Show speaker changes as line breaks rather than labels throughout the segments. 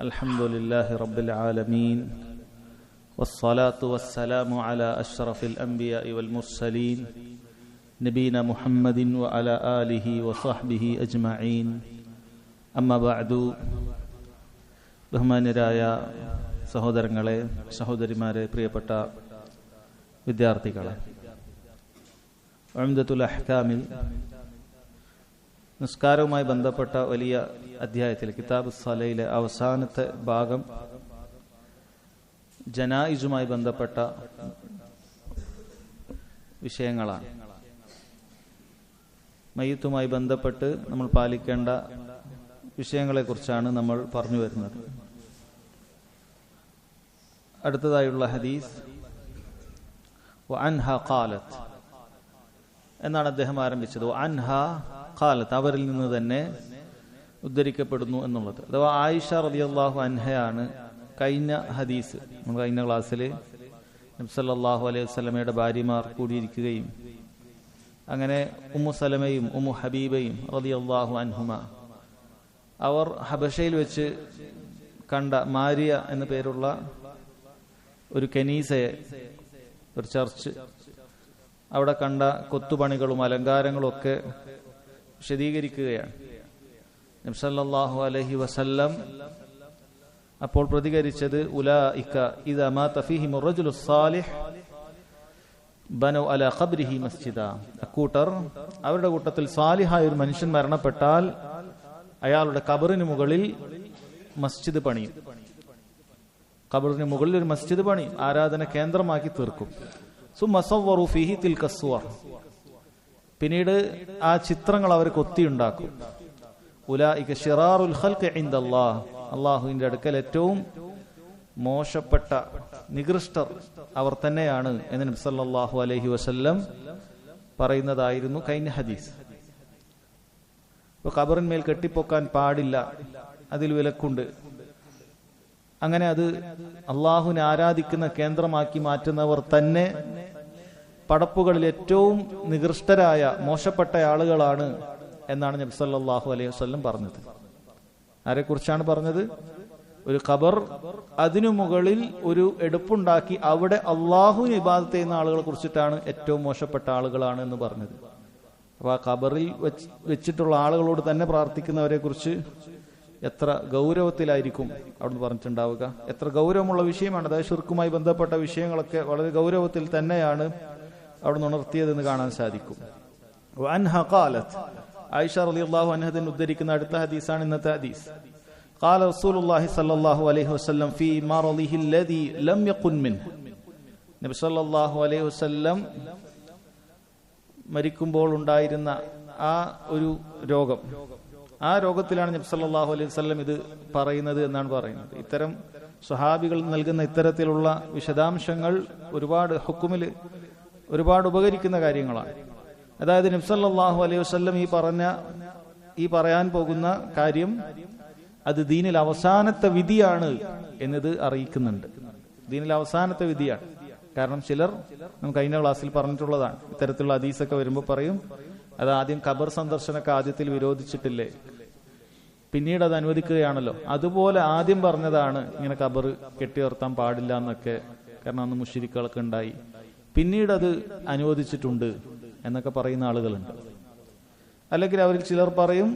الحمد لله رب العالمين والصلاة والسلام على أشرف الأنبياء والمرسلين نبينا محمد وعلى آله وصحبه أجمعين أما بعد ബഹുമാന്യരായ സഹോദരങ്ങളെ, സഹോദരിമാരെ, പ്രിയപ്പെട്ട വിദ്യാർത്ഥികളെ, ഉംദത്തുൽ അഹ്കാമിൽ നിസ്കാരവുമായി ബന്ധപ്പെട്ട വലിയ അധ്യായത്തിൽ കിതാബ് സലയിലെ അവസാനത്തെ ഭാഗം ജനായിസുമായി ബന്ധപ്പെട്ട വിഷയങ്ങളാണ്. മയ്യിത്തുമായി ബന്ധപ്പെട്ട് നമ്മൾ പാലിക്കേണ്ട വിഷയങ്ങളെക്കുറിച്ചാണ് നമ്മൾ പറഞ്ഞു വരുന്നത്. അടുത്തതായുള്ള ഹദീസ് വഅൻഹ ഖാലത്ത് എന്നാണ് അദ്ദേഹം ആരംഭിച്ചത്. വഅൻഹ ഖാലത്ത്, അവരിൽ നിന്ന് തന്നെ ഉദ്ധരിക്കപ്പെടുന്നു എന്നുള്ളത്. അഥവാ ആയിഷ റളിയല്ലാഹു അൻഹയാണ് കഴിഞ്ഞ ഹദീസ്. നമ്മൾ കഴിഞ്ഞ ക്ലാസ്സിൽ നബി സല്ലല്ലാഹു അലൈഹി വസല്ലമയുടെ ഭാര്യമാർ കൂടിയിരിക്കുകയും അങ്ങനെ ഉമ്മു സലമയും ഉമ്മു ഹബീബയും റളിയല്ലാഹു അൻഹുമ അവർ ഹബശയിൽ വെച്ച് കണ്ട മാരിയ എന്ന പേരുള്ള ഒരു കനീസയെ, ഒരു ചർച്ച്, അവിടെ കണ്ട കൊത്തുപണികളും അലങ്കാരങ്ങളും ഒക്കെ വിശദീകരിക്കുകയാണ്. നബി സല്ലല്ലാഹു അലൈഹി വസല്ലം അപ്പോൾ പ്രതികരിച്ചത്, ഉലൈക ഇദാ മാത ഫീഹിം റജുലു സാലിഹ് ബനൗ അലാ ഖബ്രിഹി മസ്ജിദ. അക്കൂട്ടർ, അവരുടെ കൂട്ടത്തിൽ സാലിഹായ ഒരു മനുഷ്യൻ മരണപ്പെട്ടാൽ അയാളുടെ ഖബറിന് മുകളിൽ മസ്ജിദ് പണിയും. ഖബറിന് മുകളിൽ ഒരു മസ്ജിദ് പണിയും, ആരാധന കേന്ദ്രമാക്കി തീർക്കും. സുമ്മ സവ്വറു ഫീഹി തിൽക സുവർ, പിന്നീട് ആ ചിത്രങ്ങൾ അവർ കൊത്തിയുണ്ടാക്കും. ഉലൈക ശിറാറുൽ ഖൽഖി ഇൻദല്ലാഹ്, അല്ലാഹുവിന്റെ അടുക്കൽ ഏറ്റവും മോശപ്പെട്ട നികൃഷ്ടർ അവർ തന്നെയാണ് എന്ന് നബി സല്ലല്ലാഹു അലൈഹി വസല്ലം പറയുന്നതായിരുന്നു കഴിഞ്ഞ ഹദീസ്. ഇപ്പൊ ഖബറിന്മേൽ കെട്ടിപ്പൊക്കാൻ പാടില്ല, അതിൽ വിലക്കുണ്ട്. അങ്ങനെ അത് അള്ളാഹുവിനെ ആരാധിക്കുന്ന കേന്ദ്രമാക്കി മാറ്റുന്നവർ തന്നെ പടപ്പുകളിൽ ഏറ്റവും നികൃഷ്ടരായ മോശപ്പെട്ട ആളുകളാണ് എന്നാണ് നബി സല്ലല്ലാഹു അലൈഹി വസല്ലം പറഞ്ഞത്. ആരെക്കുറിച്ചാണ് പറഞ്ഞത്? ഒരു ഖബർ, അതിനു മുകളിൽ ഒരു എടുപ്പുണ്ടാക്കി അവിടെ അള്ളാഹുവിനെ ഇബാദത്ത് ചെയ്യുന്ന ആളുകളെ കുറിച്ചിട്ടാണ് ഏറ്റവും മോശപ്പെട്ട ആളുകളാണ് എന്ന് പറഞ്ഞത്. അപ്പൊ ആ ഖബറിൽ വെച്ചിട്ടുള്ള ആളുകളോട് തന്നെ പ്രാർത്ഥിക്കുന്നവരെ കുറിച്ച് എത്ര ഗൗരവത്തിലായിരിക്കും അവിടുന്ന് പറഞ്ഞിട്ടുണ്ടാവുക. എത്ര ഗൗരവമുള്ള വിഷയമാണ്. അതായത് ശിർക്കുമായി ബന്ധപ്പെട്ട വിഷയങ്ങളൊക്കെ വളരെ ഗൗരവത്തിൽ തന്നെയാണ് അവിടുന്ന് ഉണർത്തിയതെന്ന് കാണാൻ സാധിക്കും. വഅൻഹ ഖാലത്ത്, ആയിഷ റളിയല്ലാഹു അൻഹയെ ഉദ്ധരിക്കുന്ന അടുത്ത ഹദീസാണ് ഇന്നത്തെ ഹദീസ്. ഖാല റസൂലുള്ളാഹി സ്വല്ലല്ലാഹു അലൈഹി വസല്ലം ഫീ മറളിഹി അല്ലദീ ലം യഖുൻ മിൻഹു. നബി സല്ലല്ലാഹു അലൈഹി വസല്ലം മരിക്കുമ്പോൾ ഉണ്ടായിരുന്ന ആ ഒരു രോഗം, ആ രോഗത്തിലാണ് നബി സല്ലല്ലാഹു അലൈഹി വസല്ലം ഇത് പറയുന്നത് എന്നാണ് പറയുന്നത്. ഇത്തരം സ്വഹാബികൾ നൽകുന്ന ഇത്തരത്തിലുള്ള വിശദാംശങ്ങൾ ഒരുപാട് ഹുക്കുമിൽ ഒരുപാട് ഉപകരിക്കുന്ന കാര്യങ്ങളാണ്. അതായത് നബി സല്ലല്ലാഹു അലൈഹി വസല്ലം ഈ പറയാൻ പോകുന്ന കാര്യം അത് ദീനിൽ അവസാനത്തെ വിധിയാണ് എന്നത് അറിയിക്കുന്നുണ്ട്. ദീനിൽ അവസാനത്തെ വിധിയാണ്. കാരണം ചിലർ, നമുക്ക് കഴിഞ്ഞ ക്ലാസ്സിൽ പറഞ്ഞിട്ടുള്ളതാണ്, ഇത്തരത്തിലുള്ള ഹദീസൊക്കെ വരുമ്പോൾ പറയും, അത് ആദ്യം ഖബർ സന്ദർശനമൊക്കെ ആദ്യത്തിൽ വിരോധിച്ചിട്ടില്ലേ, പിന്നീട് അത് അനുവദിക്കുകയാണല്ലോ. അതുപോലെ ആദ്യം പറഞ്ഞതാണ് ഇങ്ങനെ ഖബർ കെട്ടിയുയർത്താൻ പാടില്ല എന്നൊക്കെ, കാരണം അന്ന് മുശ്രിക്കുകളൊക്കെ ഉണ്ടായി. പിന്നീട് അത് അനുവദിച്ചിട്ടുണ്ട് എന്നൊക്കെ പറയുന്ന ആളുകളുണ്ട്. അല്ലെങ്കിൽ അവരിൽ ചിലർ പറയും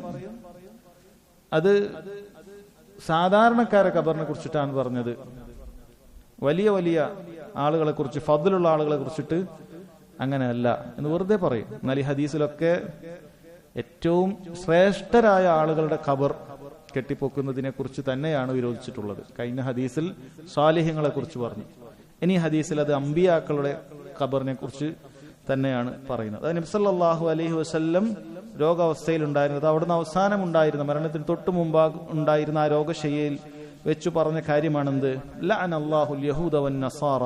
അത് സാധാരണക്കാരെ ഖബറിനെ കുറിച്ചിട്ടാണ് പറഞ്ഞത്, വലിയ വലിയ ആളുകളെ കുറിച്ച്, ഫദ്ലുള്ള ആളുകളെ കുറിച്ചിട്ട് അങ്ങനെയല്ല എന്ന് വെറുതെ പറയും. എന്നാൽ ഈ ഹദീസിലൊക്കെ ഏറ്റവും ശ്രേഷ്ഠരായ ആളുകളുടെ ഖബർ കെട്ടിപ്പൊക്കുന്നതിനെ കുറിച്ച് തന്നെയാണ് വിരോധിച്ചിട്ടുള്ളത്. കഴിഞ്ഞ ഹദീസിൽ സാലിഹ്യങ്ങളെ കുറിച്ച് പറഞ്ഞു. ഇനി ഹദീസിൽ അത് അമ്പിയാക്കളുടെ ഖബറിനെ കുറിച്ച് തന്നെയാണ് പറയുന്നത്. അത് നബി സല്ലല്ലാഹു അലൈഹി വസല്ലം രോഗാവസ്ഥയിൽ ഉണ്ടായിരുന്നത്, അവിടുന്ന് അവസാനം ഉണ്ടായിരുന്ന, മരണത്തിന് തൊട്ടു മുമ്പ് ഉണ്ടായിരുന്ന ആ രോഗശയ്യയിൽ വെച്ചു പറഞ്ഞ കാര്യമാണെന്ത്? ലഅനല്ലാഹുൽ യഹൂദ വൻ നസാറ,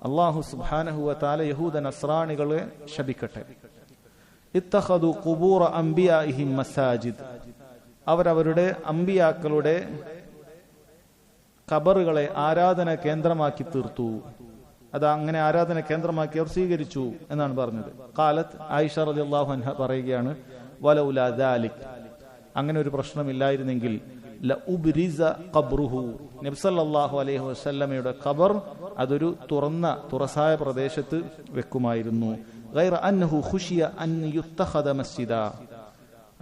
അല്ലാഹു സുബ്ഹാനഹു വ തആല യഹൂദ നസ്രാണികളെ ശപിക്കട്ടെ. ഇത്തഖദു ഖുബൂറ അംബിയാഇഹിം മസാജിദ്, അവരവരുടെ അമ്പിയാക്കളുടെ ഖബറുകളെ ആരാധന കേന്ദ്രമാക്കി തീർത്തു. അത് അങ്ങനെ ആരാധന കേന്ദ്രമാക്കി അവർ സ്വീകരിച്ചു എന്നാണ് പറഞ്ഞത്. ഖാലത്ത്, ആയിഷ റളിയല്ലാഹു അൻഹ പറയുകയാണ്, വലൗലാ ദാലിക്, അങ്ങനെ ഒരു പ്രശ്നമില്ലായിരുന്നെങ്കിൽ ലഉബ്രിസ ഖബ്റുഹു, നബി സല്ലല്ലാഹു അലൈഹി വസല്ലമയുടെ ഖബർ അതൊരു തുറസായ പ്രദേശത്ത് വെക്കുമായിരുന്നു. ഗൈറ അന്നഹു ഖുശിയ അൻ യുത്തഖദ മസ്ജിദ,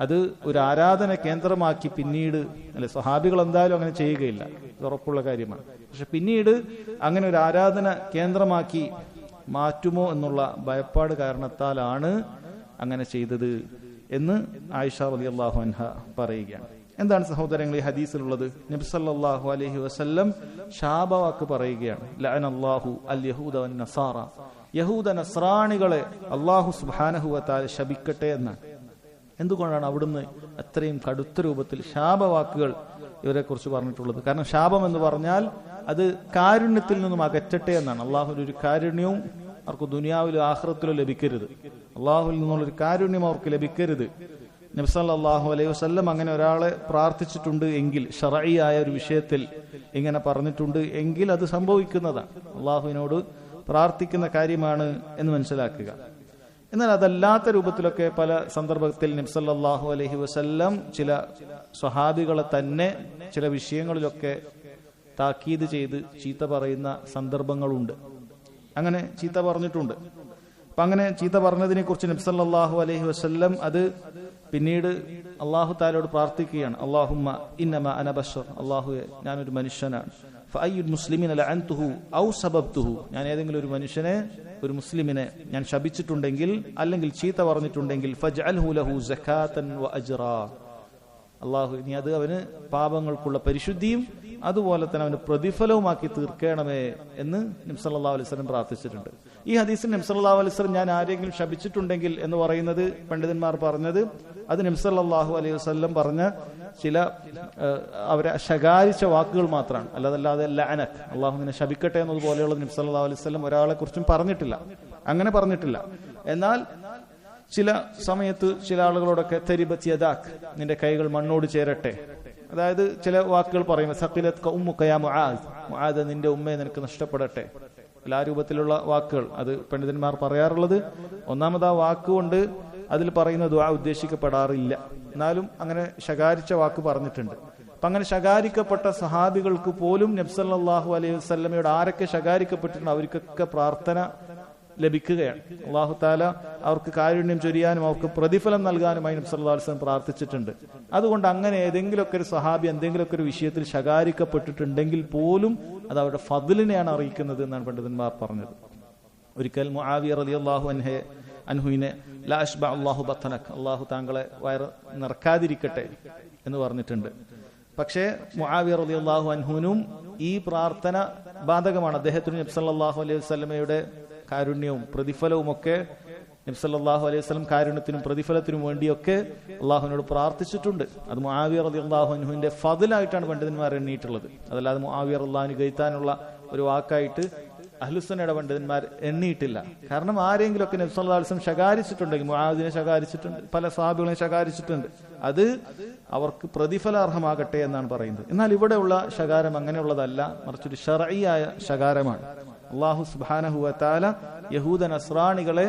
അത് ഒരു ആരാധന കേന്ദ്രമാക്കി പിന്നീട്, അല്ലെ സ്വഹാബികൾ എന്തായാലും അങ്ങനെ ചെയ്യുകയില്ല, ഇത് ഉറപ്പുള്ള കാര്യമാണ്. പക്ഷെ പിന്നീട് അങ്ങനെ ഒരു ആരാധന കേന്ദ്രമാക്കി മാറ്റുമോ എന്നുള്ള ഭയപ്പാട് കാരണത്താലാണ് അങ്ങനെ ചെയ്തത് എന്ന് ആയിഷ റളിയല്ലാഹു അൻഹ പറയുകയാണ്. എന്താണ് സഹോദരങ്ങൾ ഈ ഹദീസിലുള്ളത്? നബി സല്ലല്ലാഹു അലൈഹി വസല്ലം ശാപവാക്ക് പറയുകയാണ്. ലഅനല്ലാഹു അൽ യഹൂദ വൻ നസാറ, യഹൂദ നസ്രാണികളെ അല്ലാഹു സുബ്ഹാനഹു വ തആല ശപിക്കട്ടെ എന്നാണ്. എന്തുകൊണ്ടാണ് അവിടുന്ന് അത്രയും കടുത്ത രൂപത്തിൽ ശാപവാക്കുകൾ ഇവരെ കുറിച്ച് പറഞ്ഞിട്ടുള്ളത്? കാരണം ശാപം എന്ന് പറഞ്ഞാൽ അത് കാരുണ്യത്തിൽ നിന്നും അകറ്റട്ടെ എന്നാണ്. അള്ളാഹുവിന്റെ ഒരു കാരുണ്യവും അവർക്ക് ദുനിയാവിലോ ആഖിറത്തിലോ ലഭിക്കരുത്. അള്ളാഹുവിൽ നിന്നുള്ളൊരു കാരുണ്യം അവർക്ക് ലഭിക്കരുത്. നബി സല്ലല്ലാഹു അലൈഹി വസല്ലം അങ്ങനെ ഒരാളെ പ്രാർത്ഥിച്ചിട്ടുണ്ട് എങ്കിൽ, ശർഈയായ ഒരു വിഷയത്തിൽ ഇങ്ങനെ പറഞ്ഞിട്ടുണ്ട് എങ്കിൽ അത് സംഭവിക്കുന്നതാണ്. അള്ളാഹുവിനോട് പ്രാർത്ഥിക്കുന്ന കാര്യമാണ് എന്ന് മനസ്സിലാക്കുക. എന്നാൽ അതല്ലാത്ത രൂപത്തിലൊക്കെ പല സന്ദർഭത്തിൽ നബി സല്ലല്ലാഹു അലൈഹി വസല്ലം ചില സ്വഹാബികളെ തന്നെ ചില വിഷയങ്ങളിലൊക്കെ താക്കീത് ചെയ്ത് ചീത്ത പറയുന്ന സന്ദർഭങ്ങളുണ്ട്. അങ്ങനെ ചീത്ത പറഞ്ഞിട്ടുണ്ട്. അപ്പൊ അങ്ങനെ ചീത്ത പറഞ്ഞതിനെ കുറിച്ച് നബി സല്ലല്ലാഹു അലൈഹി വസല്ലം അത് പിന്നീട് അല്ലാഹു തആലയോട് പ്രാർത്ഥിക്കുകയാണ്. അല്ലാഹുമ്മ ഇന്നമാ അന ബശർ, അല്ലാഹുവേ ഞാനൊരു മനുഷ്യനാണ്. ഫഅയ്യുൽ മുസ്ലിമീന ലഅൻതുഹു ഔ സബബ്തുഹു, ഞാൻ ഏതെങ്കിലും ഒരു മനുഷ്യനെ, ഒരു മുസ്ലിമിനെ ഞാൻ ശപിച്ചിട്ടുണ്ടെങ്കിൽ അല്ലെങ്കിൽ ചീത്ത പറഞ്ഞിട്ടുണ്ടെങ്കിൽ ഫജ്അൽഹു ലഹു സകാതൻ വ അജ്റാ, അല്ലാഹു നീ അത് അവന് പാപങ്ങൾക്കുള്ള പരിശുദ്ധിയും അതുപോലെ തന്നെ അവന് പ്രതിഫലവുമാക്കി തീർക്കണമേ എന്ന് നബി സല്ലല്ലാഹു അലൈഹി വസല്ലം പ്രാർത്ഥിച്ചിട്ടുണ്ട്. ഈ ഹദീസിൽ നബി സല്ലല്ലാഹു അലൈഹി വസല്ലം ഞാൻ ആരെങ്കിലും ശപിച്ചിട്ടുണ്ടെങ്കിൽ എന്ന് പറയുന്നത് പണ്ഡിതന്മാർ പറഞ്ഞത് അത് നബി സല്ലല്ലാഹു അലൈഹി വസല്ലം പറഞ്ഞ ചില അവരെ ശകാരിച്ച വാക്കുകൾ മാത്രമാണ്. അല്ലാതെ ലഅനക്, അല്ലാഹു നിന്നെ ശപിക്കട്ടെ എന്നതുപോലെയുള്ള നബി സല്ലല്ലാഹു അലൈഹി വസല്ലം ഒരാളെ കുറിച്ചും പറഞ്ഞിട്ടില്ല, അങ്ങനെ പറഞ്ഞിട്ടില്ല. എന്നാൽ ചില സമയത്ത് ചില ആളുകളോടൊക്കെ തരിബത് യദാക്, നിന്റെ കൈകൾ മണ്ണോട് ചേരട്ടെ, അതായത് ചില വാക്കുകൾ പറയും. സഖിലത്ക ഉമ്മുക യാ മുആദ്, മുആദ് നിന്റെ ഉമ്മയെ നിനക്ക് നഷ്ടപ്പെടട്ടെ, എല്ലാ രൂപത്തിലുള്ള വാക്കുകൾ അത് പണ്ഡിതന്മാർ പറയാറുള്ളത്. ഒന്നാമത് ആ വാക്കുകൊണ്ട് അതിൽ പറയുന്ന ദുആ ഉദ്ദേശിക്കപ്പെടാറില്ല, എന്നാലും അങ്ങനെ ശകാരിച്ച വാക്ക് പറഞ്ഞിട്ടുണ്ട്. അപ്പൊ അങ്ങനെ ശകാരിക്കപ്പെട്ട സഹാബികൾക്ക് പോലും നബി സല്ലല്ലാഹു അലൈഹി വസല്ലമയോട് ആരൊക്കെ ശകാരിക്കപ്പെട്ടിട്ടുണ്ട് അവർക്കൊക്കെ പ്രാർത്ഥന ലഭിക്കുകയാണ്. അല്ലാഹു തആല അവർക്ക് കാരുണ്യം ചൊരിയാനും അവർക്ക് പ്രതിഫലം നൽകാനുമായി നബി സല്ലല്ലാഹു അലൈഹി വസല്ലം പ്രാർത്ഥിച്ചിട്ടുണ്ട്. അതുകൊണ്ട് അങ്ങനെ ഏതെങ്കിലുമൊക്കെ ഒരു സഹാബി എന്തെങ്കിലുമൊക്കെ ഒരു വിഷയത്തിൽ ശകാരിക്കപ്പെട്ടിട്ടുണ്ടെങ്കിൽ പോലും അത് അവരുടെ ഫദ്ലിനെയാണ് അറിയിക്കുന്നത് എന്നാണ് പണ്ഡിതന്മാർ പറഞ്ഞത്. ഒരിക്കൽ മുആവിയ റളിയല്ലാഹു അൻഹുവിനെ ലാ അശ്ബഅ അല്ലാഹു ബത്തനക്, അല്ലാഹു താങ്കളെ വയറ് നിറക്കാതിരിക്കട്ടെ എന്ന് പറഞ്ഞിട്ടുണ്ട്. പക്ഷേ മുആവിയ റളിയല്ലാഹു അൻഹുവിനും ഈ പ്രാർത്ഥന ബാധകമാണ്. അദ്ദേഹത്തിന് നബി സല്ലല്ലാഹു അലൈഹി വസല്ലമയുടെ കാരുണ്യവും പ്രതിഫലവും ഒക്കെ നബി സല്ലല്ലാഹു അലൈഹി വസല്ലം കാരുണ്യത്തിനും പ്രതിഫലത്തിനും വേണ്ടിയൊക്കെ അള്ളാഹുവിനോട് പ്രാർത്ഥിച്ചിട്ടുണ്ട്. അത് മുആവിയ റളിയല്ലാഹു അൻഹുവിന്റെ ഫദ്ലായിട്ടാണ് പണ്ഡിതന്മാർ എണ്ണിയിട്ടുള്ളത്. അതല്ലാതെ മുആവിയ റളിയല്ലാഹു അൻഹു ഗൈത്താനുള്ള ഒരു വാക്കായിട്ട് അഹ്ലുസുന്നയുടെ പണ്ഡിതന്മാർ എണ്ണിയിട്ടില്ല. കാരണം ആരെങ്കിലുമൊക്കെ നബി സല്ലല്ലാഹു അലൈഹി വസല്ലം ശകാരിച്ചിട്ടുണ്ടെങ്കിൽ, മുആദിനെ ശകാരിച്ചിട്ടുണ്ട്, പല സ്വഹാബികളെ ശകാരിച്ചിട്ടുണ്ട്, അത് അവർക്ക് പ്രതിഫലാർഹമാകട്ടെ എന്നാണ് പറയുന്നത്. എന്നാൽ ഇവിടെയുള്ള ശകാരം അങ്ങനെയുള്ളതല്ല, മറിച്ചൊരു ശർഈയായ ശകാരമാണ്. അല്ലാഹു സുബ്ഹാനഹു വ തആല യഹൂദ നസ്രാണികളെ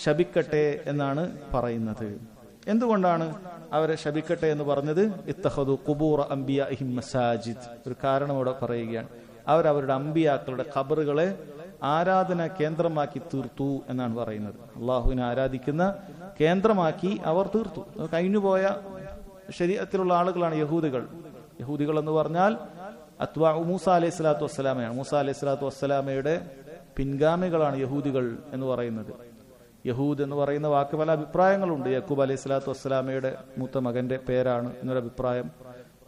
ശപിക്കട്ടെ എന്നാണ് പറയുന്നത്. എന്തുകൊണ്ടാണ് അവരെ ശപിക്കട്ടെ എന്ന് പറഞ്ഞത്? ഇത്തഖദു ഖുബൂറ അംബിയാഇഹിം മസാജിദ്, ഒരു കാരണം ഇവിടെ പറയുകയാണ്. അവരവരുടെ അമ്പിയാക്കളുടെ ഖബറുകളെ ആരാധന കേന്ദ്രമാക്കി തീർത്തു എന്നാണ് പറയുന്നത്. അള്ളാഹുവിനെ ആരാധിക്കുന്ന കേന്ദ്രമാക്കി അവർ തീർത്തു. കഴിഞ്ഞുപോയ ശരീഅത്തിലുള്ള ആളുകളാണ് യഹൂദികൾ. യഹൂദികൾ എന്ന് പറഞ്ഞാൽ അത്വാഉ മൂസ അലൈഹി സ്വലാത്തു വസ്സലാമയാണ്. മൂസ അലൈഹി സ്വലാത്തു വസ്സലാമയുടെ പിൻഗാമികളാണ് യഹൂദികൾ എന്ന് പറയുന്നത്. യഹൂദ് എന്ന് പറയുന്ന വാക്ക് പല അഭിപ്രായങ്ങളുണ്ട്. യക്കൂബ് അലൈഹി സ്വലാത്തു വസ്സലാമയുടെ മൂത്ത മകന്റെ പേരാണ് എന്നൊരു അഭിപ്രായം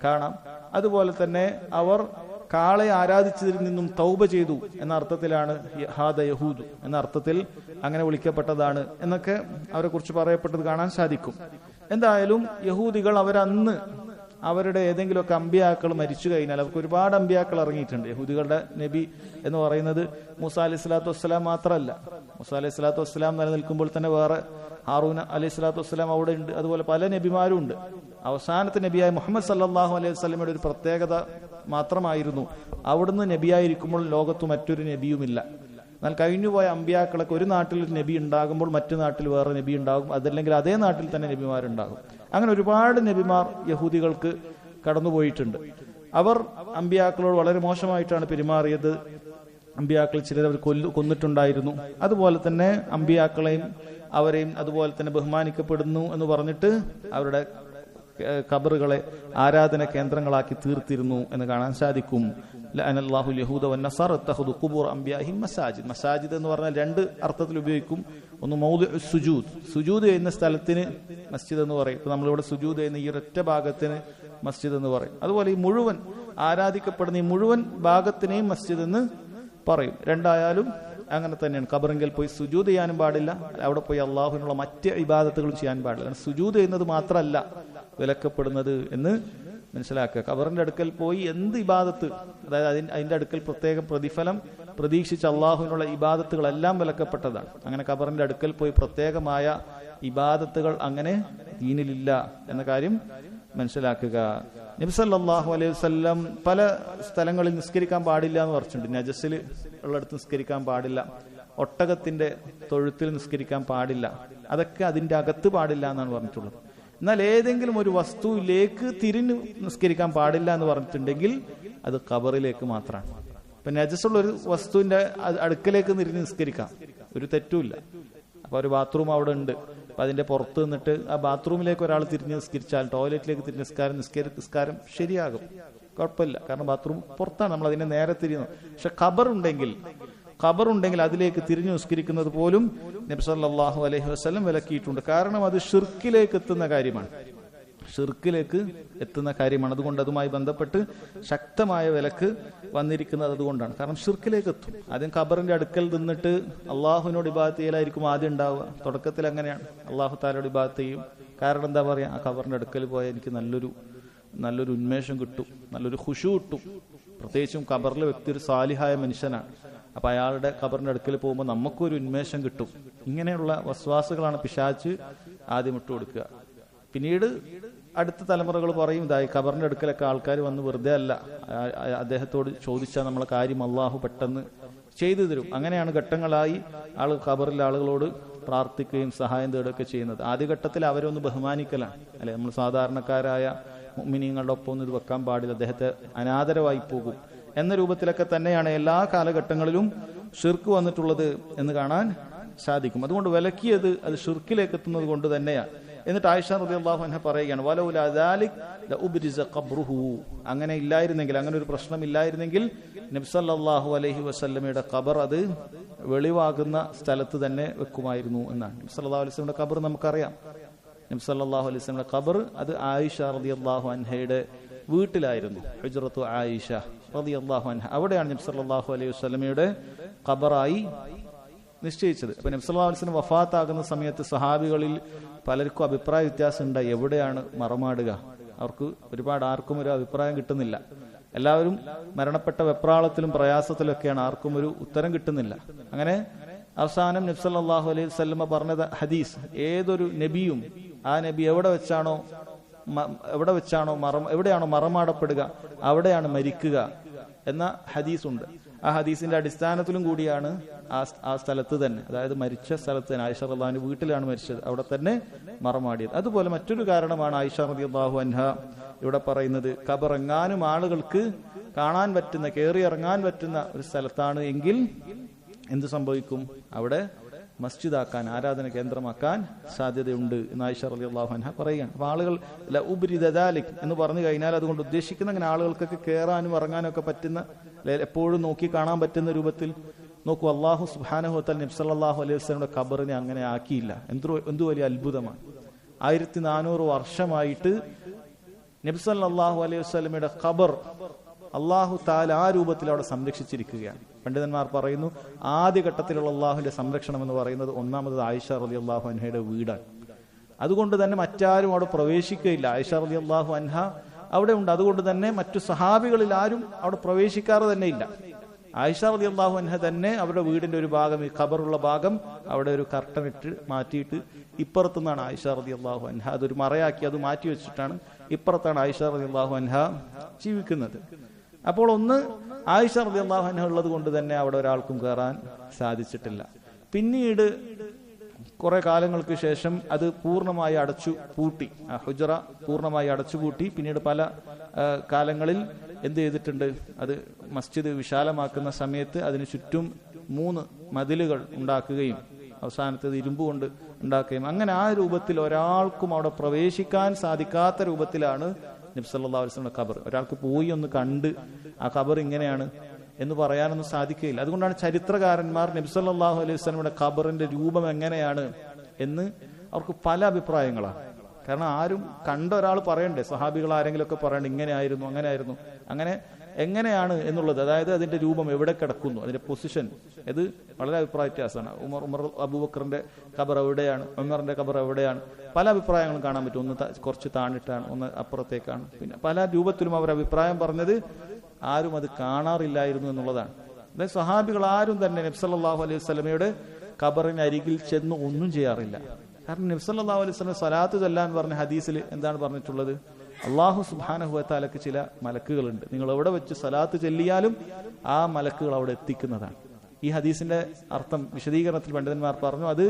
കാണാം. അതുപോലെ തന്നെ അവർ കാളയെ ആരാധിച്ചതിൽ നിന്നും തൗബ ചെയ്തു എന്ന അർത്ഥത്തിലാണ് ഹാദ യഹൂദ് എന്ന അർത്ഥത്തിൽ അങ്ങനെ വിളിക്കപ്പെട്ടതാണ് എന്നൊക്കെ അവരെ കുറിച്ച് പറയപ്പെട്ടത് കാണാൻ സാധിക്കും. എന്തായാലും യഹൂദികൾ അവരന്ന് അവരുടെ ഏതെങ്കിലുമൊക്കെ അമ്പിയാക്കൾ മരിച്ചു കഴിഞ്ഞാൽ, അവർക്ക് ഒരുപാട് അമ്പിയാക്കൾ ഇറങ്ങിയിട്ടുണ്ട്. യഹൂദികളുടെ നബി എന്ന് പറയുന്നത് മൂസ അലൈഹി സ്വലാത്തു വസ്സലാം മാത്രമല്ല. മൂസ അലൈഹി സ്വലാത്തു വസ്സലാം നിലനിൽക്കുമ്പോൾ തന്നെ വേറെ ഹാറൂൻ അലൈഹി സ്വലാത്തു വസ്സലാം അവിടെ ഉണ്ട്. അതുപോലെ പല നബിമാരും ഉണ്ട്. അവസാനത്തെ നബിയായ മുഹമ്മദ് സല്ലല്ലാഹു അലൈഹി വസല്ലമയുടെ ഒരു പ്രത്യേകത മാത്രമായിരുന്നു, അവിടുന്ന് നബിയായിരിക്കുമ്പോൾ ലോകത്ത് മറ്റൊരു നബിയുമില്ല. എന്നാൽ കഴിഞ്ഞുപോയ അമ്പിയാക്കളൊക്കെ ഒരു നാട്ടിൽ ഒരു നബി ഉണ്ടാകുമ്പോൾ മറ്റു നാട്ടിൽ വേറെ നബി ഉണ്ടാകും, അതല്ലെങ്കിൽ അതേ നാട്ടിൽ തന്നെ നബിമാരുണ്ടാകും. അങ്ങനെ ഒരുപാട് നബിമാർ യഹൂദികൾക്ക് കടന്നുപോയിട്ടുണ്ട്. അവർ അമ്പിയാക്കളോട് വളരെ മോശമായിട്ടാണ് പെരുമാറിയത്. അമ്പിയാക്കൾ ചിലർ അവർ കൊന്നിട്ടുണ്ടായിരുന്നു. അതുപോലെ തന്നെ അമ്പിയാക്കളെയും അവരെയും അതുപോലെ തന്നെ ബഹുമാനിക്കപ്പെടുന്നു എന്ന് പറഞ്ഞിട്ട് അവരുടെ ഖബറുകളെ ആരാധന കേന്ദ്രങ്ങളാക്കി തീർത്തിരുന്നു എന്ന് കാണാൻ സാധിക്കും. മസാജിദ് എന്ന് പറഞ്ഞാൽ രണ്ട് അർത്ഥത്തിൽ ഉപയോഗിക്കും. ഒന്ന് മൗദിഉ സുജൂദ്, സുജൂദ് ചെയ്യുന്ന സ്ഥലത്തിന് മസ്ജിദ് എന്ന് പറയും. ഇപ്പൊ നമ്മളിവിടെ സുജൂദ് ചെയ്യുന്ന ഈ ഒരൊറ്റ ഭാഗത്തിന് മസ്ജിദ് എന്ന് പറയും. അതുപോലെ ഈ മുഴുവൻ ആരാധിക്കപ്പെടുന്ന ഈ മുഴുവൻ ഭാഗത്തിനെയും മസ്ജിദ് എന്ന് പറയും. രണ്ടായാലും അങ്ങനെ തന്നെയാണ്. ഖബറിങ്കിൽ പോയി സുജൂദ് ചെയ്യാനും പാടില്ല, അവിടെ പോയി അള്ളാഹുവിനുള്ള മറ്റ് ഇബാദത്തുകളും ചെയ്യാൻ പാടില്ല. സുജൂദ് ചെയ്യുന്നത് മാത്രമല്ല വിലക്കപ്പെടുന്നത് എന്ന് മനസ്സിലാക്കുക. ഖബറിന്റെ അടുക്കൽ പോയി എന്ത് ഇബാദത്ത്, അതായത് അതിന്റെ അടുക്കൽ പ്രത്യേകം പ്രതിഫലം പ്രതീക്ഷിച്ച അള്ളാഹുവിനുള്ള ഇബാദത്തുകളെല്ലാം വിലക്കപ്പെട്ടതാണ്. അങ്ങനെ ഖബറിന്റെ അടുക്കൽ പോയി പ്രത്യേകമായ ഇബാദത്തുകൾ അങ്ങനെ ദീനിലില്ല എന്ന കാര്യം മനസ്സിലാക്കുക. നബി സല്ലല്ലാഹു അലൈഹി വസല്ലം പല സ്ഥലങ്ങളിൽ നിസ്കരിക്കാൻ പാടില്ല എന്ന് പറഞ്ഞിട്ടുണ്ട്. നജസിൽ ഉള്ളിടത്ത് നിസ്കരിക്കാൻ പാടില്ല, ഒട്ടകത്തിന്റെ തൊഴുത്തിൽ നിസ്കരിക്കാൻ പാടില്ല, അതൊക്കെ അതിന്റെ അകത്ത് പാടില്ല എന്നാണ് പറഞ്ഞിട്ടുള്ളത്. എന്നാൽ ഏതെങ്കിലും ഒരു വസ്തുവിലേക്ക് തിരിഞ്ഞ് നിസ്കരിക്കാൻ പാടില്ല എന്ന് പറഞ്ഞിട്ടുണ്ടെങ്കിൽ അത് ഖബറിലേക്ക് മാത്രമാണ്. ഇപ്പൊ നജസുള്ള ഒരു വസ്തുവിന്റെ അടുക്കലേക്ക് തിരിഞ്ഞ് നിസ്കരിക്കാം, ഒരു തെറ്റുമില്ല. അപ്പൊ ഒരു ബാത്റൂം അവിടെ ഉണ്ട്, അപ്പൊ അതിന്റെ പുറത്ത് നിന്നിട്ട് ആ ബാത്റൂമിലേക്ക് ഒരാൾ തിരിഞ്ഞ് നിസ്കരിച്ചാൽ ടോയ്ലറ്റിലേക്ക് തിരിഞ്ഞ് നിസ്കാരം ശരിയാകും, കുഴപ്പമില്ല. കാരണം ബാത്റൂം പുറത്താണ്, നമ്മൾ അതിനെ നേരെ തിരിയുന്നത്. പക്ഷെ ഖബറുണ്ടെങ്കിൽ അതിലേക്ക് തിരിഞ്ഞു നിസ്കരിക്കുന്നത് പോലും നബി സല്ലല്ലാഹു അലൈഹി വസല്ലം വിലക്കിയിട്ടുണ്ട്. കാരണം അത് ഷിർക്കിലേക്ക് എത്തുന്ന കാര്യമാണ്. അതുകൊണ്ട് അതുമായി ബന്ധപ്പെട്ട് ശക്തമായ വിലക്ക് വന്നിരിക്കുന്നത് അതുകൊണ്ടാണ്. കാരണം ഷിർക്കിലേക്ക് എത്തും. ആദ്യം ഖബറിന്റെ അടുക്കൽ നിന്നിട്ട് അള്ളാഹുവിനോട് ഇബാദത്ത് ചെയ്യലായിരിക്കും ആദ്യം ഉണ്ടാവുക. തുടക്കത്തിൽ അങ്ങനെയാണ്, അള്ളാഹു താലയോട് ഇബാദത്ത് ചെയ്യും. കാരണം എന്താ പറയാ, ആ ഖബറിന്റെ അടുക്കൽ പോയാൽ എനിക്ക് നല്ലൊരു ഉന്മേഷം കിട്ടും, നല്ലൊരു ഖുശൂ കിട്ടും. പ്രത്യേകിച്ചും ഖബറിലെ വ്യക്തി ഒരു സാലിഹായ മനുഷ്യനാണ്. അപ്പൊ അയാളുടെ ഖബറിന്റെ അടുക്കൽ പോകുമ്പോൾ നമുക്കൊരു ഉന്മേഷം കിട്ടും. ഇങ്ങനെയുള്ള വസ്വാസുകളാണ് പിശാച് ആദ്യം ഇട്ട് കൊടുക്കുക. പിന്നീട് അടുത്ത തലമുറകൾ പറയും, ഇതായി ഖബറിന്റെ അടുക്കലൊക്കെ ആൾക്കാർ വന്ന് വെറുതെ അല്ല, അദ്ദേഹത്തോട് ചോദിച്ചാൽ നമ്മളെ കാര്യം അള്ളാഹു പെട്ടെന്ന് ചെയ്തു തരും. അങ്ങനെയാണ് ഘട്ടങ്ങളായി ഖബറിലെ ആളുകളോട് പ്രാർത്ഥിക്കുകയും സഹായം തേടുകയൊക്കെ ചെയ്യുന്നത്. ആദ്യഘട്ടത്തിൽ അവരൊന്ന് ബഹുമാനിക്കലാണ്, അല്ലെ? നമ്മൾ സാധാരണക്കാരായ മുഅ്മിനീങ്ങളുടെ ഒപ്പം ഒന്നും ഇത് വെക്കാൻ പാടില്ല, അദ്ദേഹത്തെ അനാദരവായി പോകും എന്ന രൂപത്തിലൊക്കെ തന്നെയാണ് എല്ലാ കാലഘട്ടങ്ങളിലും ഷിർക്ക് വന്നിട്ടുള്ളത് എന്ന് കാണാൻ സാധിക്കും. അതുകൊണ്ട് വിലക്കിയത് അത് ഷിർക്കിലേക്ക് എത്തുന്നത് കൊണ്ട് തന്നെയാണ്. എന്നിട്ട് ആയിഷ റളിയല്ലാഹു അൻഹ പറയുകയാണ്, വലൗലാ ദാലിക് ലഉബ്രിസ ഖബ്റുഹു, അങ്ങനെ ഇല്ലായിരുന്നെങ്കിൽ, അങ്ങനെ ഒരു പ്രശ്നം ഇല്ലായിരുന്നെങ്കിൽ നബി സല്ലല്ലാഹു അലൈഹി വസല്ലമയുടെ ഖബർ അത് വെളിവാകുന്ന സ്ഥലത്ത് തന്നെ വെക്കുമായിരുന്നു എന്നാണ്. നബി സല്ലല്ലാഹു അലൈഹി വസല്ലമയുടെ ഖബർ നമുക്കറിയാം. നബി സല്ലല്ലാഹു അലൈഹി വസല്ലമയുടെ ഖബർ അത് ആയിഷ റളിയല്ലാഹു അൻഹയുടെ വീട്ടിലായിരുന്നു, ഹുജ്റത്തു ആയിഷ റളിയല്ലാഹു അൻഹ. അവിടെയാണ് നബി സല്ലല്ലാഹു അലൈഹി വസല്ലമയുടെ ഖബറായി നിശ്ചയിച്ചത്. അപ്പൊ നബി സല്ലല്ലാഹു അലൈഹി വസല്ലം വഫാത്താകുന്ന സമയത്ത് സഹാബികളിൽ പലർക്കും അഭിപ്രായ വ്യത്യാസം ഉണ്ടായി, എവിടെയാണ് മറമാടുക. ആർക്കും ഒരു അഭിപ്രായം കിട്ടുന്നില്ല. എല്ലാവരും മരണപ്പെട്ട വെപ്രാളത്തിലും പ്രയാസത്തിലും ഒക്കെയാണ്, ആർക്കും ഒരു ഉത്തരം കിട്ടുന്നില്ല. അങ്ങനെ അവസാനം നബി സല്ലല്ലാഹു അലൈഹി വസല്ലം പറഞ്ഞ ഹദീസ്, ഏതൊരു നബിയും ആ നബി എവിടെയാണോ മറമാടപ്പെടുക അവിടെയാണ് മരിക്കുക എന്ന ഹദീസുണ്ട്. ആ ഹദീസിന്റെ അടിസ്ഥാനത്തിലും കൂടിയാണ് ആ സ്ഥലത്ത് തന്നെ, അതായത് മരിച്ച സ്ഥലത്ത് തന്നെ, ആയിഷ റളിയല്ലാഹു വീട്ടിലാണ് മരിച്ചത്, അവിടെ തന്നെ മറമാടിയത്. അതുപോലെ മറ്റൊരു കാരണമാണ് ആയിഷ റളിയല്ലാഹു അൻഹ ഇവിടെ പറയുന്നത്, ഖബറെങ്ങാനും ആളുകൾക്ക് കാണാൻ പറ്റുന്ന, കയറിയിറങ്ങാൻ പറ്റുന്ന ഒരു സ്ഥലത്താണ് എങ്കിൽ എന്ത് സംഭവിക്കും, അവിടെ മസ്ജിദാക്കാൻ, ആരാധന കേന്ദ്രമാക്കാൻ സാധ്യതയുണ്ട് എന്ന് ആയിഷ റളിയല്ലാഹു അൻഹ പറയുകയാണ്. അപ്പൊ ആളുകൾ ലഉബ്രിദ ദാലിക് എന്ന് പറഞ്ഞു കഴിഞ്ഞാൽ അതുകൊണ്ട് ഉദ്ദേശിക്കുന്ന അങ്ങനെ ആളുകൾക്കൊക്കെ കയറാനും ഇറങ്ങാനും ഒക്കെ പറ്റുന്ന, എപ്പോഴും നോക്കി കാണാൻ പറ്റുന്ന രൂപത്തിൽ നോക്കൂ. അല്ലാഹു സുബ്ഹാനഹു വ തആല നബി സല്ലല്ലാഹു അലൈഹി വസല്ലമയുടെ ഖബറിനെ അങ്ങനെ ആക്കിയില്ല. എന്ത് വലിയ അത്ഭുതമാണ്. 1400 വർഷമായിട്ട് നബി സല്ലല്ലാഹു അലൈഹി വസല്ലമയുടെ ഖബർ അള്ളാഹു തആല ആ രൂപത്തിൽ അവിടെ സംരക്ഷിച്ചിരിക്കുകയാണ്. പണ്ഡിതന്മാർ പറയുന്നു, ആദ്യഘട്ടത്തിലുള്ള അള്ളാഹുവിന്റെ സംരക്ഷണം എന്ന് പറയുന്നത് ഒന്നാമത് ആയിഷ റളിയല്ലാഹു അൻഹയുടെ വീടാണ്. അതുകൊണ്ട് തന്നെ മറ്റാരും അവിടെ പ്രവേശിക്കുകയില്ല. ആയിഷ റളിയല്ലാഹു അൻഹ അവിടെ ഉണ്ട്. അതുകൊണ്ട് തന്നെ മറ്റു സഹാബികളിൽ ആരും അവിടെ പ്രവേശിക്കാറ് തന്നെ ഇല്ല. ആയിഷ റളിയല്ലാഹു അൻഹ തന്നെ അവരുടെ വീടിന്റെ ഒരു ഭാഗം, ഈ ഖബറുള്ള ഭാഗം, അവിടെ ഒരു കർട്ടൻ ഇട്ട് മാറ്റിയിട്ട് ഇപ്പുറത്തുനിന്നാണ് ആയിഷ റളിയല്ലാഹു അൻഹ അതൊരു മറയാക്കി അത് മാറ്റി വെച്ചിട്ടാണ് ഇപ്പുറത്താണ് ആയിഷ റളിയല്ലാഹു അൻഹ ജീവിക്കുന്നത്. അപ്പോൾ ഒന്ന് ആയിഷ റളിയല്ലാഹു അൻഹ ഉള്ളത് കൊണ്ട് തന്നെ അവിടെ ഒരാൾക്കും കയറാൻ സാധിച്ചിട്ടില്ല. പിന്നീട് കുറെ കാലങ്ങൾക്ക് ശേഷം അത് പൂർണ്ണമായി അടച്ചു പൂട്ടി, ആ ഹുജറ പൂർണ്ണമായി അടച്ചുപൂട്ടി. പിന്നീട് പല കാലങ്ങളിൽ എന്ത് ചെയ്തിട്ടുണ്ട്, അത് മസ്ജിദ് വിശാലമാക്കുന്ന സമയത്ത് അതിന് ചുറ്റും 3 മതിലുകൾ ഉണ്ടാക്കുകയും അവസാനത്തേത് ഇരുമ്പ് കൊണ്ട് ഉണ്ടാക്കുകയും അങ്ങനെ ആ രൂപത്തിൽ ഒരാൾക്കും അവിടെ പ്രവേശിക്കാൻ സാധിക്കാത്ത രൂപത്തിലാണ് നബി സല്ലല്ലാഹു അലൈഹി വസല്ലം ഖബർ. ഒരാൾക്ക് പോയി ഒന്ന് കണ്ട് ആ ഖബർ ഇങ്ങനെയാണ് എന്ന് പറയാനൊന്നും സാധിക്കുകയില്ല. അതുകൊണ്ടാണ് ചരിത്രകാരന്മാർ നബി സല്ലല്ലാഹു അലൈഹി വസല്ലമയുടെ ഖബറിന്റെ രൂപം എങ്ങനെയാണ് എന്ന് അവർക്ക് പല അഭിപ്രായങ്ങളാണ്. കാരണം ആരും കണ്ട ഒരാൾ പറയണ്ടേ, സഹാബികൾ ആരെങ്കിലും ഒക്കെ പറയണ്ടേ ഇങ്ങനെ ആയിരുന്നു അങ്ങനെ ആയിരുന്നു, അങ്ങനെ എങ്ങനെയാണ് എന്നുള്ളത്, അതായത് അതിന്റെ രൂപം എവിടെ കിടക്കുന്നു, അതിന്റെ പൊസിഷൻ, ഇത് വളരെ അഭിപ്രായ വ്യത്യാസമാണ്. ഉമർ അബൂബക്കറിന്റെ ഖബർ എവിടെയാണ്, ഉമറിന്റെ ഖബർ എവിടെയാണ്, പല അഭിപ്രായങ്ങളും കാണാൻ പറ്റും. ഒന്ന് കുറച്ച് താണിട്ടാണ്, ഒന്ന് അപ്പുറത്തേക്കാണ്. പിന്നെ പല രൂപത്തിലും അവർ അഭിപ്രായം പറഞ്ഞത് ആരും അത് കാണാറില്ലായിരുന്നു എന്നുള്ളതാണ്. അതായത് സഹാബികൾ ആരും തന്നെ നബി സല്ലല്ലാഹു അലൈഹി വസല്ലമയുടെ ഖബറിന് അരികിൽ ചെന്ന് ഒന്നും ചെയ്യാറില്ല. കാരണം നബി സല്ലല്ലാഹു അലൈഹി വസല്ലം സ്വലാത്ത് ചൊല്ലാൻ പറഞ്ഞ ഹദീസിൽ എന്താണ് പറഞ്ഞിട്ടുള്ളത്? അള്ളാഹു സുബ്ഹാനഹു വ തആലക്ക് ചില മലക്കുകളുണ്ട്, നിങ്ങൾ എവിടെ വെച്ച് സ്വലാത്ത് ചൊല്ലിയാലും ആ മലക്കുകൾ അവിടെ എത്തിക്കുന്നതാണ്. ഈ ഹദീസിന്റെ അർത്ഥം വിശദീകരണത്തിൽ പണ്ഡിതന്മാർ പറഞ്ഞു, അത്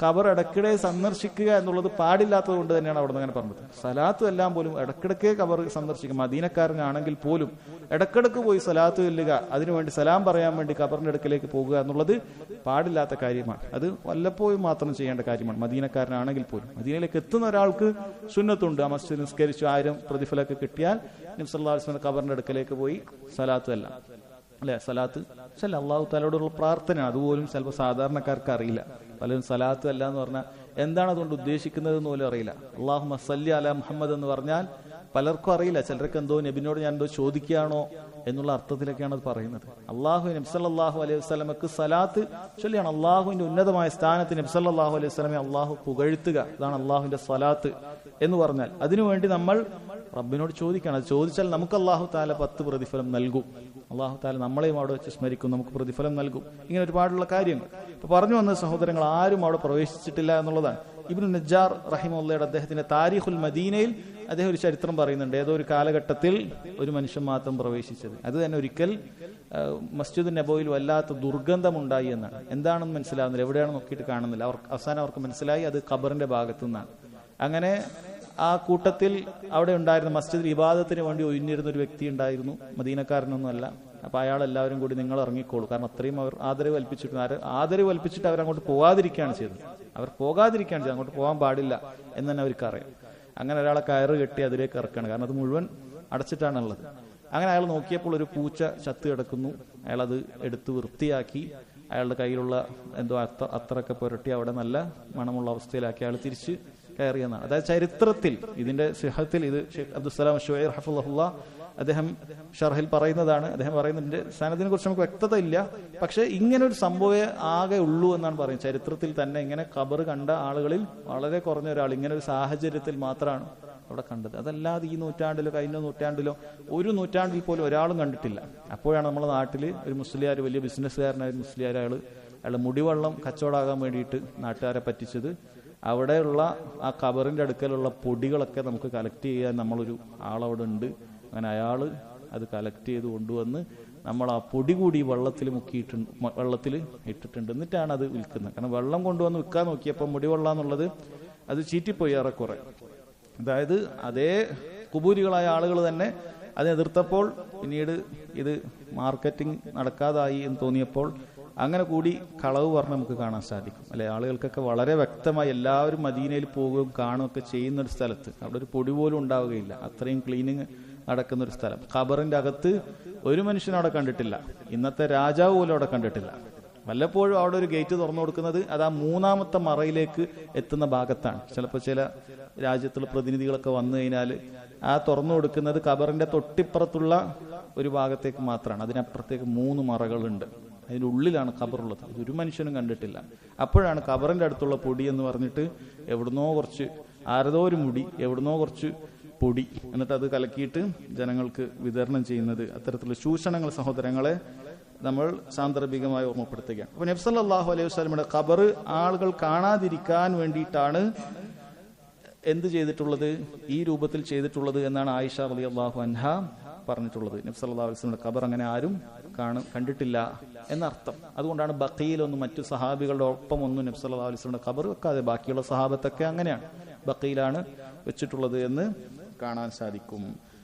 ഖബർ ഇടയ്ക്കിടെ സന്ദർശിക്കുക എന്നുള്ളത് പാടില്ലാത്തത് കൊണ്ട് തന്നെയാണ് അവിടെ നിന്ന് അങ്ങനെ പറഞ്ഞത്. സലാത്ത് എല്ലാം പോലും ഇടയ്ക്കിടയ്ക്ക് ഖബർ സന്ദർശിക്കുക, മദീനക്കാരനാണെങ്കിൽ പോലും ഇടയ്ക്കിടയ്ക്ക് പോയി സലാത്ത് ചൊല്ലുക, അതിനുവേണ്ടി സലാം പറയാൻ വേണ്ടി ഖബറിന്റെ അടുക്കലേക്ക് പോകുക എന്നുള്ളത് പാടില്ലാത്ത കാര്യമാണ്. അത് വല്ലപ്പോഴും മാത്രം ചെയ്യേണ്ട കാര്യമാണ്, മദീനക്കാരനാണെങ്കിൽ പോലും. മദീനയിലേക്ക് എത്തുന്ന ഒരാൾക്ക് സുന്നത്തുണ്ട്, ആ മസ്ജിദ് നിസ്കരിച്ചു 1000 പ്രതിഫലമൊക്കെ കിട്ടിയാൽ നബി സല്ലല്ലാഹു അലൈഹി വസല്ലം ഖബറിന്റെ അടുക്കലേക്ക് പോയി സലാത്ത് എല്ലാം അല്ലെ, സലാത്ത് അള്ളാഹു തആലയോടുള്ള പ്രാർത്ഥന, അതുപോലും ചിലപ്പോൾ സാധാരണക്കാർക്ക് അറിയില്ല. പലരും സലാത്ത് അല്ല എന്ന് പറഞ്ഞാൽ എന്താണ് അതുകൊണ്ട് ഉദ്ദേശിക്കുന്നത് എന്ന് പോലും അറിയില്ല. അല്ലാഹുമ്മ സല്ലി അലാ മുഹമ്മദ് എന്ന് പറഞ്ഞാൽ പലർക്കും അറിയില്ല. ചിലർക്ക് എന്തോ നബിനോട് ഞാൻ എന്തോ ചോദിക്കുകയാണോ എന്നുള്ള അർത്ഥത്തിലൊക്കെയാണ് അത് പറയുന്നത്. നബി സല്ലല്ലാഹു അലൈഹി വസല്ലമക്ക് സലാത്ത് ചൊല്ലിയാണ് അള്ളാഹുവിന്റെ ഉന്നതമായ സ്ഥാനത്ത് നബി സല്ലല്ലാഹു അലൈഹി വസല്ലമയെ അള്ളാഹു പുകഴ്ത്തുക, അതാണ് അള്ളാഹുവിന്റെ സ്വലാത്ത് എന്ന് പറഞ്ഞാൽ. അതിനുവേണ്ടി നമ്മൾ റബ്ബിനോട് ചോദിക്കണം. അത് ചോദിച്ചാൽ നമുക്ക് അള്ളാഹു തആല 10 പ്രതിഫലം നൽകും. അള്ളാഹു തആല നമ്മളെയും അവിടെ വെച്ച് സ്മരിക്കും, നമുക്ക് പ്രതിഫലം നൽകും. ഇങ്ങനെ ഒരുപാടുള്ള കാര്യങ്ങൾ ഇപ്പൊ പറഞ്ഞു വന്ന സഹോദരങ്ങൾ ആരും അവിടെ പ്രവേശിച്ചിട്ടില്ല എന്നുള്ളതാണ്. ഇബ്നു നജ്ജാർ റഹിമഹുള്ളയുടെ അദ്ദേഹത്തിന്റെ താരീഖുൽ മദീനയിൽ അദ്ദേഹം ഒരു ചരിത്രം പറയുന്നുണ്ട്. ഏതോ ഒരു കാലഘട്ടത്തിൽ ഒരു മനുഷ്യൻ മാത്രം പ്രവേശിച്ചത്. അത് തന്നെ ഒരിക്കൽ മസ്ജിദ് നബവിയിൽ വല്ലാത്ത ദുർഗന്ധമുണ്ടായി എന്നാണ്. എന്താണെന്ന് മനസ്സിലാവുന്നില്ല, എവിടെയാണെന്ന് നോക്കിയിട്ട് കാണുന്നില്ല. അവസാനം അവർക്ക് മനസ്സിലായി അത് ഖബറിന്റെ ഭാഗത്തു നിന്നാണ്. അങ്ങനെ ആ കൂട്ടത്തിൽ അവിടെ ഉണ്ടായിരുന്ന മസ്ജിദിൽ ഇബാദത്തിന് വേണ്ടി ഒഴിഞ്ഞിരുന്ന ഒരു വ്യക്തി ഉണ്ടായിരുന്നു, മദീനക്കാരനൊന്നുമല്ല. അപ്പൊ അയാൾ എല്ലാവരും കൂടി നിങ്ങൾ ഇറങ്ങിക്കോളൂ, കാരണം അത്രയും അവർ ആദരവ് കൽപ്പിച്ചിട്ട് അവരങ്ങോട്ട് പോകാതിരിക്കുകയാണ് ചെയ്തത്. അങ്ങോട്ട് പോകാൻ പാടില്ല എന്ന് തന്നെ അവർക്ക് അറിയാം. അങ്ങനെ ഒരാളെ കയറ് കെട്ടി അതിലേക്ക് ഇറക്കുകയാണ്, കാരണം അത് മുഴുവൻ അടച്ചിട്ടാണുള്ളത്. അങ്ങനെ അയാൾ നോക്കിയപ്പോൾ ഒരു പൂച്ച ചത്ത് കിടക്കുന്നു. അയാൾ അത് എടുത്ത് വൃത്തിയാക്കി അയാളുടെ കയ്യിലുള്ള എന്തോ അത്രയൊക്കെ പുരട്ടി അവിടെ നല്ല മണമുള്ള അവസ്ഥയിലാക്കി അയാൾ തിരിച്ച് കയറിയെന്നാണ്. അതായത് ചരിത്രത്തിൽ ഇതിന്റെ സിഹത്തിൽ ഇത് ഷെയ്ഖ് അബ്ദുസ്സലാം ശുഐർ ഹഫിളഹുല്ലാ അദ്ദേഹം ഷർഹിൽ പറയുന്നതാണ്. അദ്ദേഹം പറയുന്നതിന്റെ സനദിനെ കുറിച്ച് നമുക്ക് വ്യക്തത ഇല്ല, പക്ഷെ ഇങ്ങനെ ഒരു സംഭവം ആകെ ഉള്ളൂ എന്നാണ് പറയുന്നത്. ചരിത്രത്തിൽ തന്നെ ഇങ്ങനെ ഖബർ കണ്ട ആളുകളിൽ വളരെ കുറഞ്ഞ ഒരാൾ ഇങ്ങനെ ഒരു സാഹചര്യത്തിൽ മാത്രമാണ് അവിടെ കണ്ടത്. അതല്ലാതെ ഈ നൂറ്റാണ്ടിലോ കഴിഞ്ഞ നൂറ്റാണ്ടിലോ ഒരു നൂറ്റാണ്ടിൽ പോലും ഒരാളും കണ്ടിട്ടില്ല. അപ്പോഴാണ് നമ്മുടെ നാട്ടിൽ ഒരു മുസ്ലിയാർ, വലിയ ബിസിനസ്സുകാരനായ ഒരു മുസ്ലിയാർ, അയാൾ മുടിവെള്ളം കച്ചവടമാകാൻ വേണ്ടിയിട്ട് നാട്ടുകാരെ പറ്റിച്ചത്. അവിടെയുള്ള ആ ഖബറിന്റെ അടുക്കലുള്ള പൊടികളൊക്കെ നമുക്ക് കളക്ട് ചെയ്യാൻ നമ്മളൊരു ആളവിടെ ഉണ്ട്. അങ്ങനെ അയാൾ അത് കളക്ട് ചെയ്ത് കൊണ്ടുവന്ന് നമ്മൾ ആ പൊടി കൂടി വെള്ളത്തിൽ ഇട്ടിട്ടുണ്ട്. എന്നിട്ടാണ് അത് വിൽക്കുന്നത്. കാരണം വെള്ളം കൊണ്ടുവന്ന് വിൽക്കാൻ നോക്കിയപ്പോൾ മുടിവെള്ളം എന്നുള്ളത് അത് ചീറ്റിപ്പോയി ഏറെക്കുറെ. അതായത് അതേ കുബൂരികളായ ആളുകൾ തന്നെ അതിനെ എതിർത്തപ്പോൾ പിന്നീട് ഇത് മാർക്കറ്റിംഗ് നടക്കാതായി എന്ന് തോന്നിയപ്പോൾ അങ്ങനെ കൂടി കളവ് പറഞ്ഞ് നമുക്ക് കാണാൻ സാധിക്കും അല്ലെ. ആളുകൾക്കൊക്കെ വളരെ വ്യക്തമായി എല്ലാവരും മദീനയിൽ പോവുകയും കാണുകയൊക്കെ ചെയ്യുന്ന ഒരു സ്ഥലത്ത് അവിടെ ഒരു പൊടി പോലും ഉണ്ടാവുകയില്ല, അത്രയും ക്ലീനിങ് നടക്കുന്ന ഒരു സ്ഥലം. ഖബറിന്റെ അകത്ത് ഒരു മനുഷ്യനും അവിടെ കണ്ടിട്ടില്ല, ഇന്നത്തെ രാജാവ് പോലും അവിടെ കണ്ടിട്ടില്ല. വല്ലപ്പോഴും അവിടെ ഒരു ഗേറ്റ് തുറന്നു കൊടുക്കുന്നത് അത് ആ 3ാമത്തെ മറയിലേക്ക് എത്തുന്ന ഭാഗത്താണ്. ചിലപ്പോൾ ചില രാജ്യത്തുള്ള പ്രതിനിധികളൊക്കെ വന്നു കഴിഞ്ഞാൽ ആ തുറന്നു കൊടുക്കുന്നത് ഖബറിന്റെ തൊട്ടിപ്പുറത്തുള്ള ഒരു ഭാഗത്തേക്ക് മാത്രമാണ്. അതിനപ്പുറത്തേക്ക് 3 മറകളുണ്ട്. അതിൻ്റെ ഉള്ളിലാണ് ഖബറുള്ളത്. ഒരു മനുഷ്യനും കണ്ടിട്ടില്ല. അപ്പോഴാണ് ഖബറിന്റെ അടുത്തുള്ള പൊടി എന്ന് പറഞ്ഞിട്ട് എവിടുന്നോ കുറച്ച് ആരതോ ഒരു മുടി എവിടുന്നോ കുറച്ച് പൊടി എന്നിട്ട് അത് കലക്കിയിട്ട് ജനങ്ങൾക്ക് വിതരണം ചെയ്യുന്നത്. അത്തരത്തിലുള്ള ചൂഷണങ്ങൾ സഹോദരങ്ങളെ നമ്മൾ സാന്ദർഭികമായി ഓർമ്മപ്പെടുത്തുകയാണ്. അപ്പൊ നബി സല്ലല്ലാഹു അലൈഹി വസല്ലമയുടെ ഖബർ ആളുകൾ കാണാതിരിക്കാൻ വേണ്ടിയിട്ടാണ് എന്ത് ചെയ്തിട്ടുള്ളത്, ഈ രൂപത്തിൽ ചെയ്തിട്ടുള്ളത് എന്നാണ് ആയിഷ റളിയല്ലാഹു അൻഹ പറഞ്ഞിട്ടുള്ളത്. നബി സല്ലല്ലാഹു അലൈഹി വസല്ലമയുടെ ഖബർ അങ്ങനെ ആരും കണ്ടിട്ടില്ല എന്നർത്ഥം. അതുകൊണ്ടാണ് ബഖീലൊന്നും മറ്റു സഹാബികളുടെ ഒപ്പം ഒന്നും നബി സല്ലല്ലാഹു അലൈഹി വസല്ലമയുടെ ഖബർ വെക്കാതെ, ബാക്കിയുള്ള സഹാബത്തൊക്കെ അങ്ങനെയാണ് ബഖീലാണ് വെച്ചിട്ടുള്ളത് എന്ന് കാണാൻ സാധിക്കും.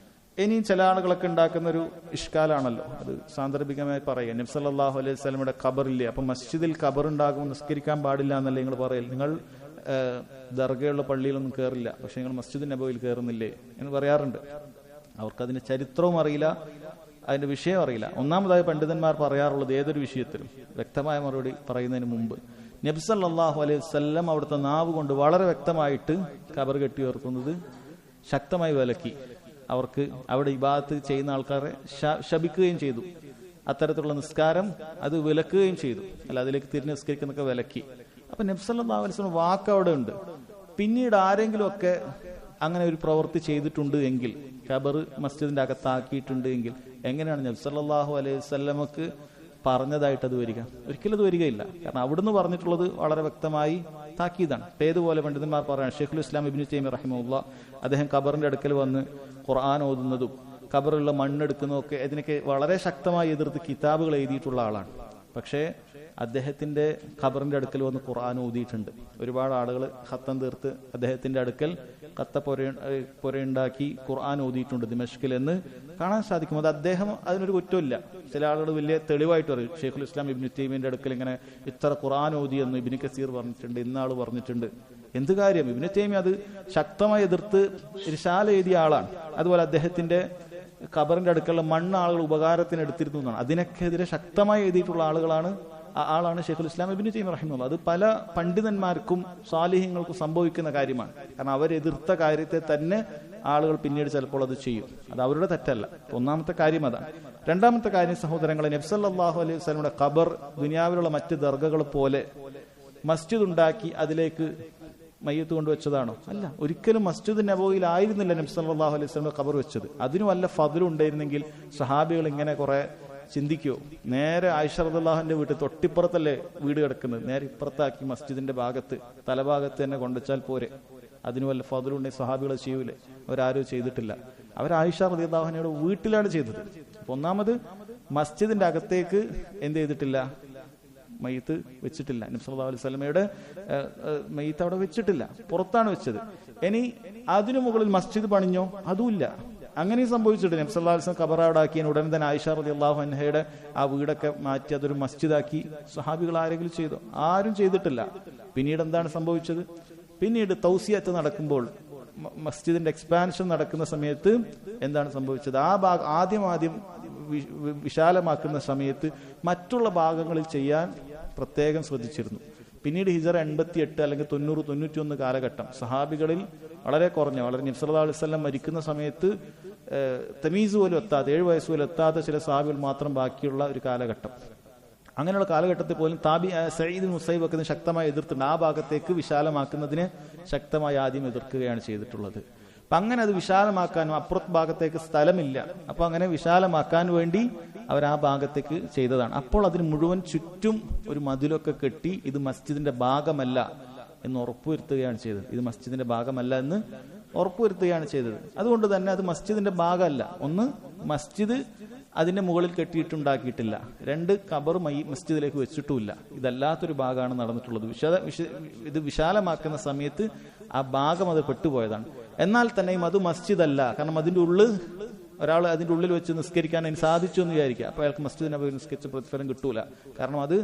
ഇനിയും ചില ആളുകളൊക്കെ ഉണ്ടാക്കുന്ന ഒരു ഇഷ്കാലാണല്ലോ, അത് സാന്ദർഭികമായി പറയുക. നബി സല്ലല്ലാഹു അലൈഹി വസല്ലമയുടെ ഖബറില്ലേ, അപ്പൊ മസ്ജിദിൽ ഖബർ ഉണ്ടാകുമ്പോൾ നിസ്കരിക്കാൻ പാടില്ല എന്നല്ലേ നിങ്ങൾ പറയൽ? നിങ്ങൾ ദർഗയുള്ള പള്ളിയിലൊന്നും കയറില്ല, പക്ഷെ നിങ്ങൾ മസ്ജിദ് നബവിയിൽ കയറുന്നില്ലേ എന്ന് പറയാറുണ്ട്. അവർക്കതിന്റെ ചരിത്രവും അറിയില്ല, അതിന്റെ വിഷയം അറിയില്ല. ഒന്നാമതായി പണ്ഡിതന്മാർ പറയാറുള്ളത് ഏതൊരു വിഷയത്തിലും വ്യക്തമായ മറുപടി പറയുന്നതിന് മുമ്പ് നബി സല്ലല്ലാഹു അലൈഹി വസല്ലം അവിടുത്തെ നാവ് കൊണ്ട് വളരെ വ്യക്തമായിട്ട് ഖബർ കെട്ടി ഉയർത്തുന്നത് ശക്തമായി വിലക്കി. അവർക്ക് അവിടെ ഇബാദത്ത് ചെയ്യുന്ന ആൾക്കാരെ ശപിക്കുകയും ചെയ്തു. അത്തരത്തിലുള്ള നിസ്കാരം അത് വിലക്കുകയും ചെയ്തു. അല്ല, അതിലേക്ക് തിരിഞ്ഞ് നിസ്കരിക്കുന്നൊക്കെ വിലക്കി. അപ്പൊ നബി സല്ലല്ലാഹു അലൈഹി വസല്ലം വാക്ക് അവിടെ ഉണ്ട്. പിന്നീട് ആരെങ്കിലും ഒക്കെ അങ്ങനെ ഒരു പ്രവൃത്തി ചെയ്തിട്ടുണ്ട് എങ്കിൽ, ഖബർ മസ്ജിദിന്റെ അകത്താക്കിയിട്ടുണ്ട് എങ്കിൽ, എങ്ങനെയാണ് നബി സല്ലല്ലാഹു അലൈഹി വസല്ലമക്ക് പറഞ്ഞതായിട്ട് അത് വരിക? ഒരിക്കലും അത് വരികയില്ല. കാരണം അവിടുന്ന് പറഞ്ഞിട്ടുള്ളത് വളരെ വ്യക്തമായി താക്കീതാണ്. ഏതുപോലെ പണ്ഡിതന്മാർ പറയാണ്, ഷെയ്ഖുൽ ഇസ്ലാം ഇബ്നു തൈമിയ്യ റഹിമഹുല്ലാഹ് അദ്ദേഹം ഖബറിന്റെ അടുക്കൽ വന്ന് ഖുർആൻ ഓതുന്നതും ഖബറിലുള്ള മണ്ണെടുക്കുന്നതും ഒക്കെ ഇതിനൊക്കെ വളരെ ശക്തമായി എതിർത്ത് കിതാബുകൾ എഴുതിയിട്ടുള്ള ആളാണ്. പക്ഷേ അദ്ദേഹത്തിന്റെ ഖബറിന്റെ അടുക്കൽ വന്ന് ഖുർആൻ ഓതിയിട്ടുണ്ട്. ഒരുപാട് ആളുകൾ ഖത്തം തീർത്ത് അദ്ദേഹത്തിന്റെ അടുക്കൽ ഖത്ത പുരയുണ്ടാക്കി ഖുർആൻ ഓതിയിട്ടുണ്ട് ദിമഷ്കിൽ എന്ന് കാണാൻ സാധിക്കും. അത് അദ്ദേഹം അതിനൊരു കുറ്റമില്ല. ചില ആളുകൾ വലിയ തെളിവായിട്ട് പറയും, ഷെയ്ഖുൽ ഇസ്ലാം ഇബ്നു തൈമിയ്യയുടെ അടുക്കൽ ഇങ്ങനെ ഇത്ര ഖുർആൻ ഓതിയെന്ന് ഇബ്നു കസീർ പറഞ്ഞിട്ടുണ്ട്, ഇന്നാള് പറഞ്ഞിട്ടുണ്ട്. എന്ത് കാര്യം? ഇബ്നു തൈമിയ്യ അത് ശക്തമായി എതിർത്ത് റിസാല എഴുതിയ ആളാണ്. അതുപോലെ അദ്ദേഹത്തിന്റെ ഖബറിന്റെ അടുക്കലുള്ള മണ്ണ് ആളുകൾ ഉപകാരത്തിന് എടുത്തിരുന്നു എന്നാണ്. അതിനൊക്കെതിരെ ശക്തമായി എഴുതിയിട്ടുള്ള ആളാണ് ഷെയ്ഖുൽ ഇസ്ലാം ഇബ്നു തൈമിയ്യ റഹിമഹുല്ലാഹ്. അത് പല പണ്ഡിതന്മാർക്കും സാലിഹ്യങ്ങൾക്കും സംഭവിക്കുന്ന കാര്യമാണ്. കാരണം അവരെതിർത്ത കാര്യത്തെ തന്നെ ആളുകൾ പിന്നീട് ചിലപ്പോൾ അത് ചെയ്യും. അത് അവരുടെ തെറ്റല്ല. ഒന്നാമത്തെ കാര്യം അതാണ്. രണ്ടാമത്തെ കാര്യം സഹോദരങ്ങളെ, നബി സല്ലല്ലാഹു അലൈഹി വസല്ലമയുടെ ഖബർ ദുനിയാവിലുള്ള മറ്റ് ദർഗകൾ പോലെ മസ്ജിദ് ഉണ്ടാക്കി അതിലേക്ക് മയ്യത്ത് കൊണ്ടുവച്ചതാണോ? അല്ല, ഒരിക്കലും മസ്ജിദ് നബവിയിൽ ആയിരുന്നില്ല നബി സല്ലല്ലാഹു അലൈഹി വസല്ലം ഖബർ വെച്ചത്. അതിന് വല്ല ഫദ്ലും ഉണ്ടായിരുന്നെങ്കിൽ സഹാബികൾ ഇങ്ങനെ കുറെ ചിന്തിക്കോ? നേരെ ആയിഷ റളിയല്ലാഹുവിന്റെ വീട്ടിൽ തൊട്ടിപ്പുറത്തല്ലേ വീട് കിടക്കുന്നത്, നേരെ ഇപ്പുറത്താക്കി മസ്ജിദിന്റെ ഭാഗത്ത് തലഭാഗത്ത് തന്നെ കൊണ്ടുവച്ചാൽ പോരെ? അതിന് വല്ല ഫദ്ലും ഉണ്ടെങ്കിൽ സഹാബികൾ ചെയ്യൂലേ? അവരാരും ചെയ്തിട്ടില്ല. അവർ ആയിഷ റളിയല്ലാഹുവിനയുടെ വീട്ടിലാണ് ചെയ്തത്. ഒന്നാമത് മസ്ജിദിന്റെ അകത്തേക്ക് എന്ത് ചെയ്തിട്ടില്ല? മയ്യത്ത് വെച്ചിട്ടില്ല. നബി സല്ലല്ലാഹു അലൈഹി വസല്ലമയുടെ മയ്യത്ത് അവിടെ വെച്ചിട്ടില്ല, പുറത്താണ് വെച്ചത്. ഇനി അതിനു മുകളിൽ മസ്ജിദ് പണിഞ്ഞോ? അതുമില്ല. അങ്ങനെയും സംഭവിച്ചിട്ട് നബി സല്ലല്ലാഹു അലൈഹി വസല്ലം ഖബറവിടാക്കിയ ഉടൻ തന്നെ ആയിഷ റളിയല്ലാഹു അൻഹയുടെ ആ വീടൊക്കെ മാറ്റി അതൊരു മസ്ജിദാക്കി സഹാബികൾ ആരെങ്കിലും ചെയ്തോ? ആരും ചെയ്തിട്ടില്ല. പിന്നീട് എന്താണ് സംഭവിച്ചത്? പിന്നീട് തൗസിയത്ത് നടക്കുമ്പോൾ, മസ്ജിദിന്റെ എക്സ്പാൻഷൻ നടക്കുന്ന സമയത്ത് എന്താണ് സംഭവിച്ചത്? ആ ഭാഗം ആദ്യം വിശാലമാക്കുന്ന സമയത്ത് മറ്റുള്ള ഭാഗങ്ങളിൽ ചെയ്യാൻ പ്രത്യേകം ശ്രദ്ധിച്ചിരുന്നു. പിന്നീട് ഹിജറ 88 അല്ലെങ്കിൽ 90, 91 കാലഘട്ടം സഹാബികളിൽ വളരെ കുറഞ്ഞ, വളരെ നബി സല്ലല്ലാഹു അലൈഹി വസല്ലം മരിക്കുന്ന സമയത്ത് തമീസ് പോലും എത്താതെ, 7 വയസ്സ് പോലും എത്താത്ത ചില സഹാബികൾ മാത്രം ബാക്കിയുള്ള ഒരു കാലഘട്ടം. അങ്ങനെയുള്ള കാലഘട്ടത്തിൽ പോലും സഈദ് മുസൈബ് ഒക്കെ ശക്തമായി എതിർത്തിട്ടുണ്ട്. ആ ഭാഗത്തേക്ക് വിശാലമാക്കുന്നതിന് ശക്തമായി ആദ്യം എതിർക്കുകയാണ് ചെയ്തിട്ടുള്ളത്. അപ്പൊ അങ്ങനെ അത് വിശാലമാക്കാനും, അപ്പുറത്ത് ഭാഗത്തേക്ക് സ്ഥലമില്ല, അപ്പൊ അങ്ങനെ വിശാലമാക്കാൻ വേണ്ടി അവർ ആ ഭാഗത്തേക്ക് ചെയ്തതാണ്. അപ്പോൾ അതിന് മുഴുവൻ ചുറ്റും ഒരു മതിലൊക്കെ കെട്ടി ഇത് മസ്ജിദിന്റെ ഭാഗമല്ല എന്ന് ഉറപ്പുവരുത്തുകയാണ് ചെയ്തത്. ഇത് മസ്ജിദിന്റെ ഭാഗമല്ല എന്ന് ഉറപ്പുവരുത്തുകയാണ് ചെയ്തത്. അതുകൊണ്ട് തന്നെ അത് മസ്ജിദിന്റെ ഭാഗമല്ല. ഒന്ന്, മസ്ജിദ് അതിന്റെ മുകളിൽ കെട്ടിയിട്ടുണ്ടാക്കിയിട്ടില്ല. 2, ഖബർ മസ്ജിദിലേക്ക് വെച്ചിട്ടുമില്ല. ഇതല്ലാത്തൊരു ഭാഗമാണ് നടന്നിട്ടുള്ളത്. ഇത് വിശാലമാക്കുന്ന സമയത്ത് ആ ഭാഗം അത് പെട്ടുപോയതാണ്. എന്നാൽ തന്നെയും അത് മസ്ജിദ് അല്ല. കാരണം അതിന്റെ ഒരാൾ അതിന്റെ ഉള്ളിൽ വെച്ച് നിസ്കരിക്കാൻ അതിന് സാധിച്ചു എന്ന് വിചാരിക്കുക. അപ്പൊ അയാൾക്ക് മസ്ജിദിനെ പോയി നിസ്കരിച്ച പ്രതിഫലം കിട്ടൂല. കാരണം അത്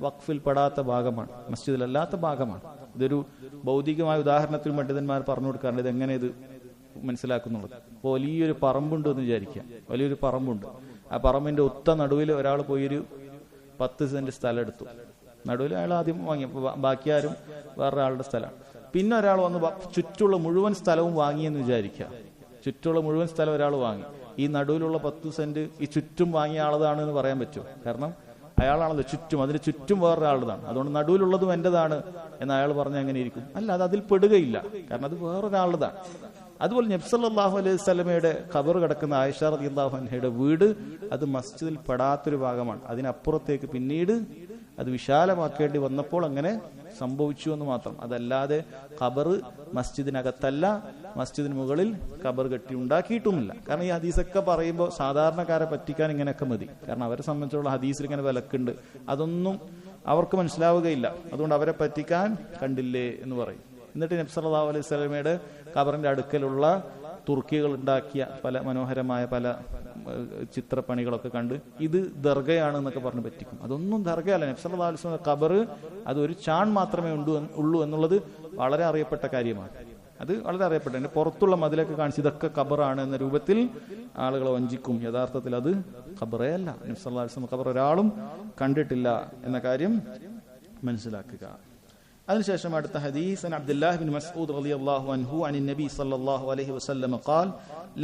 വഖഫിൽ പെടാത്ത ഭാഗമാണ്, മസ്ജിദിലല്ലാത്ത ഭാഗമാണ്. ഇതൊരു ഭൗതികമായ ഉദാഹരണത്തിൽ പണ്ഡിതന്മാർ പറഞ്ഞു കൊടുക്കാറുണ്ട്. ഇത് എങ്ങനെ ഇത് മനസ്സിലാക്കുന്നുള്ളത്? വലിയൊരു പറമ്പുണ്ട് എന്ന് വിചാരിക്കുക. വലിയൊരു പറമ്പുണ്ട്. ആ പറമ്പിന്റെ ഒത്ത നടുവിൽ ഒരാൾ പോയൊരു 10 സെന്റ് സ്ഥലം എടുത്തു. നടുവിൽ അയാൾ ആദ്യം വാങ്ങി, ബാക്കി ആരും വേറൊരാളുടെ സ്ഥലമാണ്. പിന്നെ ഒരാൾ വന്ന് ചുറ്റുള്ള മുഴുവൻ സ്ഥലവും വാങ്ങിയെന്ന് വിചാരിക്കുക. ചുറ്റുള്ള മുഴുവൻ സ്ഥലം ഒരാൾ വാങ്ങി. ഈ നടുവിലുള്ള 10 സെന്റ് ഈ ചുറ്റും വാങ്ങിയ ആളതാണ് എന്ന് പറയാൻ പറ്റുമോ? കാരണം അയാളാണല്ലോ ചുറ്റും, അതിന് ചുറ്റും വേറൊരാളുതാണ്. അതുകൊണ്ട് നടുവിലുള്ളതും എന്റേതാണ് എന്ന് അയാൾ പറഞ്ഞ എങ്ങനെ ഇരിക്കും? അല്ല, അത് അതിൽ പെടുകയില്ല. കാരണം അത് വേറൊരാളുതാണ്. അതുപോലെ നബി സല്ലല്ലാഹു അലൈഹി വസല്ലമയുടെ ഖബർ കിടക്കുന്ന ആയിഷ റളിയല്ലാഹു അൻഹയുടെ വീട് അത് മസ്ജിദിൽ പെടാത്തൊരു ഭാഗമാണ്. അതിനപ്പുറത്തേക്ക് പിന്നീട് അത് വിശാലമാക്കേണ്ടി വന്നപ്പോൾ അങ്ങനെ സംഭവിച്ചു എന്ന് മാത്രം. അതല്ലാതെ ഖബർ മസ്ജിദിനകത്തല്ല, മസ്ജിദിന് മുകളിൽ ഖബർ കെട്ടി ഉണ്ടാക്കിയിട്ടുമില്ല. കാരണം ഈ ഹദീസൊക്കെ പറയുമ്പോൾ സാധാരണക്കാരെ പറ്റിക്കാൻ ഇങ്ങനെയൊക്കെ മതി. കാരണം അവരെ സംബന്ധിച്ചുള്ള ഹദീസിൽ ഇങ്ങനെ വിലക്കുണ്ട്, അതൊന്നും അവർക്ക് മനസ്സിലാവുകയില്ല. അതുകൊണ്ട് അവരെ പറ്റിക്കാൻ കണ്ടില്ലേ എന്ന് പറയും. എന്നിട്ട് നബി സല്ലല്ലാഹു അലൈഹി വസല്ലമയുടെ ഖബറിന്റെ അടുക്കലുള്ള തുർക്കികൾ ഉണ്ടാക്കിയ പല മനോഹരമായ പല ചിത്രപ്പണികളൊക്കെ കണ്ട് ഇത് ദർഗയാണ് എന്നൊക്കെ പറഞ്ഞ് പറ്റിക്കും. അതൊന്നും ദർഗയല്ല. നബി സല്ലല്ലാഹു അലൈഹി വസല്ലം ഖബർ അത് ഒരു ചാൺ മാത്രമേ ഉള്ളൂ എന്നുള്ളത് വളരെ അറിയപ്പെട്ട കാര്യമാണ്. അത് വളരെ അറിയപ്പെട്ട, അതിന്റെ പുറത്തുള്ള മതിലൊക്കെ കാണിച്ച് ഇതൊക്കെ ഖബറാണ് എന്ന രൂപത്തിൽ ആളുകളെ വഞ്ചിക്കും. യഥാർത്ഥത്തിൽ അത് ഖബറേ അല്ല. നബി സല്ലല്ലാഹു അലൈഹി വസല്ലം ഖബർ ഒരാളും കണ്ടിട്ടില്ല എന്ന കാര്യം മനസ്സിലാക്കുക. അതിനുശേഷം അടുത്ത ഹദീസ് അൻ അബ്ദുല്ലാഹി ബിൻ മസ്ഊദ് റളിയല്ലാഹു അൻഹു അനിൻ നബി സല്ലല്ലാഹു അലൈഹി വസല്ലം ഖാൽ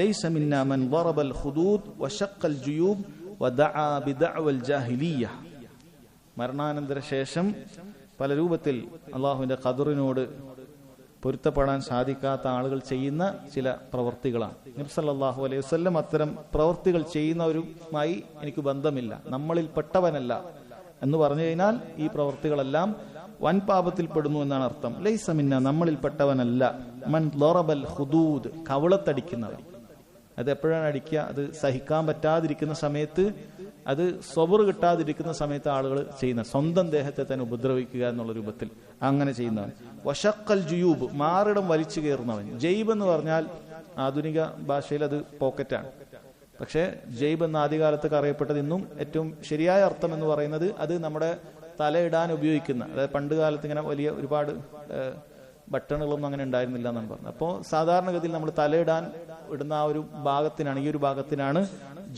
ലൈസ മിന്നാ മൻ ضرب الخدود وشق الجيوب ودعا بدعوى الجاهليه. മരണാനന്തര ശേഷം പല രൂപത്തിൽ അല്ലാഹുവിന്റെ ഖദറിനോട് പൊരുത്തപ്പെടാൻ സാധിക്കാത്ത ആളുകൾ ചെയ്യുന്ന ചില പ്രവർത്തികളാണ്. നബി സല്ലല്ലാഹു അലൈഹി വസല്ലം അത്തരം പ്രവർത്തികൾ ചെയ്യുന്നവരുമായി എനിക്ക് ബന്ധമില്ല, നമ്മളിൽ പെട്ടവനല്ല എന്ന് പറഞ്ഞു കഴിഞ്ഞാൽ ഈ പ്രവർത്തികളെല്ലാം വൻ പാപത്തിൽ പെടുന്നു എന്നാണ് അർത്ഥം. ലൈസ മിന്ന, നമ്മളിൽ പെട്ടവനല്ല. മൻ ളറബൽ ഖുദൂദ്, കവളത്തടിക്കുന്നവൻ. അത് എപ്പോഴാണ് അടിക്കുക? അത് സഹിക്കാൻ പറ്റാതിരിക്കുന്ന സമയത്ത്, അത് സ്വബർ കിട്ടാതിരിക്കുന്ന സമയത്ത് ആളുകൾ ചെയ്യുന്ന, സ്വന്തം ദേഹത്തെ തന്നെ ഉപദ്രവിക്കുക എന്നുള്ള രൂപത്തിൽ അങ്ങനെ ചെയ്യുന്നവൻ. വശക്കൽ ജുയൂബ്, മാറിടം വലിച്ചു കയറുന്നവൻ. ജയ്ബ് എന്ന് പറഞ്ഞാൽ ആധുനിക ഭാഷയിൽ അത് പോക്കറ്റാണ്. പക്ഷേ ജയ്ബ് എന്ന ആദ്യകാലത്തൊക്കെ അറിയപ്പെട്ടത് ഇന്നും ഏറ്റവും ശരിയായ അർത്ഥം എന്ന് പറയുന്നത് അത് നമ്മുടെ തലയിടാൻ ഉപയോഗിക്കുന്ന, അതായത് പണ്ട് കാലത്ത് ഇങ്ങനെ വലിയ ഒരുപാട് ബട്ടണുകളൊന്നും അങ്ങനെ ഉണ്ടായിരുന്നില്ല എന്നാണ് പറഞ്ഞത്. അപ്പോൾ സാധാരണഗതിയിൽ നമ്മൾ തലയിടാൻ ഇടുന്ന ആ ഒരു ഭാഗത്തിനാണ്, ഈ ഒരു ഭാഗത്തിനാണ്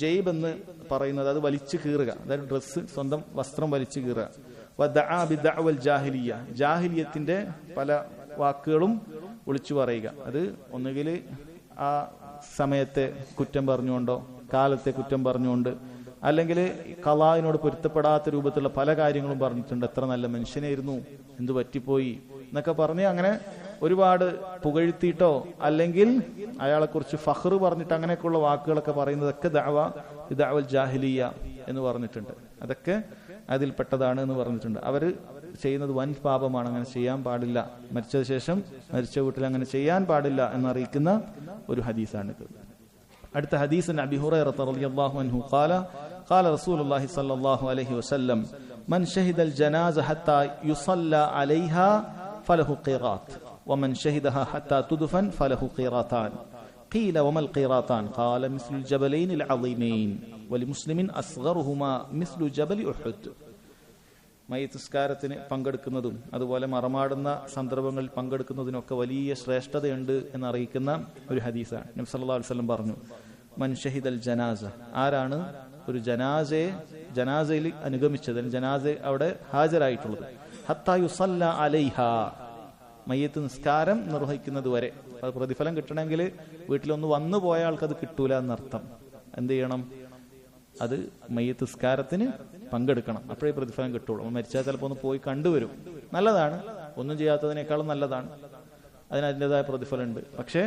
ജയ്ബ് എന്ന് പറയുന്നത്. അത് വലിച്ചു കീറുക, അതായത് ഡ്രസ്സ്, സ്വന്തം വസ്ത്രം വലിച്ചു കീറുക. വദഅ ബിദഅവൽ ജാഹിലിയ്യ, ജാഹിലിയത്തിന്റെ പല വാക്കുകളും വിളിച്ചു പറയുക. അത് ഒന്നുകിൽ ആ സമയത്തെ കുറ്റം പറഞ്ഞുകൊണ്ടോ കാലത്തെ കുറ്റം പറഞ്ഞുകൊണ്ട്, അല്ലെങ്കിൽ ഖളാഇനോട് പൊരുത്തപ്പെടാത്ത രൂപത്തിലുള്ള പല കാര്യങ്ങളും പറഞ്ഞിട്ടുണ്ട്. എത്ര നല്ല മനുഷ്യനായിരുന്നു, എന്തു പറ്റിപ്പോയി എന്നൊക്കെ പറഞ്ഞ് അങ്ങനെ ഒരുപാട് പുകഴ്ത്തിയിട്ടോ അല്ലെങ്കിൽ അയാളെക്കുറിച്ച് ഫഖ്റ് പറഞ്ഞിട്ട് അങ്ങനെയൊക്കെയുള്ള വാക്കുകളൊക്കെ പറയുന്നതൊക്കെ ദഅവൽ ജാഹിലിയ്യ എന്ന് പറഞ്ഞിട്ടുണ്ട്. അതൊക്കെ അതിൽപ്പെട്ടതാണ് എന്ന് പറഞ്ഞിട്ടുണ്ട്. അവർ ചെയ്യുന്നത് വൻ പാപമാണ്, അങ്ങനെ ചെയ്യാൻ പാടില്ല. മരിച്ച ശേഷം മരിച്ച വീട്ടിൽ അങ്ങനെ ചെയ്യാൻ പാടില്ല എന്നറിയിക്കുന്ന ഒരു ഹദീസാണിത്. അടുത്ത ഹദീസ് അബീ ഹുറൈറ റളിയല്ലാഹു അൻഹു ഖാല ഖാല റസൂലുള്ളാഹി സ്വല്ലല്ലാഹു അലൈഹി വസല്ലം മൻ ഷഹിദൽ ജനാസ ഹത്താ യുസല്ല അലൈഹാ ഫലഹു ഖിറാത്ത് വമൻ ഷഹിദഹാ ഹത്താ തുദ്ഫൻ ഫലഹു ഖിറാത്താൻ ഖീല വമൽ ഖിറാത്താൻ ഖാല മിസ്ലുൽ ജബലൈനിൽ അളീമൈൻ വലിമുസ്ലിമിൻ അസ്ഗറുഹുമാ മിസ്ലു ജബലി ഉഹുദ്. മയ്യിത്ത് പങ്കെടുക്കുന്നതും അതുപോലെ മറമാടുന്ന സന്ദർഭങ്ങളിൽ പങ്കെടുക്കുന്നതിനൊക്കെ വലിയ ശ്രേഷ്ഠതയുണ്ട് എന്നറിയിക്കുന്ന ഒരു ഹദീസാണ്. നബി സല്ലല്ലാഹു അലൈഹി വസല്ലം പറഞ്ഞു, മൻ ഷഹിദൽ ജനാസ, ആരാണ് ഒരു ജനാസയിൽ അനുഗമിച്ചത്, ജനാസ അവിടെ ഹാജരായിട്ടുള്ളത്, ഹത്താ യുസല്ല അലൈഹാ, മയ്യിത്ത് നിസ്കാരം നിർവഹിക്കുന്നത് വരെ. അത് പ്രതിഫലം കിട്ടണമെങ്കിൽ വീട്ടിലൊന്ന് വന്നു പോയ ആൾക്കത് കിട്ടൂല എന്നർത്ഥം. എന്ത് ചെയ്യണം? അത് മയ്യിത്ത് നിസ്കാരത്തിന് പങ്കെടുക്കണം, അപ്പോഴേ പ്രതിഫലം കിട്ടുള്ളൂ. മരിച്ചാൽ ചിലപ്പോൾ ഒന്ന് പോയി കണ്ടുവരും, നല്ലതാണ്, ഒന്നും ചെയ്യാത്തതിനേക്കാളും നല്ലതാണ്, അതിന് അതിൻ്റെതായ പ്രതിഫലമുണ്ട്. പക്ഷേ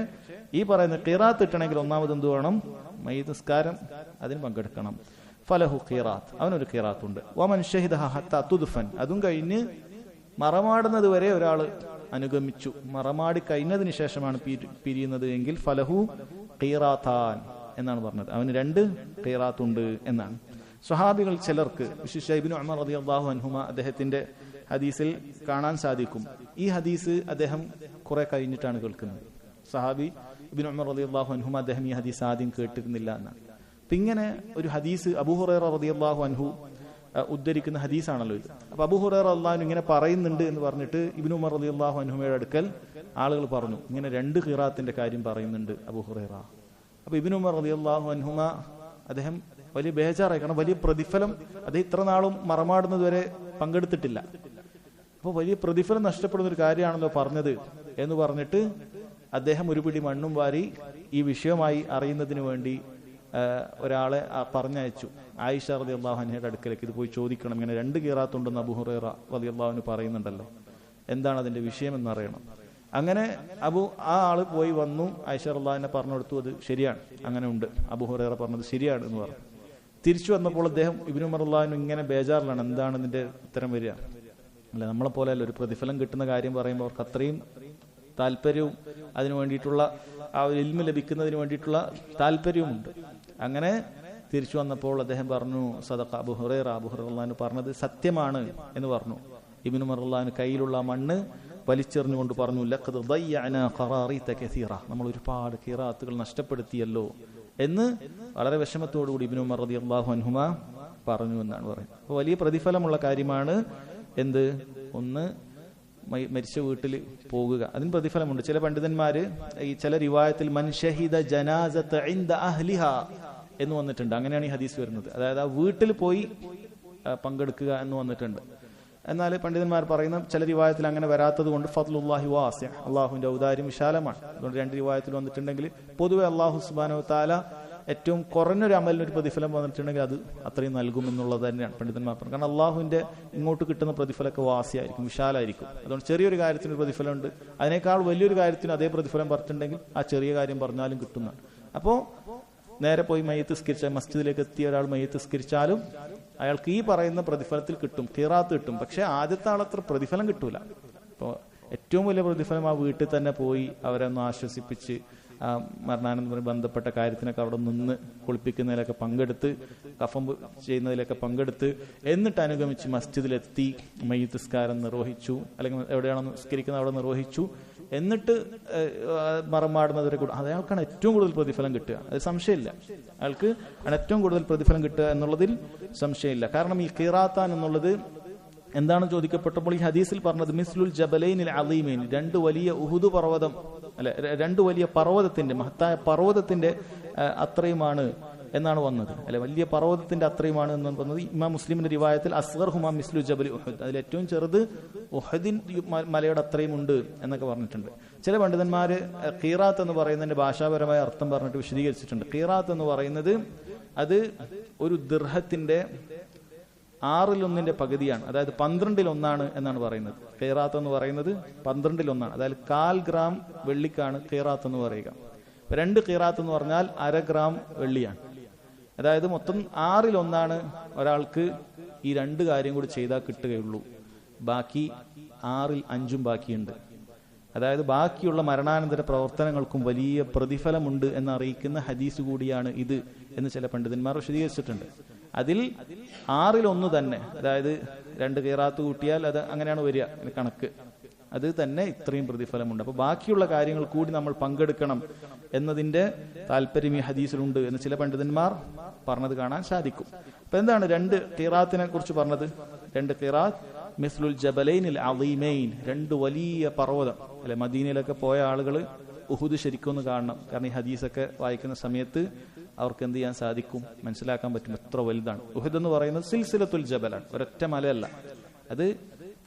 ഈ പറയുന്ന ഖിറാത്ത് കിട്ടണമെങ്കിൽ ഒന്നാമത് എന്ത് വേണം? മയ്യിത്ത് നിസ്കാരം അതിന് പങ്കെടുക്കണം. ഫലഹു ഖിറാത്ത്, അവനൊരു ഖിറാത്തുണ്ട്. വമൻ ഷഹിദഹ ഹത്താ തുദ്ഫൻ, അതും കഴിഞ്ഞ് മറമാടുന്നത് വരെ ഒരാൾ അനുഗമിച്ചു, മറമാടി കഴിഞ്ഞതിന് ശേഷമാണ് പിരിയുന്നത് എങ്കിൽ ഫലഹു ഖിറാത്താൻ എന്നാണ് പറഞ്ഞത്, അവന് 2 ഖിറാത്തുണ്ട് എന്നാണ്. സ്വഹാബികൾ ചിലർക്ക്, വിശേഷിച്ച് ഇബ്നു ഉമർ റളിയല്ലാഹു അൻഹുമ, അദ്ദേഹത്തിന്റെ ഹദീസിൽ കാണാൻ സാധിക്കും. ഈ ഹദീസ് അദ്ദേഹം കുറെ കഴിഞ്ഞിട്ടാണ് കേൾക്കുന്നത്. സഹാബി ഇബ്നു ഉമർ റളിയല്ലാഹു അൻഹുമ അദ്ദേഹം ഈ ഹദീസ് ആദ്യം കേട്ടിരുന്നില്ല എന്നാണ്. അപ്പൊ ഇങ്ങനെ ഒരു ഹദീസ് അബൂ ഹുറൈറ റളിയല്ലാഹു അൻഹു ഉദ്ധരിക്കുന്ന ഹദീസാണല്ലോ ഇത്. അപ്പൊ അബൂ ഹുറൈറ റളിയല്ലാഹു അൻഹു ഇങ്ങനെ പറയുന്നുണ്ട് എന്ന് പറഞ്ഞിട്ട് ഇബ്നു ഉമർ റളിയല്ലാഹു അൻഹുമയുടെ അടുക്കൽ ആളുകൾ പറഞ്ഞു, ഇങ്ങനെ 2 ഖിറാത്തിന്റെ കാര്യം പറയുന്നുണ്ട് അബൂ ഹുറൈറ. അപ്പൊ ഇബ്നു ഉമർ റളിയല്ലാഹു അൻഹുമ അദ്ദേഹം വലിയ ബേജാറായി, കാരണം വലിയ പ്രതിഫലം, അദ്ദേഹം ഇത്ര നാളും മറമാടുന്നത് വരെ പങ്കെടുത്തിട്ടില്ല, അപ്പോൾ വലിയ പ്രതിഫലം നഷ്ടപ്പെടുന്ന ഒരു കാര്യമാണല്ലോ പറഞ്ഞത് എന്ന് പറഞ്ഞിട്ട് അദ്ദേഹം ഒരു പിടി മണ്ണും വാരി ഈ വിഷയമായി അറിയുന്നതിന് വേണ്ടി ഒരാളെ പറഞ്ഞയച്ചു. ആയിഷ റളിയല്ലാഹു അൻഹയുടെ അടുക്കലേക്ക് ഇത് പോയി ചോദിക്കണം, ഇങ്ങനെ 2 ഖിറാത്തുണ്ടെന്ന് അബൂ ഹുറൈറ റളിയല്ലാഹു അൻഹു പറയുന്നുണ്ടല്ലോ, എന്താണ് അതിന്റെ വിഷയം എന്നറിയണം. അങ്ങനെ ആ ആള് പോയി വന്നു, ആയിഷ റളിയല്ലാഹു അൻഹ പറഞ്ഞു കൊടുത്തു, അത് ശരിയാണ്, അങ്ങനെ ഉണ്ട്, അബൂ ഹുറൈറ പറഞ്ഞത് ശരിയാണ് എന്ന് പറഞ്ഞു. തിരിച്ചു വന്നപ്പോൾ അദ്ദേഹം ഇബ്നു ഉമർ റളിയല്ലാഹു അൻഹു ഇങ്ങനെ ബേജാറിലാണ്, എന്താണ് ഇതിന്റെ ഉത്തരം വരിക? അല്ല, നമ്മളെ പോലെ അല്ല, ഒരു പ്രതിഫലം കിട്ടുന്ന കാര്യം പറയുമ്പോൾ അവർക്ക് അത്രയും താല്പര്യവും അതിനു വേണ്ടിയിട്ടുള്ള ആ ഒരു ഇൽമ ലഭിക്കുന്നതിന് വേണ്ടിയിട്ടുള്ള താല്പര്യവുമുണ്ട്. അങ്ങനെ തിരിച്ചു വന്നപ്പോൾ അദ്ദേഹം പറഞ്ഞു, സദഖ അബൂ ഹുറൈറ, അബൂ ഹുറൈറ റളിയല്ലാഹു അൻഹു പറഞ്ഞത് സത്യമാണ് എന്ന് പറഞ്ഞു. ഇബ്നു ഉമർ റളിയല്ലാഹു അൻഹു കയ്യിലുള്ള മണ്ണ് വലിച്ചെറിഞ്ഞുകൊണ്ട് പറഞ്ഞു, ലഖദ് ദയ്യഅനാ ഖറാറീത കസീറ, നമ്മൾ ഒരുപാട് ഖിറാഅത്തുകൾ നഷ്ടപ്പെടുത്തിയല്ലോ എന്ന് വളരെ വിഷമത്തോടുകൂടി ഇബ്നു ഉമർ റളിയല്ലാഹു അൻഹുമാ പറഞ്ഞു എന്നാണ് പറയുന്നത്. അപ്പോൾ വലിയ പ്രതിഫലമുള്ള കാര്യമാണ് എന്ത്? ഒന്ന് മരിച്ച വീട്ടിൽ പോകുക, അതിന് പ്രതിഫലമുണ്ട്. ചില പണ്ഡിതന്മാര് ഈ ചില റിവായത്തിൽ മൻ ഷഹിദ ജനാസത ഇൻദ അഹ്ലിഹാ എന്ന് വന്നിട്ടുണ്ട്. അങ്ങനെയാണ് ഈ ഹദീസ് വരുന്നത്. അതായത് ആ വീട്ടിൽ പോയി പങ്കെടുക്കുക എന്ന് വന്നിട്ടുണ്ട്. എന്നാൽ പണ്ഡിതന്മാർ പറയുന്ന ചില റിവായത്തിൽ അങ്ങനെ വരാത്തത് കൊണ്ട് ഫദ്ലുല്ലാഹി വാസിഅ, അള്ളാഹുവിന്റെ ഔദാര്യം വിശാലമാണ്. അതുകൊണ്ട് രണ്ട് റിവായത്തിൽ വന്നിട്ടുണ്ടെങ്കിൽ പൊതുവെ അള്ളാഹു സുബ്ഹാനഹു വ തആല ഏറ്റവും കുറഞ്ഞൊരു അമലിനൊരു പ്രതിഫലം വന്നിട്ടുണ്ടെങ്കിൽ അത് അത്രയും നൽകും എന്നുള്ളത് തന്നെയാണ് പണ്ഡിതന്മാർ പറഞ്ഞത്. കാരണം അള്ളാഹുവിന്റെ ഇങ്ങോട്ട് കിട്ടുന്ന പ്രതിഫലമൊക്കെ വാസിയായിരിക്കും, വിശാലായിരിക്കും. അതുകൊണ്ട് ചെറിയൊരു കാര്യത്തിന് പ്രതിഫലമുണ്ട്, അതിനേക്കാൾ വലിയൊരു കാര്യത്തിന് അതേ പ്രതിഫലം പറഞ്ഞിട്ടുണ്ടെങ്കിൽ ആ ചെറിയ കാര്യം പറഞ്ഞാലും കിട്ടുന്നതാണ്. അപ്പോൾ നേരെ പോയി മയ്യത്ത് സ്കരിച്ചാൽ, മസ്ജിദിലേക്ക് എത്തിയ ഒരാൾ മയ്യത്ത് സ്കരിച്ചാലും അയാൾക്ക് ഈ പറയുന്ന പ്രതിഫലത്തിൽ കിട്ടും, ഖിറാത്ത് കിട്ടും. പക്ഷെ ആദ്യത്തെ ആളത്ര പ്രതിഫലം കിട്ടൂല. അപ്പോൾ ഏറ്റവും വലിയ പ്രതിഫലം ആ വീട്ടിൽ തന്നെ പോയി അവരെ ഒന്ന് ആശ്വസിപ്പിച്ച് ആ മരണാനന്തരം ബന്ധപ്പെട്ട കാര്യത്തിനൊക്കെ അവിടെ നിന്ന് കുളിപ്പിക്കുന്നതിലൊക്കെ പങ്കെടുത്ത്, കഫം ചെയ്യുന്നതിലൊക്കെ പങ്കെടുത്ത്, എന്നിട്ട് അനുഗമിച്ച് മസ്ജിദിലെത്തി മയ്യിത്ത് നിസ്കാരം നിർവഹിച്ചു, അല്ലെങ്കിൽ എവിടെയാണോ നിസ്കരിക്കുന്നത് അവിടെ നിർവഹിച്ചു, എന്നിട്ട് മറമാടുന്നവരെ കൂടെ അയാൾക്കാണ് ഏറ്റവും കൂടുതൽ പ്രതിഫലം കിട്ടുക. അത് സംശയമില്ല, അയാൾക്ക് ഏറ്റവും കൂടുതൽ പ്രതിഫലം കിട്ടുക എന്നുള്ളതിൽ സംശയമില്ല. കാരണം ഈ ഖിറാത്താൻ എന്നുള്ളത് എന്താണ് ചോദിക്കപ്പെട്ടപ്പോൾ ഈ ഹദീസിൽ പറഞ്ഞത് മിസ്ലുൽ ജബലൈനിൽ അലീമൈൻ, രണ്ട് വലിയ ഉഹുദ് പർവ്വതം, അല്ലെ, രണ്ട് വലിയ പർവ്വതത്തിന്റെ, മഹത്തായ പർവ്വതത്തിന്റെ അത്രയുമാണ് എന്നാണ് വന്നത്, അല്ലെ, വലിയ പർവ്വതത്തിന്റെ അത്രയുമാണ് എന്ന് പറഞ്ഞത്. ഇമാം മുസ്ലിമിന്റെ റിവായത്തിൽ അസ്ഗർ ഹുമാ മിസ്ലു ജബലി ഉഹദ്, അതിൽ ഏറ്റവും ചെറുത് ഉഹദിൻ മലയുടെ അത്രയും ഉണ്ട് എന്നൊക്കെ പറഞ്ഞിട്ടുണ്ട്. ചില പണ്ഡിതന്മാര് ഖീറാത്ത് എന്ന് പറയുന്നതിന്റെ ഭാഷാപരമായ അർത്ഥം പറഞ്ഞിട്ട് വിശദീകരിച്ചിട്ടുണ്ട്. ഖീറാത്ത് എന്ന് പറയുന്നത് അത് ഒരു ദിർഹത്തിന്റെ 6/1 പകുതിയാണ്, അതായത് 12/1 എന്നാണ് പറയുന്നത്. ഖൈറാത്ത് എന്ന് പറയുന്നത് 12/1, അതായത് 1/4 ഗ്രാം വെള്ളിക്കാണ് ഖൈറാത്ത് എന്ന് പറയുക. 2 ഖൈറാത്ത് എന്ന് പറഞ്ഞാൽ 1/2 ഗ്രാം വെള്ളിയാണ്. അതായത് മൊത്തം 6/1 ഒരാൾക്ക് ഈ 2 കാര്യം കൂടി ചെയ്താൽ കിട്ടുകയുള്ളൂ. ബാക്കി 6/5 ബാക്കിയുണ്ട്. അതായത് ബാക്കിയുള്ള മരണാനന്തര പ്രവർത്തനങ്ങൾക്കും വലിയ പ്രതിഫലമുണ്ട് എന്നറിയിക്കുന്ന ഹദീസ് കൂടിയാണ് ഇത് എന്ന് ചില പണ്ഡിതന്മാർ വിശദീകരിച്ചിട്ടുണ്ട്. അതിൽ 6/1 തന്നെ, അതായത് 2 ഖിറാത്ത് കൂട്ടിയാൽ അത് അങ്ങനെയാണ് വരിക കണക്ക്, അത് തന്നെ ഇത്രയും പ്രതിഫലമുണ്ട്. അപ്പൊ ബാക്കിയുള്ള കാര്യങ്ങൾ കൂടി നമ്മൾ പങ്കെടുക്കണം എന്നതിന്റെ താല്പര്യം ഈ ഹദീസിലുണ്ട് എന്ന് ചില പണ്ഡിതന്മാർ പറഞ്ഞത് കാണാൻ സാധിക്കും. അപ്പൊ എന്താണ് 2 ഖിറാത്തിനെ കുറിച്ച് പറഞ്ഞത്? 2 ഖിറാത്ത് മിസ്ലുൽ ജബലൈനിൽ അളീമൈൻ, 2 വലിയ പർവ്വതം, അല്ലെ. മദീനയിലൊക്കെ പോയ ആളുകൾ ഉഹുദ് ശരിക്കൊന്ന് കാണണം. കാരണം ഈ ഹദീസൊക്കെ വായിക്കുന്ന സമയത്ത് അവർക്ക് എന്ത് ചെയ്യാൻ സാധിക്കും, മനസ്സിലാക്കാൻ പറ്റും എത്ര വലുതാണ്. ഉഹുദ് എന്ന് പറയുന്നത് സിൽസിലത്തുൽ ജബലാണ്, ഒരൊറ്റ മലയല്ല, അത്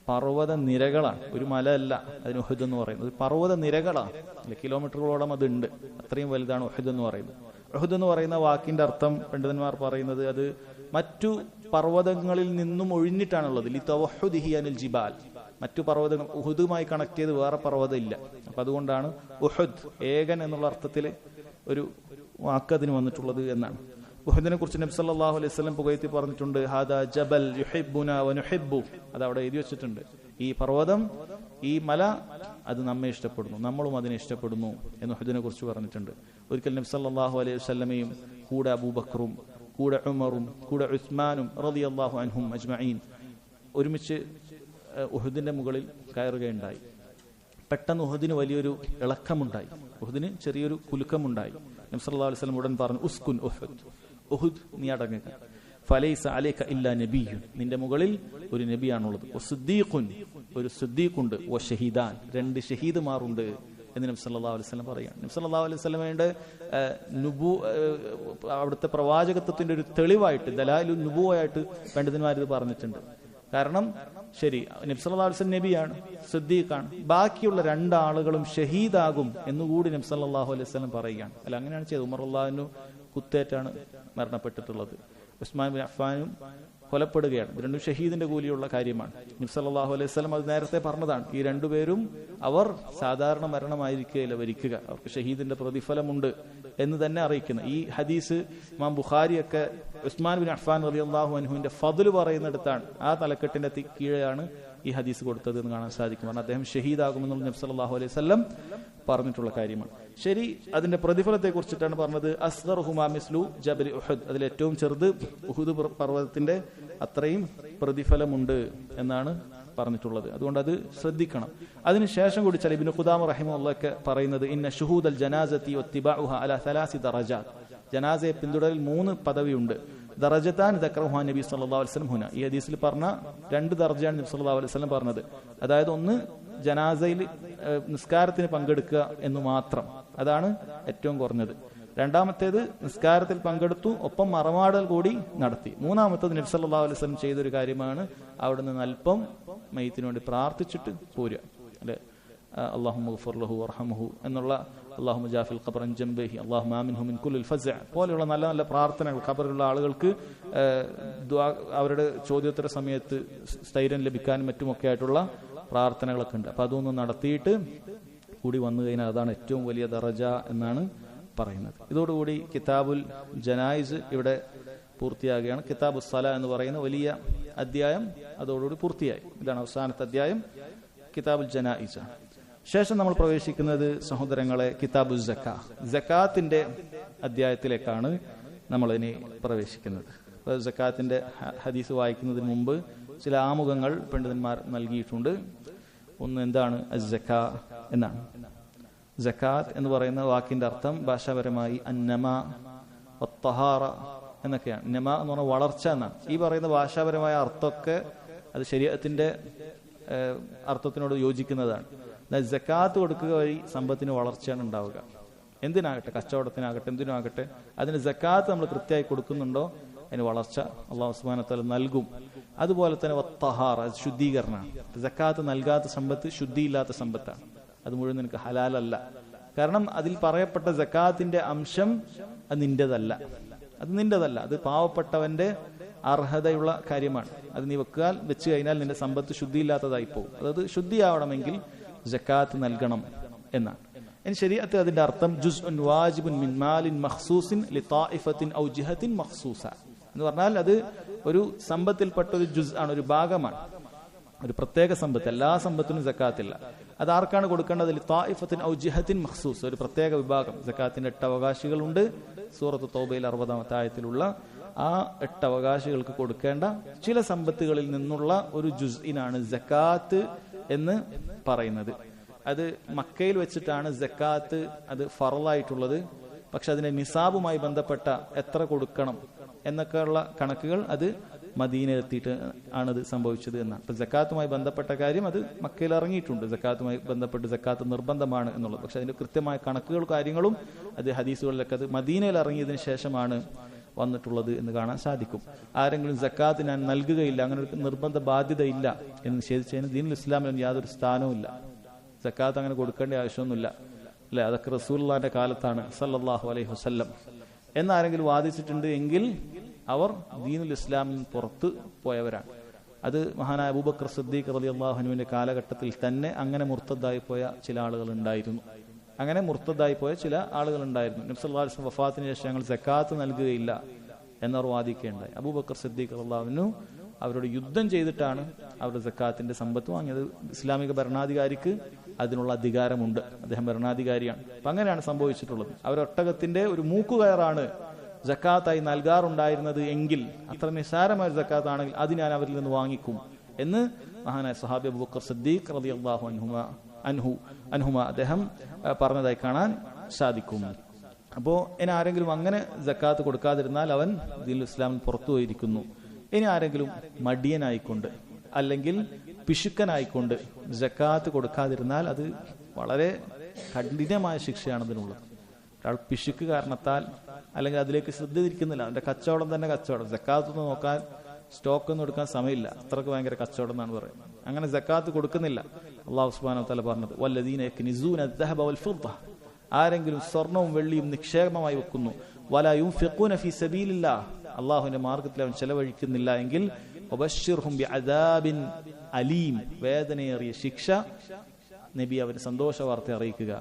പർവ്വത നിരകളാണ്, ഒരു മല അല്ല. അതിന് ഉഹുദ് എന്ന് പറയുന്നത് പർവ്വത നിരകളാണ്, അല്ലെ, കിലോമീറ്ററുകളോളം അതുണ്ട്. അത്രയും വലുതാണ് ഉഹുദ് എന്ന് പറയുന്നത്. ഉഹുദ് എന്ന് പറയുന്ന വാക്കിന്റെ അർത്ഥം പണ്ഡിതന്മാർ പറയുന്നത് അത് മറ്റു പർവ്വതങ്ങളിൽ നിന്നും ഒഴിഞ്ഞിട്ടാണുള്ളത്. ലിതവഹുദിഹി അനിൽ ജിബാൽ, മറ്റു പർവ്വതങ്ങൾ ഉഹുദുമായി കണക്ട് ചെയ്ത് വേറെ പർവ്വതം ഇല്ല. അപ്പൊ അതുകൊണ്ടാണ് ഉഹുദ് ഏകൻ എന്നുള്ള അർത്ഥത്തിൽ ഒരു വാക്കതിന് വന്നിട്ടുള്ളത് എന്നാണ്. ഉഹദിനെ കുറിച്ച് നബി സല്ലല്ലാഹു അലൈഹി വസല്ലം പുകഴ്ത്തി പറഞ്ഞിട്ടുണ്ട്, ഹാദാ ജബൽ യുഹിബ്ബുനാ വനുഹിബ്ബു, അത് അവിടെ എഴുതി വെച്ചിട്ടുണ്ട്. ഈ പർവ്വതം, ഈ മല, അത് നമ്മെ ഇഷ്ടപ്പെടുന്നു, നമ്മളും അതിനെ ഇഷ്ടപ്പെടുന്നു എന്ന് ഉഹദിനെ കുറിച്ച് പറഞ്ഞിട്ടുണ്ട്. ഒരിക്കൽ നബി സല്ലല്ലാഹു അലൈഹി വസല്ലമയും കൂടെ അബൂബക്കറും കൂടെ ഉമറും കൂടെ ഉസ്മാനും റളിയല്ലാഹു അൻഹും അജ്മഈൻ ഒരുമിച്ച് ഉഹദിന്റെ മുകളിൽ കയറുകയുണ്ടായി. പെട്ടെന്ന് ഉഹദിന് വലിയൊരു ഇളക്കമുണ്ടായി, ഉഹദിന് ചെറിയൊരു കുലുക്കമുണ്ടായി. നബി സല്ലല്ലാഹു അലൈഹി വസല്ലം ഉടൻ പറഞ്ഞു, ഉസ്കുൻ ഉഹദ്, ഉഹദ് നീ അടങ്ങുക. ഫലൈസ അലൈക ഇല്ലാ നബിയ്യുൻ, നിന്റെ മുകളിൽ ഒരു നബിയാണുള്ളത്. വസിദ്ദീഖുൻ, ഒരു സിദ്ദീഖുണ്ട്. വശഹീദാൻ, 2 ഷഹീദുമാരുണ്ട് എന്ന് നബി സല്ലല്ലാഹു അലൈഹി വസല്ലം പറയുകയാണ്. നബി സല്ലല്ലാഹു അലൈഹി വസല്ലമയുടെ അവിടുത്തെ പ്രവാചകത്വത്തിന്റെ ഒരു തെളിവായിട്ട്, ദലായിലുൻ നുബുവയായിട്ട് പണ്ഡിതന്മാർ ഇത് പറഞ്ഞിട്ടുണ്ട്. കാരണം ശരി, നബി സല്ലല്ലാഹു അലൈഹി വസല്ലം നബിയാണ്, സിദ്ദീഖാണ്, ബാക്കിയുള്ള 2 ആളുകളും ഷഹീദാകും എന്നുകൂടി നബി സല്ലല്ലാഹു അലൈഹി വസല്ലം പറയുകയാണ്. അല്ല, അങ്ങനെയാണ് ചെയ്തത്. ഉമർ റളിയല്ലാഹു അൻഹു കുത്തേറ്റാണ് മരണപ്പെട്ടിട്ടുള്ളത്. ഉസ്മാൻ ബിൻ അഫ്ഫാനും കൊലപ്പെടുകയാണ്. ഇത് 2 ഷഹീദിന്റെ കൂലിയുള്ള കാര്യമാണ്. നബി സല്ലല്ലാഹു അലൈഹി വസല്ലം അത് നേരത്തെ പറഞ്ഞതാണ്. ഈ 2 പേരും അവർ സാധാരണ മരണമായിരിക്കുകയില്ല വരിക്കുക, അവർക്ക് ഷഹീദിന്റെ പ്രതിഫലമുണ്ട് എന്ന് തന്നെ അറിയിക്കുന്നു. ഈ ഹദീസ് ഇമാം ബുഖാരിയൊക്കെ ഉസ്മാൻ ബിൻ അഫ്ഫാൻ റളിയല്ലാഹു അൻഹുവിന്റെ ഫദ്ല് പറയുന്നിടത്താണ്, ആ തലക്കെട്ടിന്റെ കീഴെയാണ് ഈ ഹദീസ് കൊടുത്തത് എന്ന് കാണാൻ സാധിക്കും. കാരണം അദ്ദേഹം ഷഹീദാകുമെന്നുള്ള നബി സല്ലല്ലാഹു അലൈഹി വസല്ലം പറഞ്ഞിട്ടുള്ള കാര്യമാണ്. ശരി, അതിന്റെ പ്രതിഫലത്തെ കുറിച്ചിട്ടാണ് പറഞ്ഞത്. അസ്ഗറുഹുമാ മിസ്ലു ജബലി ഉഹദ്, അതിൽ ഏറ്റവും ചെറുത് ഉഹുദ് പർവ്വതത്തിന്റെ അത്രയും പ്രതിഫലമുണ്ട് എന്നാണ് പറഞ്ഞിട്ടുള്ളത്. അതുകൊണ്ട് അത് ശ്രദ്ധിക്കണം. അതിനുശേഷം കൂടി ചില ഇബ്നു ഖുദാമ റഹിമഹുള്ളാഹ് പറയുന്നത് ഇന്ന ശുഹൂദൽ ജനാസത്തി വത്തിബാഉഹ അലാ 3 ദറജാത്ത്, ജനാസയെ പിന്തുടരൽ 3 പദവിയുണ്ട്. ദറജത്താൻ ദക്റഹു നബി സല്ലല്ലാഹു അലൈഹി വസല്ലം ഹുന, ഈ ഹദീസിൽ പറഞ്ഞ 2 ദർജയാണ് നബി സല്ലല്ലാഹു അലൈഹി വസല്ലം പറഞ്ഞത്. അതായത് ഒന്ന് ജനാസയിൽ നിസ്കാരത്തിന് പങ്കെടുക്കുക എന്ന് മാത്രം, അതാണ് ഏറ്റവും കുറഞ്ഞത്. രണ്ടാമത്തേത് നിസ്കാരത്തിൽ പങ്കെടുത്തു, ഒപ്പം മറമാടൽ കൂടി നടത്തി. മൂന്നാമത്തേത് നബി സല്ലല്ലാഹു അലൈഹി വസല്ലം ചെയ്തൊരു കാര്യമാണ് അവിടെ നിന്ന് അല്പം മയ്യിത്തിന് വേണ്ടി പ്രാർത്ഥിച്ചിട്ട് പോരുക, അല്ലെ? അല്ലാഹുമ്മ ഗ്ഫിർ ലഹു വർഹംഹു എന്നുള്ള അല്ലാഹുമ്മ ജാഫിൽ ഖബറൻ ജംബഹി അല്ലാഹുമ്മ ആമിൻഹു മിൻ കുല്ലിൽ ഫസ്അ പോലെയുള്ള നല്ല നല്ല പ്രാർത്ഥനകൾ ഖബറിലുള്ള ആളുകൾക്ക് അവരുടെ ചോദ്യോത്തര സമയത്ത് സ്ഥൈര്യം ലഭിക്കാനും മറ്റുമൊക്കെ ആയിട്ടുള്ള പ്രാർത്ഥനകളൊക്കെ ഉണ്ട്. അപ്പൊ അതൊന്നും നടത്തിയിട്ട് കൂടി വന്നു കഴിഞ്ഞാൽ അതാണ് ഏറ്റവും വലിയ ദറജ എന്നാണ് പറയുന്നത്. ഇതോടുകൂടി കിതാബുൽ ജനായിസ് ഇവിടെ പൂർത്തിയാകുകയാണ്. കിതാബു സല എന്ന് പറയുന്ന വലിയ അധ്യായം അതോടുകൂടി പൂർത്തിയായി. ഇതാണ് അവസാനത്തെ അധ്യായം, കിതാബുൽ ജനായിസ്. ശേഷം നമ്മൾ പ്രവേശിക്കുന്നത് സഹോദരങ്ങളെ കിതാബു സക്കാ, സക്കാത്തിന്റെ അധ്യായത്തിലേക്കാണ് നമ്മൾ ഇനി പ്രവേശിക്കുന്നത്. സക്കാത്തിന്റെ ഹദീസ് വായിക്കുന്നതിന് മുമ്പ് ചില ആമുഖങ്ങൾ പണ്ഡിതന്മാർ നൽകിയിട്ടുണ്ട്. ഒന്ന് എന്താണ് അസ്സക്കാ എന്നാണ്. സക്കാത്ത് എന്ന് പറയുന്ന വാക്കിന്റെ അർത്ഥം ഭാഷാപരമായി അന്നമ വത്തഹാറ എന്നൊക്കെയാണ്. നമ എന്ന് പറഞ്ഞാൽ വളർച്ച എന്നാണ്. ഈ പറയുന്ന ഭാഷാപരമായ അർത്ഥമൊക്കെ അത് ശരീഅത്തിന്റെ അർത്ഥത്തിനോട് യോജിക്കുന്നതാണ്. സക്കാത്ത് കൊടുക്കുക വഴി സമ്പത്തിന് വളർച്ചയാണ് ഉണ്ടാവുക. എന്തിനാകട്ടെ, കച്ചവടത്തിനാകട്ടെ, എന്തിനാകട്ടെ, അതിന് സക്കാത്ത് നമ്മൾ കൃത്യമായി കൊടുക്കുന്നുണ്ടോ അതിന് വളർച്ച അല്ലാഹു സുബ്ഹാനഹു വ തആല നൽകും. അതുപോലെ തന്നെ വത്തഹാറ, ശുദ്ധീകരണമാണ്. സക്കാത്ത് നൽകാത്ത സമ്പത്ത് ശുദ്ധിയില്ലാത്ത സമ്പത്താണ്. അത് മുഴുവൻ നിനക്ക് ഹലാലല്ല. കാരണം അതിൽ പറയപ്പെട്ട സക്കാത്തിന്റെ അംശം അത് നിന്റേതല്ല, അത് പാവപ്പെട്ടവന്റെ അർഹതയുള്ള കാര്യമാണ്. അത് നീ വെച്ച് കഴിഞ്ഞാൽ നിന്റെ സമ്പത്ത് ശുദ്ധിയില്ലാത്തതായി പോകും. അതായത് ശുദ്ധിയാവണമെങ്കിൽ സക്കാത്ത് നൽകണം എന്നാണ്. ഇനി ശരീഅത്ത് അതിന്റെ അർത്ഥം ജുസ്ഉൻ വാജിബുൻ മിൻ മാലിൻ മഖ്സൂസിൻ ലിതായിഫത്തിൻ ഔ ജിഹത്തിൻ മഖ്സൂസ എന്ന് പറഞ്ഞാൽ അത് ഒരു സമ്പത്തിൽപ്പെട്ട ഒരു ജുസ് ആണ്, ഒരു ഭാഗമാണ്, ഒരു പ്രത്യേക സമ്പത്ത്. എല്ലാ സമ്പത്തിനും സക്കാത്തില്ല. അത് ആർക്കാണ് കൊടുക്കേണ്ടത്? ലിതായിഫത്തിൻ ഔ ജിഹത്തിൻ മഖ്സൂസ്, ഒരു പ്രത്യേക വിഭാഗം. സക്കാത്തിന്റെ 8 അവകാശികളുണ്ട്. സൂറത്ത് തൗബയിൽ 60-ാമത്തെ ആയത്തിലുള്ള ആ 8 അവകാശികൾക്ക് കൊടുക്കേണ്ട ചില സമ്പത്തുകളിൽ നിന്നുള്ള ഒരു ജുസ്ഇനാണ് സക്കാത്ത് എന്ന് പറയുന്നത്. അത് മക്കയിൽ വെച്ചിട്ടാണ് സക്കാത്ത് അത് ഫറളായിട്ടുള്ളത്. പക്ഷെ അതിന്റെ നിസാബുമായി ബന്ധപ്പെട്ട എത്ര കൊടുക്കണം എന്നൊക്കെയുള്ള കണക്കുകൾ അത് മദീനയിലെത്തിയിട്ട് ആണത് സംഭവിച്ചത് എന്നാണ്. അപ്പൊ സക്കാത്തുമായി ബന്ധപ്പെട്ട കാര്യം അത് മക്കയിൽ ഇറങ്ങിയിട്ടുണ്ട്. സക്കാത്തുമായി ബന്ധപ്പെട്ട് സക്കാത്ത് നിർബന്ധമാണ് എന്നുള്ളത്. പക്ഷെ അതിന്റെ കൃത്യമായ കണക്കുകളും കാര്യങ്ങളും അത് ഹദീസുകളിലൊക്കെ അത് മദീനയിൽ ഇറങ്ങിയതിനു ശേഷമാണ് വന്നിട്ടുള്ളത് എന്ന് കാണാൻ സാധിക്കും. ആരെങ്കിലും സക്കാത്ത് ഞാൻ നൽകുകയില്ല, അങ്ങനെ ഒരു നിർബന്ധ ബാധ്യത ഇല്ല എന്ന് നിഷേധിച്ചതിന് ദീനുൽ ഇസ്ലാമിൽ യാതൊരു സ്ഥാനവും ഇല്ല. സക്കാത്ത് അങ്ങനെ കൊടുക്കേണ്ട ആവശ്യമൊന്നുമില്ല, അല്ലെ? അതൊക്കെ റസൂലുള്ളാഹിന്റെ കാലത്താണ് സല്ലല്ലാഹു അലൈഹി വസല്ലം എന്നാരെങ്കിലും വാദിച്ചിട്ടുണ്ട് എങ്കിൽ അവർ ദീനുൽ ഇസ്ലാമിൽ പുറത്ത് പോയവരാണ്. അത് മഹാനായ അബൂബക്കർ സിദ്ദീഖ് റളിയല്ലാഹു അൻഹുവിന്റെ കാലഘട്ടത്തിൽ തന്നെ അങ്ങനെ മുർത്തദ്ദായി പോയ ചില ആളുകൾ ഉണ്ടായിരുന്നു. നബി സല്ലല്ലാഹു അലൈഹി വസല്ലം വഫാത്തിന് ശേഷം ഞങ്ങൾ സക്കാത്ത് നൽകുകയില്ല എന്നവർ വാദിക്കുകയുണ്ടായി. അബൂബക്കർ സിദ്ദീഖ് റളിയല്ലാഹു അൻഹു അവരോട് യുദ്ധം ചെയ്തിട്ടാണ് അവരുടെ സക്കാത്തിന്റെ സമ്പത്ത് വാങ്ങിയത്. ഇസ്ലാമിക ഭരണാധികാരിക്ക് അതിനുള്ള അധികാരമുണ്ട്, അദ്ദേഹം ഭരണാധികാരിയാണ്. അപ്പൊ അങ്ങനെയാണ് സംഭവിച്ചിട്ടുള്ളത്. അവരൊട്ടകത്തിന്റെ ഒരു മൂക്കുകയറാണ് സക്കാത്തായി നൽകാറുണ്ടായിരുന്നത് എങ്കിൽ, അത്ര നിസ്സാരമായ ഒരു സക്കാത്താണെങ്കിൽ അത് ഞാൻ അവരിൽ നിന്ന് വാങ്ങിക്കും എന്ന് മഹാനായ സഹാബി അബൂബക്കർ സിദ്ദീഖ് റളിയല്ലാഹു അൻഹുമ അദ്ദേഹം പറഞ്ഞതായി കാണാൻ സാധിക്കും. അപ്പോ ഇനി ആരെങ്കിലും അങ്ങനെ സക്കാത്ത് കൊടുക്കാതിരുന്നാൽ അവൻ ദീനുൽ ഇസ്ലാമിൽ പുറത്തു പോയിരിക്കുന്നു. ഇനി ആരെങ്കിലും മടിയനായിക്കൊണ്ട് അല്ലെങ്കിൽ പിശുക്കനായിക്കൊണ്ട് സക്കാത്ത് കൊടുക്കാതിരുന്നാൽ അത് വളരെ കഠിനമായ ശിക്ഷയാണ് അതിനുള്ളത്. ഒരാൾ പിശുക്ക് കാരണത്താൽ അല്ലെങ്കിൽ അതിലേക്ക് ശ്രദ്ധ തിരിക്കുന്നില്ല, അവന്റെ കച്ചവടം തന്നെ കച്ചവടം, സക്കാത്തൊന്നും നോക്കാൻ സ്റ്റോക്കൊന്നും എടുക്കാൻ സമയമില്ല, അത്രക്ക് ഭയങ്കര കച്ചവടം എന്നാണ് പറയുന്നത്. അങ്ങനെ സക്കാത്ത് കൊടുക്കുന്നില്ല. അല്ലാഹു സുബ്ഹാനഹു വ തആല പറഞ്ഞത് വല്ലദീന യക്നിസൂന അദ്ദഹബ വൽ ഫിദ്ദ, ആരെങ്കിലും സ്വർണവും വെള്ളിയും നിക്ഷേപമായി വെക്കുന്നു, വലാ യുൻഫിഖൂന ഫീ സബീലില്ലാഹ്, അല്ലാഹുവിന്റെ മാർഗ്ഗത്തിൽ അവൻ ചെലവഴിക്കുന്നില്ല എങ്കിൽ വബശ്ശിർഹും ബിഅദാബിൻ അലീം, വേദനയേറിയ ശിക്ഷ നബി അവന് സന്തോഷ വാർത്ത അറിയിക്കുക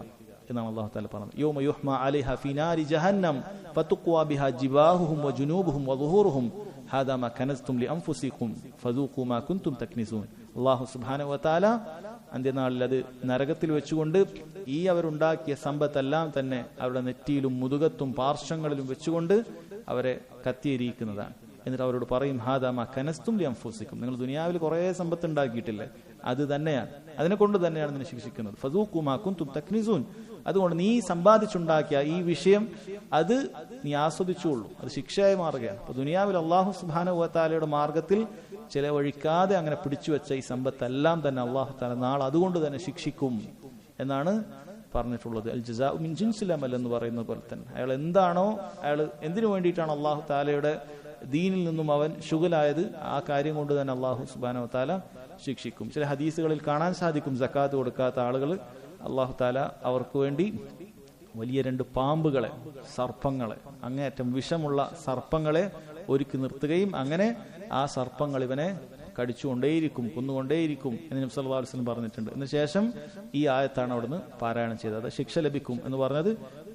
എന്നാണ് അല്ലാഹു തആല പറഞ്ഞത്. യൗമ യുഹ്മ അലൈഹ ഫീ നാരി ജഹന്നം ഫതുഖ്വാ ബിഹാ ജിബാഹുഹും വജുനൂബുഹും വദുഹൂറുഹും ഹാദാ മാ കനസ്തും ലിഅൻഫുസികും ഫദൂഖൂ മാ കുൻതും തക്നിസൂൻ. അല്ലാഹു സുബ്ഹാനഹു വ തആല അന്ത്യനാളിൽ അത് നരകത്തിൽ വെച്ചുകൊണ്ട് ഈ അവരുണ്ടാക്കിയ സമ്പത്തെല്ലാം തന്നെ അവരുടെ നെറ്റിയിലും മുതുകത്തും പാർശ്വങ്ങളിലും വെച്ചുകൊണ്ട് അവരെ കത്തിയിരിക്കുന്നതാണ്. എന്നിട്ട് അവരോട് പറയും ഹാദാ മാ കനസ്തും ലിഅൻഫുസിക്കും, നിങ്ങൾ ദുനിയാവിൽ കുറേ സമ്പത്ത് ഉണ്ടാക്കിയിട്ടില്ലേ, അത് തന്നെയാണ്, അതിനെ കൊണ്ട് തന്നെയാണ് നിന്നെ ശിക്ഷിക്കുന്നത്. ഫസൂഖു മാ കുൻതും തക്നിസൂൻ, അതുകൊണ്ട് നീ സമ്പാദിച്ചുണ്ടാക്കിയ ഈ വിഷയം അത് നീ ആസ്വദിച്ചുള്ളൂ, അത് ശിക്ഷയായി മാറുകയാണ്. അപ്പൊ ദുനിയാവിൽ അള്ളാഹു സുബ്ഹാനഹു വ തആലയുടെ മാർഗത്തിൽ ചിലവഴിക്കാതെ അങ്ങനെ പിടിച്ചു വെച്ച ഈ സമ്പത്തെല്ലാം തന്നെ അള്ളാഹു തആല നാളെ അതുകൊണ്ട് തന്നെ ശിക്ഷിക്കും എന്നാണ് പറഞ്ഞിട്ടുള്ളത്. അൽ ജസാഉ മിൻ ജിൻസിൽ അമൽ എന്ന് പറയുന്ന പോലെ തന്നെ അയാൾ എന്താണോ, അയാൾ എന്തിനു വേണ്ടിയിട്ടാണ് അള്ളാഹു തആലയുടെ ദീനിൽ നിന്നും അവൻ ശുഗലായത്, ആ കാര്യം കൊണ്ട് തന്നെ അള്ളാഹു സുബ്ഹാനഹു വ തആല ശിക്ഷിക്കും. ചില ഹദീസുകളിൽ കാണാൻ സാധിക്കും സക്കാത്ത് കൊടുക്കാത്ത ആളുകൾ അള്ളാഹു തആല അവർക്ക് വേണ്ടി വലിയ 2 പാമ്പുകളെ, സർപ്പങ്ങളെ, അങ്ങേയറ്റം വിഷമുള്ള സർപ്പങ്ങളെ ഒരുക്കി നിർത്തുകയും അങ്ങനെ ആ സർപ്പങ്ങൾ ഇവനെ കടിച്ചുകൊണ്ടേയിരിക്കും, കൊന്നുകൊണ്ടേയിരിക്കും എന്ന് നബി സല്ലല്ലാഹു അലൈഹി വസല്ലം പറഞ്ഞിട്ടുണ്ട്. ഇതിന് ശേഷം ഈ ആയത്താണ് അവിടുന്ന് പാരായണം ചെയ്തത്. ശിക്ഷ ലഭിക്കും എന്ന് പറഞ്ഞത്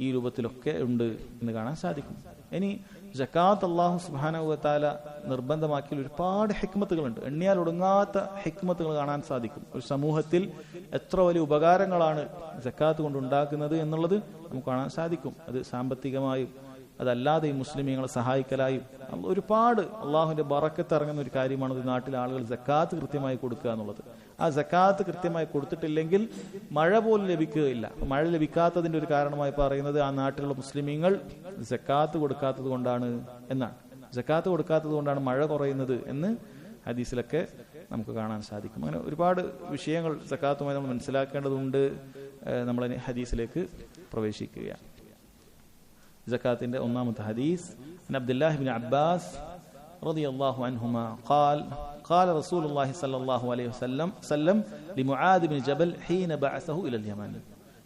ഈ രൂപത്തിലൊക്കെ ഉണ്ട് എന്ന് കാണാൻ സാധിക്കും. ഇനി സക്കാത്ത് അല്ലാഹു സുബ്ഹാനഹു വ തആല നിർബന്ധമാക്കിയ ഒരുപാട് ഹിക്മത്തുകളുണ്ട്, എണ്ണിയാൽ ഒടുങ്ങാത്ത ഹിക്മത്തുകൾ കാണാൻ സാധിക്കും. ഒരു സമൂഹത്തിൽ എത്ര വലിയ ഉപകാരങ്ങളാണ് സക്കാത്ത് കൊണ്ട് ഉണ്ടാക്കുന്നത് എന്നുള്ളത് നമുക്ക് കാണാൻ സാധിക്കും. അത് സാമ്പത്തികമായും അതല്ലാതെ ഈ മുസ്ലിമീങ്ങളെ സഹായിക്കലായും ഒരുപാട് അള്ളാഹുവിന്റെ ബറക്കത്ത് ഇറങ്ങുന്ന ഒരു കാര്യമാണ് ഈ നാട്ടിലെ ആളുകൾ സക്കാത്ത് കൃത്യമായി കൊടുക്കുക എന്നുള്ളത്. ആ സക്കാത്ത് കൃത്യമായി കൊടുത്തിട്ടില്ലെങ്കിൽ മഴ പോലും ലഭിക്കുകയില്ല. മഴ ലഭിക്കാത്തതിന്റെ ഒരു കാരണമായി പറയുന്നത് ആ നാട്ടിലുള്ള മുസ്ലിമീങ്ങൾ സക്കാത്ത് കൊടുക്കാത്തത് കൊണ്ടാണ് എന്നാണ്. സക്കാത്ത് കൊടുക്കാത്തത് കൊണ്ടാണ് മഴ കുറയുന്നത് എന്ന് ഹദീസിലൊക്കെ നമുക്ക് കാണാൻ സാധിക്കും. അങ്ങനെ ഒരുപാട് വിഷയങ്ങൾ സക്കാത്തുമായി നമ്മൾ മനസ്സിലാക്കേണ്ടതുണ്ട്. നമ്മൾ ഹദീസിലേക്ക് പ്രവേശിക്കുകയാണ്. زكاتين أمامة حديث عن عبد الله بن عباس رضي الله عنهما قال رسول الله صلى الله عليه وسلم لمعاذ بن جبل حين بعثه إلى اليمن.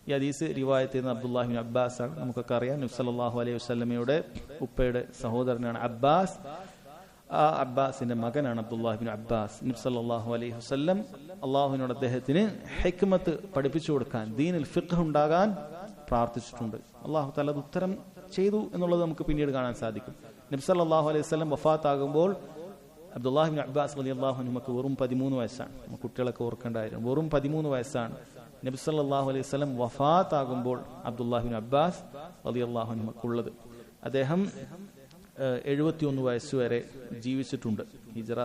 ഈ ഹദീസ് റിവായത്ത് ചെയ്യുന്ന അബ്ദുല്ലാഹി ബിൻ അബ്ബാസ് ആണ്. നമുക്കൊക്കെ അറിയാം നബി സല്ലല്ലാഹു അലൈഹി വസല്ലമയുടെ ഉപ്പയുടെ സഹോദരനാണ് അബ്ബാസ്. ആ അബ്ബാസിന്റെ മകനാണ് അബ്ദുല്ലാഹി ബിൻ അബ്ബാസ്. നബി സല്ലല്ലാഹു അലൈഹി വസല്ലം അള്ളാഹുവിനോട് അദ്ദേഹത്തിന് ഹിക്മത്ത് പഠിപ്പിച്ചു കൊടുക്കാൻ, ദീനിൽ ഫിഖ് ഉണ്ടാകാൻ പ്രാർത്ഥിച്ചിട്ടുണ്ട്. അള്ളാഹു തആല അത് ഉത്തരം ചെയ്തു എന്നുള്ളത് നമുക്ക് പിന്നീട് കാണാൻ സാധിക്കും. നബി സല്ലല്ലാഹു അലൈഹി വസല്ലം വഫാത്താകുമ്പോൾ അബ്ദുല്ലാഹി ബിൻ അബ്ബാസ് റളിയല്ലാഹു അൻഹുക്ക് വെറും 13 വയസ്സാണ്. കുട്ടികളൊക്കെ ഓർക്കേണ്ടായിരുന്നു, വെറും 13 വയസ്സാണ്. നബി സല്ലല്ലാഹു അലൈഹി വസല്ലം വഫാത്താകുമ്പോൾ അബ്ദുല്ലാഹി ബിൻ അബ്ബാസ് റളിയല്ലാഹു അൻഹുക്കുള്ളത്. അദ്ദേഹം 71 വയസ്സുവരെ ജീവിച്ചിട്ടുണ്ട്. ഹിജ്റ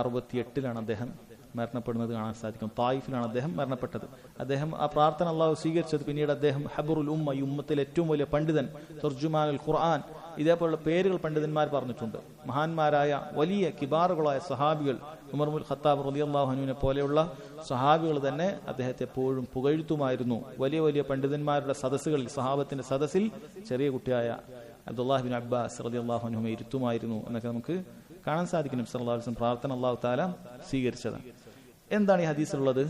68 അദ്ദേഹം മരണപ്പെടുന്നത് കാണാൻ സാധിക്കും. തായിഫിലാണ് അദ്ദേഹം മരണപ്പെട്ടത്. അദ്ദേഹം ആ പ്രാർത്ഥന അള്ളാഹു സ്വീകരിച്ചത്. പിന്നീട് അദ്ദേഹം ഹബറുൽ ഉമ്മ, ഈ ഉമ്മത്തിലെ ഏറ്റവും വലിയ പണ്ഡിതൻ, തർജുമാനുൽ ഖുർആൻ, ഇതേപോലുള്ള പേരുകൾ പണ്ഡിതന്മാർ പറഞ്ഞിട്ടുണ്ട്. മഹാന്മാരായ വലിയ കിബാറുകളായ സഹാബികൾ, ഉമർ ഇബ്നുൽ ഖത്താബ് റളിയല്ലാഹു അൻഹുവിനെ പോലെയുള്ള സഹാബികൾ തന്നെ അദ്ദേഹത്തെ എപ്പോഴും പുകഴ്ത്തുമായിരുന്നു. വലിയ വലിയ പണ്ഡിതന്മാരുടെ സദസ്സുകളിൽ, സഹാബത്തിന്റെ സദസ്സിൽ ചെറിയ കുട്ടിയായ അബ്ദുല്ലാഹി ബിൻ അബ്ബാസ് റളിയല്ലാഹു അൻഹു ഇരുത്തുമായിരുന്നു എന്നൊക്കെ നമുക്ക് കാണാൻ സാധിക്കും. നബി സല്ലല്ലാഹു അലൈഹി വസല്ലം പ്രാർത്ഥന അല്ലാഹു തആല സ്വീകരിച്ചതാണ്. എന്താണ് ഈ ഹദീസിലുള്ളത്?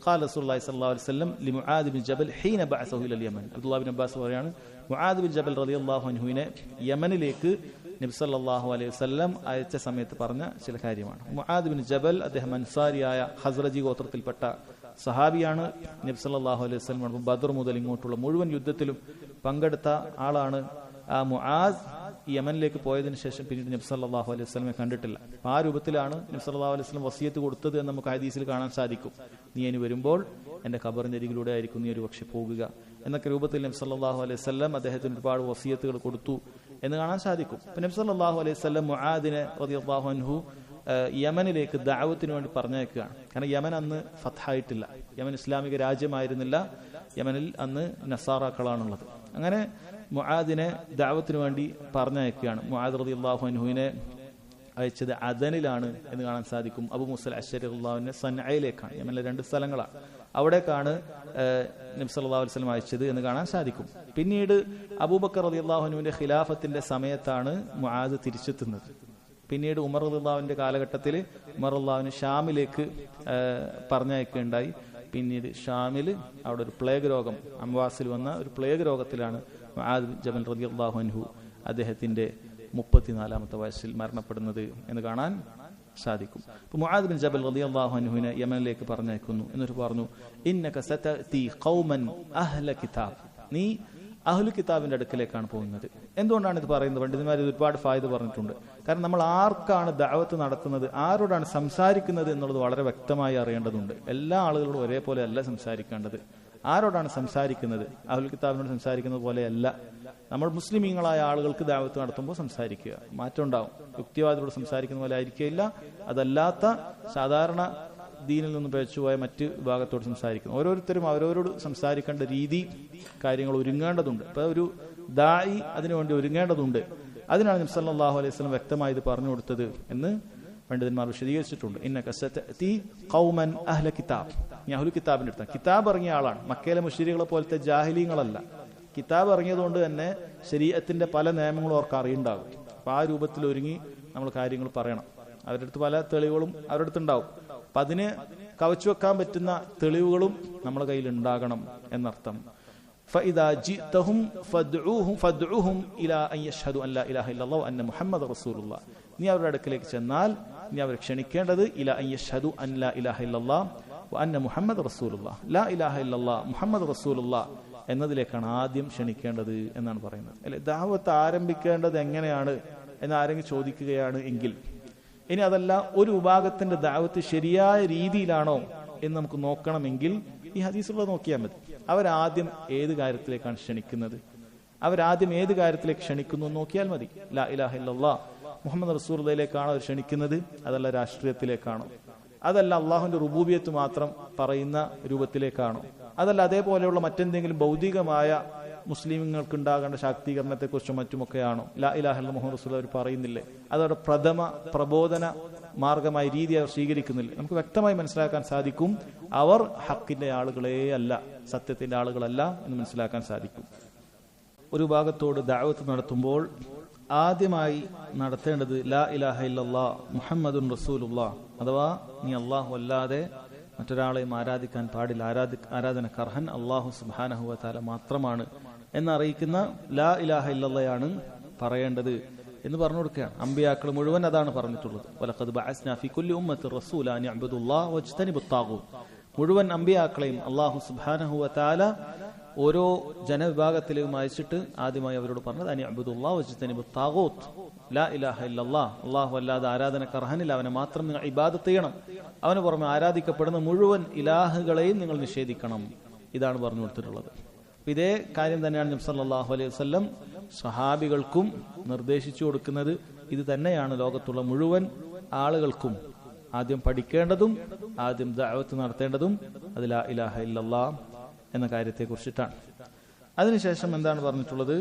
ഖാല റസൂലുള്ളാഹി സ്വല്ലല്ലാഹു അലൈഹി വസല്ലം ലിമുആദ് ബിൻ ജബൽ ഹീന ബഅസഹു ഇലൽ യമൻ. അബ്ദുല്ലാഹി ബിൻ അബ്ബാസ് പറയാണ്, മുആദ് ബിൻ ജബൽ റളിയല്ലാഹു അൻഹുവിനെ യമനിലേക്ക് നബി സല്ലല്ലാഹു അലൈഹി വസല്ലം അയച്ച സമയത്ത് പറഞ്ഞ ചില കാര്യമാണ്. മുആദ് ബിൻ ജബൽ അദ്ദേഹം അൻസാരിയായ ഖസ്റജി ഗോത്രത്തിൽപ്പെട്ട സഹാബിയാണ്. നബി സല്ലല്ലാഹു അലൈഹി വസല്ലം ബദർ മുതൽ ഇങ്ങോട്ടുള്ള മുഴുവൻ യുദ്ധത്തിലും പങ്കെടുത്ത ആളാണ്. ആ മുആദ് യമനിലേക്ക് പോയതിനു ശേഷം പിന്നീട് നബി സല്ലല്ലാഹു അലൈഹി വസല്ലമയെ കണ്ടിട്ടില്ല. ആ രൂപത്തിലാണ് നബി സല്ലല്ലാഹു അലൈഹി വസല്ലം വസിയത്ത് കൊടുത്തത് എന്ന് നമുക്ക് ഹദീസിൽ കാണാൻ സാധിക്കും. നീ ഇനി വരുമ്പോൾ എന്റെ ഖബറിന്റെ അരികിലൂടെ ആയിരിക്കും നീ ഒരു പക്ഷെ പോകുക എന്നൊക്കെ രൂപത്തിൽ നബി സല്ലല്ലാഹു അലൈഹി വസല്ലം അദ്ദേഹത്തിന് ഒരുപാട് വസിയത്തുകൾ കൊടുത്തു എന്ന് കാണാൻ സാധിക്കും. നബി സല്ലല്ലാഹു അലൈഹി വസല്ലം മുആദിനെ റളിയല്ലാഹു അൻഹു യമനിലേക്ക് ദഅവത്തിന് വേണ്ടി പറഞ്ഞയക്കുകയാണ്. കാരണം യമൻ അന്ന് ഫത്ഹായിട്ടില്ല, യമൻ ഇസ്ലാമിക രാജ്യമായിരുന്നില്ല. യമനിൽ അന്ന് നസാറാക്കളാണുള്ളത്. അങ്ങനെ മുആദിനെ ദഅവത്തിന് വേണ്ടി പറഞ്ഞയക്കുകയാണ്. മുആദ് റളിയല്ലാഹു അൻഹുവിനെ അയച്ചത് അദനിലാണ് എന്ന് കാണാൻ സാധിക്കും. അബൂ മൂസൽ അശ്ശരി റളിയല്ലാഹു അൻഹു സൻഅയിലേക്കാണ്. യമനിലെ 2 സ്ഥലങ്ങളാണ്. അവിടേക്കാണ് നബി സല്ലല്ലാഹു അലൈഹി വസല്ലം അയച്ചത് എന്ന് കാണാൻ സാധിക്കും. പിന്നീട് അബൂബക്കർ റളിയല്ലാഹു അൻഹുവിന്റെ ഖിലാഫത്തിന്റെ സമയത്താണ് മുആദ് തിരിച്ചെത്തുന്നത്. പിന്നീട് ഉമർ റളിയല്ലാഹുവിന്റെ കാലഘട്ടത്തിൽ ഉമർ റളിയല്ലാഹു ഷാമിലേക്ക് പറഞ്ഞയക്കുകയുണ്ടായി. പിന്നീട് ഷാമിൽ അവിടെ ഒരു പ്ലേഗ് രോഗം, അംവാസിൽ വന്ന ഒരു പ്ലേഗ് രോഗത്തിലാണ് മുആദ് ബിൻ ജബൽ റളിയല്ലാഹു അൻഹു അദ്ദേഹത്തിന്റെ 34-ാമത്തെ വയസ്സിൽ മരണപ്പെടുന്നത് എന്ന് കാണാൻ സാധിക്കും. അപ്പോൾ മുആദ് ബിൻ ജബൽ റളിയല്ലാഹു അൻഹുവിനെ യമനിലേക്ക് പറഞ്ഞയക്കുന്നു. എന്നിട്ട് പറഞ്ഞു, ഇന്നക സതഅതി ഖൗമൻ അഹ്ല കിതാബ്, നീ അഹ്ലു കിതാബിന്റെ അടുക്കലേക്കാണ് പോകുന്നത്. എന്തുകൊണ്ടാണ് ഇത് പറയുന്നത്? പണ്ഡിതന്മാർ ഇത് ഒരുപാട് ഫായിദ പറഞ്ഞിട്ടുണ്ട്. കാരണം നമ്മൾ ആർക്കാണ് ദഅവത്ത് നടത്തുന്നത്, ആരോടാണ് സംസാരിക്കുന്നത് എന്നുള്ളത് വളരെ വ്യക്തമായി അറിയേണ്ടതുണ്ട്. എല്ലാ ആളുകളോടും ഒരേപോലെ അല്ല സംസാരിക്കേണ്ടത്. ആരോടാണ് സംസാരിക്കുന്നത്? അഹ്ലുൽ കിതാബിനോട് സംസാരിക്കുന്നത് പോലെയല്ല നമ്മൾ മുസ്ലിമീങ്ങളായ ആളുകൾക്ക് ദഅവത്ത് നടത്തുമ്പോൾ സംസാരിക്കുക. മാറ്റം ഉണ്ടാവും. യുക്തിവാദികളോട് സംസാരിക്കുന്ന പോലെ ആയിരിക്കില്ല. അതല്ലാത്ത സാധാരണ ദീനിൽ നിന്ന് പിഴച്ചുപോയ മറ്റ് വിഭാഗത്തോട് സംസാരിക്കുന്നു. ഓരോരുത്തരും അവരോട് സംസാരിക്കേണ്ട രീതി, കാര്യങ്ങൾ ഒരുങ്ങേണ്ടതുണ്ട്. ഇപ്പൊ ഒരു ദായി അതിനുവേണ്ടി ഒരുങ്ങേണ്ടതുണ്ട്. അതിനാണ് നബി സല്ലല്ലാഹു അലൈഹി വസല്ലം വ്യക്തമായി ഇത് പറഞ്ഞു കൊടുത്തത് എന്ന് പണ്ഡിതന്മാർ വിശദീകരിച്ചിട്ടുണ്ട്. ഇന്നക സതഅതി ഖൗമൻ അഹ്ല കിതാബ്. ഈ അഹ്ലു കിതാബിന്റെ അടുത്ത കിതാബ് ഇറങ്ങിയ ആളാണ്. മക്കയിലെ മുശ്രിക്കുകളെ പോലത്തെ ജാഹിലീങ്ങളല്ല. കിതാബ് ഇറങ്ങിയതുകൊണ്ട് തന്നെ ശരീഅത്തിന്റെ പല നിയമങ്ങളും അവർക്ക് അറിയുണ്ടാകും. അപ്പൊ ആ രൂപത്തിൽ ഒരുങ്ങി നമ്മൾ കാര്യങ്ങൾ പറയണം. അവരുടെ അടുത്ത് പല തെളിവുകളും അവരുടെ അടുത്തുണ്ടാവും. അപ്പൊ അതിന് കവച്ചു വെക്കാൻ പറ്റുന്ന തെളിവുകളും നമ്മുടെ കയ്യിൽ ഉണ്ടാകണം എന്നർത്ഥം. فإذا جئتهم فادعوهم إلى أن يشهدوا أن لا إله إلا الله وأن محمد رسول الله. നീ അവരുടെ അടുക്കലേക്ക് ചെന്നാൽ നീ അവരെ ക്ഷണിക്കേണ്ടത് ഇല അൻ യശ്ഹദു അൻ ലാ ഇലാഹ ഇല്ലല്ലാഹ് വഅന്ന മുഹമ്മദ് റസൂലുള്ളാഹ്, ലാ ഇലാഹ ഇല്ലല്ലാഹ് മുഹമ്മദ് റസൂലുള്ളാഹ് എന്നതിലേക്കാണ് ആദ്യം ക്ഷണിക്കേണ്ടത് എന്നാണ് പറയുന്നത്. അല്ലെ, ദഅവത്ത് ആരംഭിക്കേണ്ടത് എങ്ങനെയാണ് എന്ന് ആരെങ്കിലും ചോദിക്കുകയാണ് എങ്കിൽ, ഇനി അതല്ല ഒരു വിഭാഗത്തിന്റെ ദഅവത്ത് ശരിയായ രീതിയിലാണോ എന്ന് നമുക്ക് നോക്കണമെങ്കിൽ ഈ ഹദീസുള്ളത് നോക്കിയാൽ മതി. അവരാദ്യം ഏത് കാര്യത്തിലേക്കാണ് ക്ഷണിക്കുന്നത്, അവരാദ്യം ഏത് കാര്യത്തിലേക്ക് ക്ഷണിക്കുന്നു നോക്കിയാൽ മതി. ലാ ഇലാഹ ഇല്ലല്ലാഹ് മുഹമ്മദ് റസൂലുള്ളാഹിലേക്കാണോ അവർ ക്ഷണിക്കുന്നത്? അതല്ല രാഷ്ട്രീയത്തിലേക്കാണോ? അതല്ല അള്ളാഹുവിന്റെ റുബൂബിയത്ത് മാത്രം പറയുന്ന രൂപത്തിലേക്കാണോ? അതല്ല അതേപോലെയുള്ള മറ്റെന്തെങ്കിലും ഭൗതികമായ മുസ്ലിങ്ങൾക്ക് ഉണ്ടാകേണ്ട ശാക്തീകരണത്തെക്കുറിച്ചും മറ്റുമൊക്കെയാണോ? ലാ ഇലാഹ ഇല്ലല്ലാഹ് മുഹമ്മദ് റസൂലുള്ളാഹി അവർ പറയുന്നില്ലേ? അതവരുടെ പ്രഥമ പ്രബോധന മാർഗമായി രീതി അവർ സ്വീകരിക്കുന്നില്ല. നമുക്ക് വ്യക്തമായി മനസ്സിലാക്കാൻ സാധിക്കും അവർ ഹക്കിന്റെ ആളുകളേ അല്ല, സത്യത്തിന്റെ ആളുകളല്ല എന്ന് മനസ്സിലാക്കാൻ സാധിക്കും. ഒരു ഭാഗത്തോട് ദഅവത്ത് നടത്തുമ്പോൾ ആദ്യമായി നടത്തേണ്ടത് ലാ ഇലാഹ ഇല്ലല്ലാഹ് മുഹമ്മദുൻ റസൂലുള്ളാഹ്, അഥവാ നീ അല്ലാഹു അല്ലാതെ മറ്റൊരാളെയും ആരാധിക്കാൻ പാടില്ല, ആരാധനക്ക് അർഹൻ അല്ലാഹു സുബ്ഹാനഹു വ തആല മാത്രമാണ് എന്നറിയിക്കുന്ന ലാ ഇലാഹ ഇല്ലല്ലാഹയാണ് പറയേണ്ടത് എന്ന് പറഞ്ഞു കൊടുക്കുകയാണ്. അമ്പിയാക്കൾ മുഴുവൻ അതാണ് പറഞ്ഞിട്ടുള്ളത്. വലഖദ് ബഅസ്നാ ഫീ കുല്ലി ഉമ്മത്തിൻ റസൂലാ അൻ യഅ്ബുദുല്ലാഹ വജ്തനിബുത് താഗൂത്ത്. മുഴുവൻ അമ്പിയാക്കളെയും അല്ലാഹു സുബ്ഹാനഹു വ തആല ഓരോ ജനവിഭാഗത്തിലേക്കും അയച്ചിട്ട് ആദ്യമായി അവരോട് പറഞ്ഞത് അൻ യഅ്ബുദുല്ലാഹ വജ്തനിബുത് താഗൂത്ത്, ലാ ഇലാഹ ഇല്ലല്ലാഹ്, അല്ലാഹു അല്ലാതെ ആരാധനക്ക് അർഹനില്ല, അവനെ മാത്രം നിങ്ങൾ ഇബാദത്ത് ചെയ്യണം, അവന് പുറമെ ആരാധിക്കപ്പെടുന്ന മുഴുവൻ ഇലാഹുകളെയും നിങ്ങൾ നിഷേധിക്കണം. ഇതാണ് പറഞ്ഞു കൊടുത്തിട്ടുള്ളത്. ഇതേ കാര്യം തന്നെയാണ് നബി സല്ലല്ലാഹു അലൈഹി വസല്ലം സ്വഹാബികൾക്കും നിർദ്ദേശിച്ചു കൊടുക്കുന്നത്. ഇത് തന്നെയാണ് ലോകത്തുള്ള മുഴുവൻ ആളുകൾക്കും ആദ്യം പഠിക്കേണ്ടതും ആദ്യം ദഅവത്ത് നടത്തേണ്ടതും അത് ലാ ഇലാഹ ഇല്ലല്ലാഹ് എന്ന കാര്യത്തെ കുറിച്ചിട്ടാണ്. അതിനുശേഷം എന്താണ് പറഞ്ഞിട്ടുള്ളത്?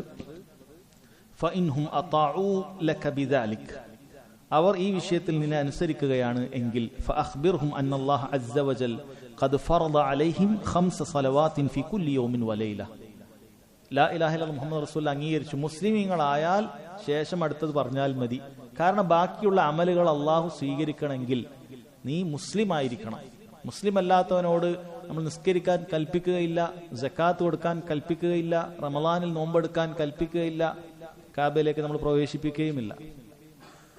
ഫഇൻഹും അതാഉ ലക ബിദാലിക്, അവർ ഈ വിഷയത്തിൽ നിന്നെ അനുസരിക്കുകയാണ് എങ്കിൽ ഫഅഖ്ബിർഹും അന്നല്ലാഹ അസ്സ വജൽ ഖദ് ഫറദ അലൈഹിം 5 സ്വലവാത്തിൻ ഫി കുല്ലി യൗമിൻ വലൈല. ലാ ഇലാഹ ഇല്ലല്ലാഹ് മുഹമ്മദ് റസൂലുള്ളാഹി അംഗീകരിച്ചു മുസ്ലിമീങ്ങളായാൽ ശേഷം അടുത്തത് പറഞ്ഞാൽ മതി. കാരണം ബാക്കിയുള്ള അമലുകൾ അള്ളാഹു സ്വീകരിക്കണമെങ്കിൽ നീ മുസ്ലിം ആയിരിക്കണം. മുസ്ലിം അല്ലാത്തവനോട് നമ്മൾ നിസ്കരിക്കാൻ കൽപ്പിക്കുകയില്ല, സക്കാത്ത് കൊടുക്കാൻ കൽപ്പിക്കുകയില്ല, റമളാനിൽ നോമ്പെടുക്കാൻ കൽപ്പിക്കുകയില്ല, കാബയിലേക്ക് നമ്മൾ പ്രവേശിപ്പിക്കുകയുമില്ല.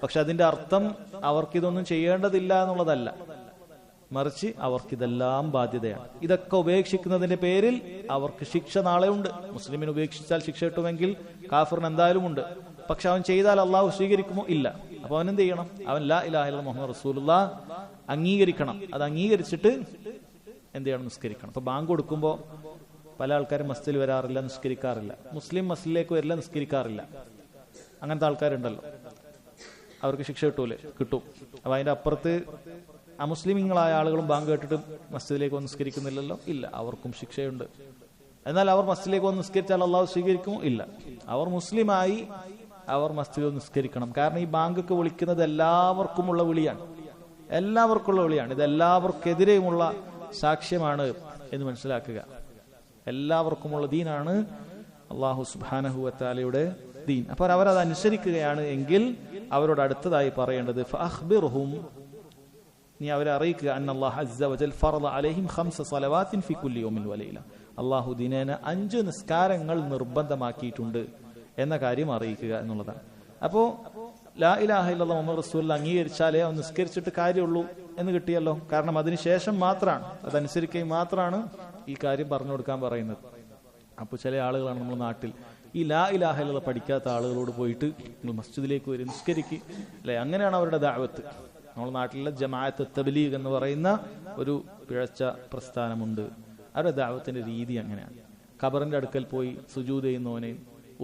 പക്ഷെ അതിന്റെ അർത്ഥം അവർക്കിതൊന്നും ചെയ്യേണ്ടതില്ല എന്നുള്ളതല്ല, മറിച്ച് അവർക്കിതെല്ലാം ബാധ്യതയാണ്. ഇതൊക്കെ ഉപേക്ഷിക്കുന്നതിന്റെ പേരിൽ അവർക്ക് ശിക്ഷ നാളെ ഉണ്ട്. മുസ്ലിമിന് ഉപേക്ഷിച്ചാൽ ശിക്ഷ കിട്ടുമെങ്കിൽ കാഫിറിന് എന്തായാലും ഉണ്ട്. പക്ഷെ അവൻ ചെയ്താൽ അള്ളാഹു സ്വീകരിക്കുമോ? ഇല്ല. അപ്പൊ അവൻ എന്ത് ചെയ്യണം? അവൻ ലാ ഇലാഹ ഇല്ലല്ലാഹ് മുഹമ്മദ് റസൂലുള്ളാഹ് അംഗീകരിക്കണം. അത് അംഗീകരിച്ചിട്ട് എന്ത് ചെയ്യണം? നിസ്കരിക്കണം. അപ്പൊ ബാങ്ക് കൊടുക്കുമ്പോൾ പല ആൾക്കാരും മസ്ജിദിൽ വരാറില്ല, നിസ്കരിക്കാറില്ല. മുസ്ലിം മസ്ജിദിലേക്ക് വരില്ല, നിസ്കരിക്കാറില്ല. അങ്ങനത്തെ ആൾക്കാരുണ്ടല്ലോ. അവർക്ക് ശിക്ഷ കിട്ടൂലേ? കിട്ടും. അപ്പൊ അതിന്റെ അപ്പുറത്ത് അമുസ്ലിമീങ്ങളായ ആളുകളും ബാങ്ക് കേട്ടിട്ട് മസ്ജിദിലേക്ക് വന്ന് നിസ്കരിക്കുന്നില്ലല്ലോ? ഇല്ല, അവർക്കും ശിക്ഷയുണ്ട്. എന്നാൽ അവർ മസ്ജിദിലേക്ക് വന്ന് നിസ്കരിച്ചാൽ അള്ളാഹു സ്വീകരിക്കുമോ? ഇല്ല. അവർ മുസ്ലിമായി അവർ മസ്ജിദിൽ നിസ്കരിക്കണം. കാരണം ഈ ബാങ്കൊക്കെ വിളിക്കുന്നത് എല്ലാവർക്കുമുള്ള വിളിയാണ്, എല്ലാവർക്കുള്ള വിളിയാണ്. ഇത് എല്ലാവർക്കെതിരെയുമുള്ള സാക്ഷ്യമാണ് എന്ന് മനസ്സിലാക്കുക. എല്ലാവർക്കുമുള്ള ദീനാണ് അല്ലാഹു സുബ്ഹാനഹു വ തആലയുടെ ദീൻ. അപ്പോൾ അവരത് അനുസരിക്കുകയാണ് എങ്കിൽ അവരോട് അടുത്തതായി പറയേണ്ടത് ഫഅഖ്ബിർഹും, നീ അവരെ അറിയിക്കുക, അന്നല്ലാഹ അസ്സ വജൽ ഫറദ അലൈഹിം 5 സ്വലവാത്തിൻ ഫി കുല്ലി യൗമിൻ വലൈല, അല്ലാഹു ദിനേന 5 നിസ്കാരങ്ങൾ നിർബന്ധമാക്കിയിട്ടുണ്ട് എന്ന കാര്യം അറിയിക്കുക എന്നുള്ളതാണ്. അപ്പോ ലാ ഇലാഹ ഇല്ലല്ലാഹ് മുഹമ്മദ് റസൂലുള്ളാഹി അംഗീകരിച്ചാലേ അവൻ നിസ്കരിച്ചിട്ട് കാര്യമുള്ളൂ എന്ന് കിട്ടിയല്ലോ. കാരണം അതിനുശേഷം മാത്രമാണ്, അതനുസരിക്കുകയും മാത്രമാണ് ഈ കാര്യം പറഞ്ഞു കൊടുക്കാൻ പറയുന്നത്. അപ്പോൾ ചില ആളുകളാണ് നമ്മുടെ നാട്ടിൽ ഈ ലാ ഇലാഹ ഇല്ലല്ലാഹ് പഠിക്കാത്ത ആളുകളോട് പോയിട്ട് നിങ്ങൾ മസ്ജിദിലേക്ക് വരും, നിസ്കരിക്കുക, അല്ലെ? അങ്ങനെയാണ് അവരുടെ ദഅവത്ത്. നമ്മുടെ നാട്ടിലെ ജമാഅത്ത് തബ്ലീഗ് എന്ന് പറയുന്ന ഒരു പിഴച്ച പ്രസ്ഥാനമുണ്ട്. അവരുടെ ദഅവത്തിന്റെ രീതി അങ്ങനെയാണ്. ഖബറിന്റെ അടുക്കൽ പോയി സുജൂദ് ചെയ്യുന്നവനെ,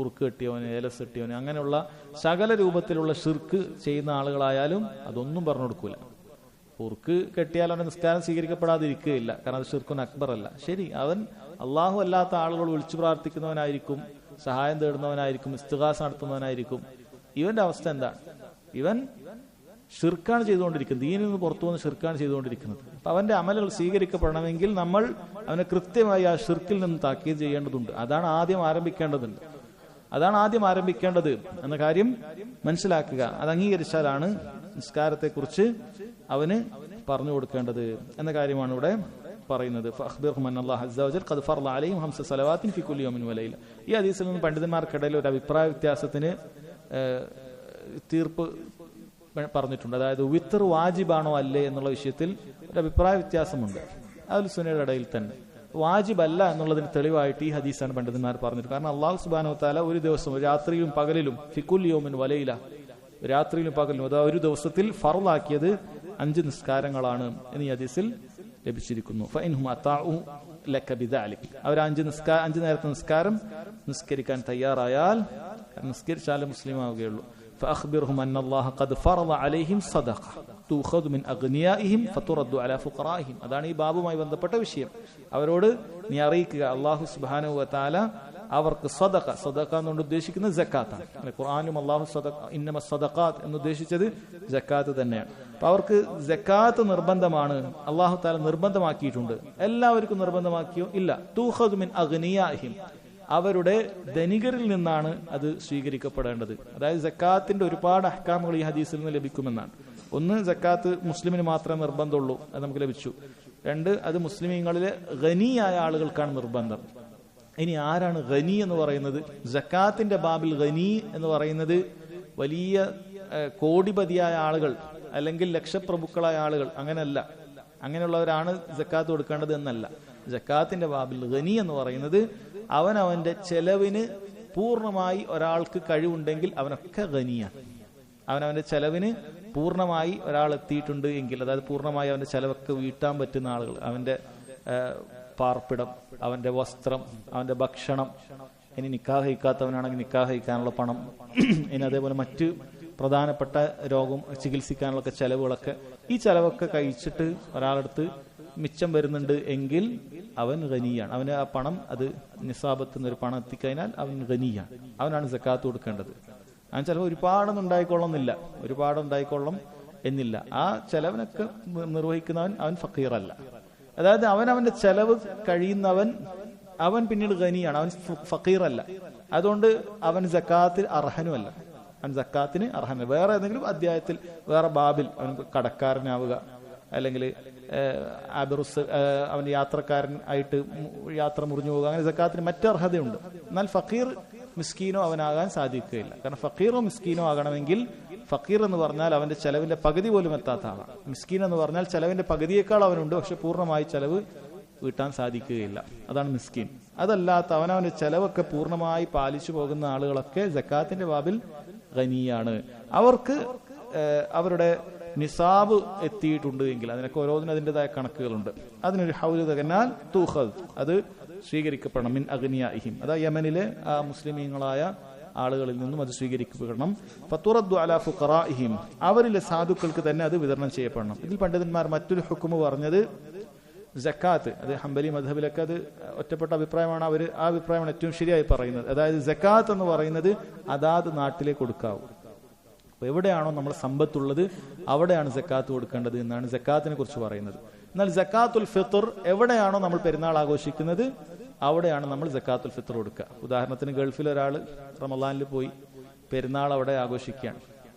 ഉറുക്ക് കെട്ടിയവന്, ഏലസ് കെട്ടിയവന്, അങ്ങനെയുള്ള സകല രൂപത്തിലുള്ള ഷിർക്ക് ചെയ്യുന്ന ആളുകളായാലും അതൊന്നും പറഞ്ഞു കൊടുക്കൂല. ഉറുക്ക് കെട്ടിയാൽ അവന്റെ നിസ്കാരം സ്വീകരിക്കപ്പെടാതിരിക്കുകയില്ല, കാരണം അത് ഷിർക്കുൻ അക്ബർ അല്ല. ശരി, അവൻ അള്ളാഹു അല്ലാത്ത ആളുകൾ വിളിച്ചു പ്രാർത്ഥിക്കുന്നവനായിരിക്കും, സഹായം തേടുന്നവനായിരിക്കും, ഇസ്തിഗാസ നടത്തുന്നവനായിരിക്കും. ഇവന്റെ അവസ്ഥ എന്താണ്? ഇവൻ ഷിർക്കാണ് ചെയ്തുകൊണ്ടിരിക്കുന്നത്, ദീനിൽ നിന്ന് പുറത്തു വന്ന് ഷിർക്കാണ് ചെയ്തുകൊണ്ടിരിക്കുന്നത്. അപ്പൊ അവന്റെ അമലുകൾ സ്വീകരിക്കപ്പെടണമെങ്കിൽ നമ്മൾ അവനെ കൃത്യമായി ആ ഷിർക്കിൽ നിന്ന് താക്കീത് ചെയ്യേണ്ടതുണ്ട്. അതാണ് ആദ്യം ആരംഭിക്കേണ്ടത് എന്ന കാര്യം മനസ്സിലാക്കുക. അത് അംഗീകരിച്ചാലാണ് നിസ്കാരത്തെക്കുറിച്ച് അവന് പറഞ്ഞു കൊടുക്കേണ്ടത് എന്ന കാര്യമാണ് ഇവിടെ പറയുന്നത്. ഈ ഹദീസിൽ നിന്ന് പണ്ഡിതന്മാർക്കിടയിൽ ഒരു അഭിപ്രായ വ്യത്യാസത്തിന് തീർപ്പ് പറഞ്ഞിട്ടുണ്ട്. അതായത് വിത്തർ വാജിബാണോ അല്ലേ എന്നുള്ള വിഷയത്തിൽ ഒരു അഭിപ്രായ വ്യത്യാസമുണ്ട് അഹ്ലു സുന്നയുടെ ഇടയിൽ തന്നെ. വാജിബല്ല എന്നുള്ളതിന് തെളിവായിട്ട് ഈ ഹദീസാണ് പണ്ഡിതന്മാർ പറഞ്ഞിട്ടുണ്ട്. കാരണം അല്ലാഹു സുബ്ഹാനഹു വ തആല ഒരു ദിവസം, രാത്രിയിലും പകലിലും, ഫികുൽ യൗമിൻ വലൈല, രാത്രിയിലും പകലിലും, അതായത് ഒരു ദിവസത്തിൽ ഫർളാക്കിയത് 5 നിസ്കാരങ്ങളാണ് എന്ന് ഈ ഹദീസിൽ ലഭിച്ചിരിക്കുന്നു. ഫഇൻഹും അതാഉ ലക ബിദാലിക്, അവർ 5 നേരത്തെ നിസ്കാരം നിസ്കരിക്കാൻ തയ്യാറായാൽ, നിസ്കരിച്ചാലേ മുസ്ലിം ആവുകയുള്ളൂ. فأخبرهم أن الله قد فرض عليهم صدقة تؤخذ من أغنيائهم فترد على فقرائهم. അതാണ് ഈ ബാബുമായി ബന്ധപ്പെട്ട വിഷയം. അവരോട് നീ അറിയിക്കുക, അല്ലാഹു സുബ്ഹാനഹു വ തആല അവർക്ക് സദഖ എന്നുകൊണ്ട് ഉദ്ദേശിക്കുന്നത് സക്കാത്താണ്. ഖുർആനിലും അല്ലാഹു ഇന്നമ സദഖാത്ത് എന്ന് ഉദ്ദേശിച്ചത് സക്കാത്ത് തന്നെയാണ്. അപ്പൊ അവർക്ക് സക്കാത്ത് നിർബന്ധമാണ്, അല്ലാഹു തആല നിർബന്ധമാക്കിയിട്ടുണ്ട്. എല്ലാവർക്കും നിർബന്ധമാക്കിയോ? ഇല്ല. തൂഖദു മിൻ അഗ്നിയാഹിം, അവരുടെ ധനികരിൽ നിന്നാണ് അത് സ്വീകരിക്കപ്പെടേണ്ടത്. അതായത് സക്കാത്തിന്റെ ഒരുപാട് അഹ്കാമുകൾ ഈ ഹദീസിൽ നിന്ന് ലഭിക്കുമെന്നാണ്. ഒന്ന്, സക്കാത്ത് മുസ്ലിമിന് മാത്രമേ നിർബന്ധമുള്ളൂ, അത് നമുക്ക് ലഭിച്ചു. 2, അത് മുസ്ലിമീങ്ങളിലെ ഗനിയായ ആളുകൾക്കാണ് നിർബന്ധം. ഇനി ആരാണ് ഗനി എന്ന് പറയുന്നത്? സക്കാത്തിന്റെ ബാബിൽ ഗനി എന്ന് പറയുന്നത് വലിയ കോടിപതിയായ ആളുകൾ അല്ലെങ്കിൽ ലക്ഷപ്രഭുക്കളായ ആളുകൾ, അങ്ങനെയല്ല. അങ്ങനെയുള്ളവരാണ് സക്കാത്ത് കൊടുക്കേണ്ടത് എന്നല്ല. സക്കാത്തിന്റെ ബാബിൽ ഗനി എന്ന് പറയുന്നത് അവനവന്റെ ചെലവിന് പൂർണ്ണമായി ഒരാൾക്ക് കഴിവുണ്ടെങ്കിൽ അവനൊക്കെ ഗനിയാണ്. അവനവന്റെ ചെലവിന് പൂർണ്ണമായി ഒരാൾ എത്തിയിട്ടുണ്ട് എങ്കിൽ, അതായത് പൂർണ്ണമായി അവന്റെ ചെലവൊക്കെ വീട്ടാൻ പറ്റുന്ന ആളുകൾ, അവന്റെ പാർപ്പിടം, അവന്റെ വസ്ത്രം, അവന്റെ ഭക്ഷണം, ഇനി നിക്കാഹ് കഴിക്കാത്തവനാണെങ്കിൽ നിക്കാഹ് കഴിക്കാനുള്ള പണം, ഇനി അതേപോലെ മറ്റ് പ്രധാനപ്പെട്ട രോഗം ചികിത്സിക്കാനുള്ള ചെലവുകളൊക്കെ, ഈ ചെലവൊക്കെ കഴിച്ചിട്ട് ഒരാളടുത്ത് മിച്ചം വരുന്നുണ്ട് എങ്കിൽ അവൻ ഗനിയാണ്. അവന് ആ പണം, അത് നിസാബത്തുനിന്ന് ഒരു പണം എത്തിക്കഴിഞ്ഞാൽ അവൻ ഗനിയാണ്. അവനാണ് സക്കാത്ത് കൊടുക്കേണ്ടത്. അവൻ ചിലപ്പോൾ ഒരുപാടൊന്നും ഉണ്ടായിക്കൊള്ളും എന്നില്ല. ആ ചെലവിനൊക്കെ നിർവഹിക്കുന്നവൻ അവൻ ഫക്കീറല്ല. അതായത് അവന്റെ ചെലവ് കഴിയുന്നവൻ അവൻ പിന്നീട് ഗനിയാണ്, അവൻ ഫക്കീറല്ല. അതുകൊണ്ട് അവൻ സക്കാത്തിന് അർഹനുമല്ല. അവൻ സക്കാത്തിന് അർഹന. വേറെ ഏതെങ്കിലും അധ്യായത്തിൽ, വേറെ ബാബിൽ അവൻ കടക്കാരനാവുക, അല്ലെങ്കിൽ അവൻ യാത്രക്കാരൻ ആയിട്ട് യാത്ര മുറിഞ്ഞു പോകുക, അങ്ങനെ സക്കാത്തിന് മറ്റു അർഹതയുണ്ട്. എന്നാൽ ഫക്കീർ മിസ്കീനോ അവനാകാൻ സാധിക്കുകയില്ല. കാരണം ഫക്കീറോ മിസ്കീനോ ആകണമെങ്കിൽ, ഫക്കീർ എന്ന് പറഞ്ഞാൽ അവന്റെ ചെലവിന്റെ പകുതി പോലും എത്താത്ത ആളാണ്. മിസ്കീൻ എന്ന് പറഞ്ഞാൽ ചെലവിന്റെ പകുതിയേക്കാൾ അവനുണ്ട്, പക്ഷെ പൂർണ്ണമായി ചെലവ് വീട്ടാൻ സാധിക്കുകയില്ല. അതാണ് മിസ്കീൻ. അതല്ലാത്ത അവനവന്റെ ചെലവൊക്കെ പൂർണ്ണമായി പാലിച്ചു പോകുന്ന ആളുകളൊക്കെ സക്കാത്തിന്റെ ബാബിൽ ഗനിയാണ്. അവർക്ക് അവരുടെ നിസാബ് എത്തിയിട്ടുണ്ട് എങ്കിൽ, അതിനൊക്കെ ഓരോന്നിനും അതിൻ്റെതായ കണക്കുകളുണ്ട്. അതിനൊരു ഹൗല് തകന്നാൽ തൂഖദ്, അത് സ്വീകരിക്കപ്പെടണം. മിൻ അഗ്നിയാഹിം, അതാ യമനിലെ ആ മുസ്ലിമീങ്ങളായ ആളുകളിൽ നിന്നും അത് സ്വീകരിക്കപ്പെടണം. ഫതുറദ്ദു അലാ ഫുഖറാഇഹിം, അവരിലെ സാധുക്കൾക്ക് തന്നെ അത് വിതരണം ചെയ്യപ്പെടണം. ഇതിൽ പണ്ഡിതന്മാർ മറ്റൊരു ഹുക്മ് പറഞ്ഞത് സക്കാത്ത്, അത് ഹംബലി മദ്ഹബിലൊക്കെ അത് ഒറ്റപ്പെട്ട അഭിപ്രായമാണ്. അവർ ആ അഭിപ്രായമാണ് ഏറ്റവും ശരിയായി പറയുന്നത്. അതായത് സക്കാത്ത് എന്ന് പറയുന്നത് അതാത് നാട്ടിലേക്ക് കൊടുക്കാവൂ. അപ്പൊ എവിടെയാണോ നമ്മുടെ സമ്പത്തുള്ളത് അവിടെയാണ് സക്കാത്ത് കൊടുക്കേണ്ടത് എന്നാണ് സക്കാത്തിനെ കുറിച്ച് പറയുന്നത്. എന്നാൽ സക്കാത്തുൽ ഫിത്ർ, എവിടെയാണോ നമ്മൾ പെരുന്നാൾ ആഘോഷിക്കുന്നത് അവിടെയാണ് നമ്മൾ സക്കാത്തുൽ ഫിത്ർ കൊടുക്കുക. ഉദാഹരണത്തിന് ഗൾഫിൽ ഒരാൾ റമളാനിൽ പോയി പെരുന്നാൾ അവിടെ ആഘോഷിക്കുകയാണ്.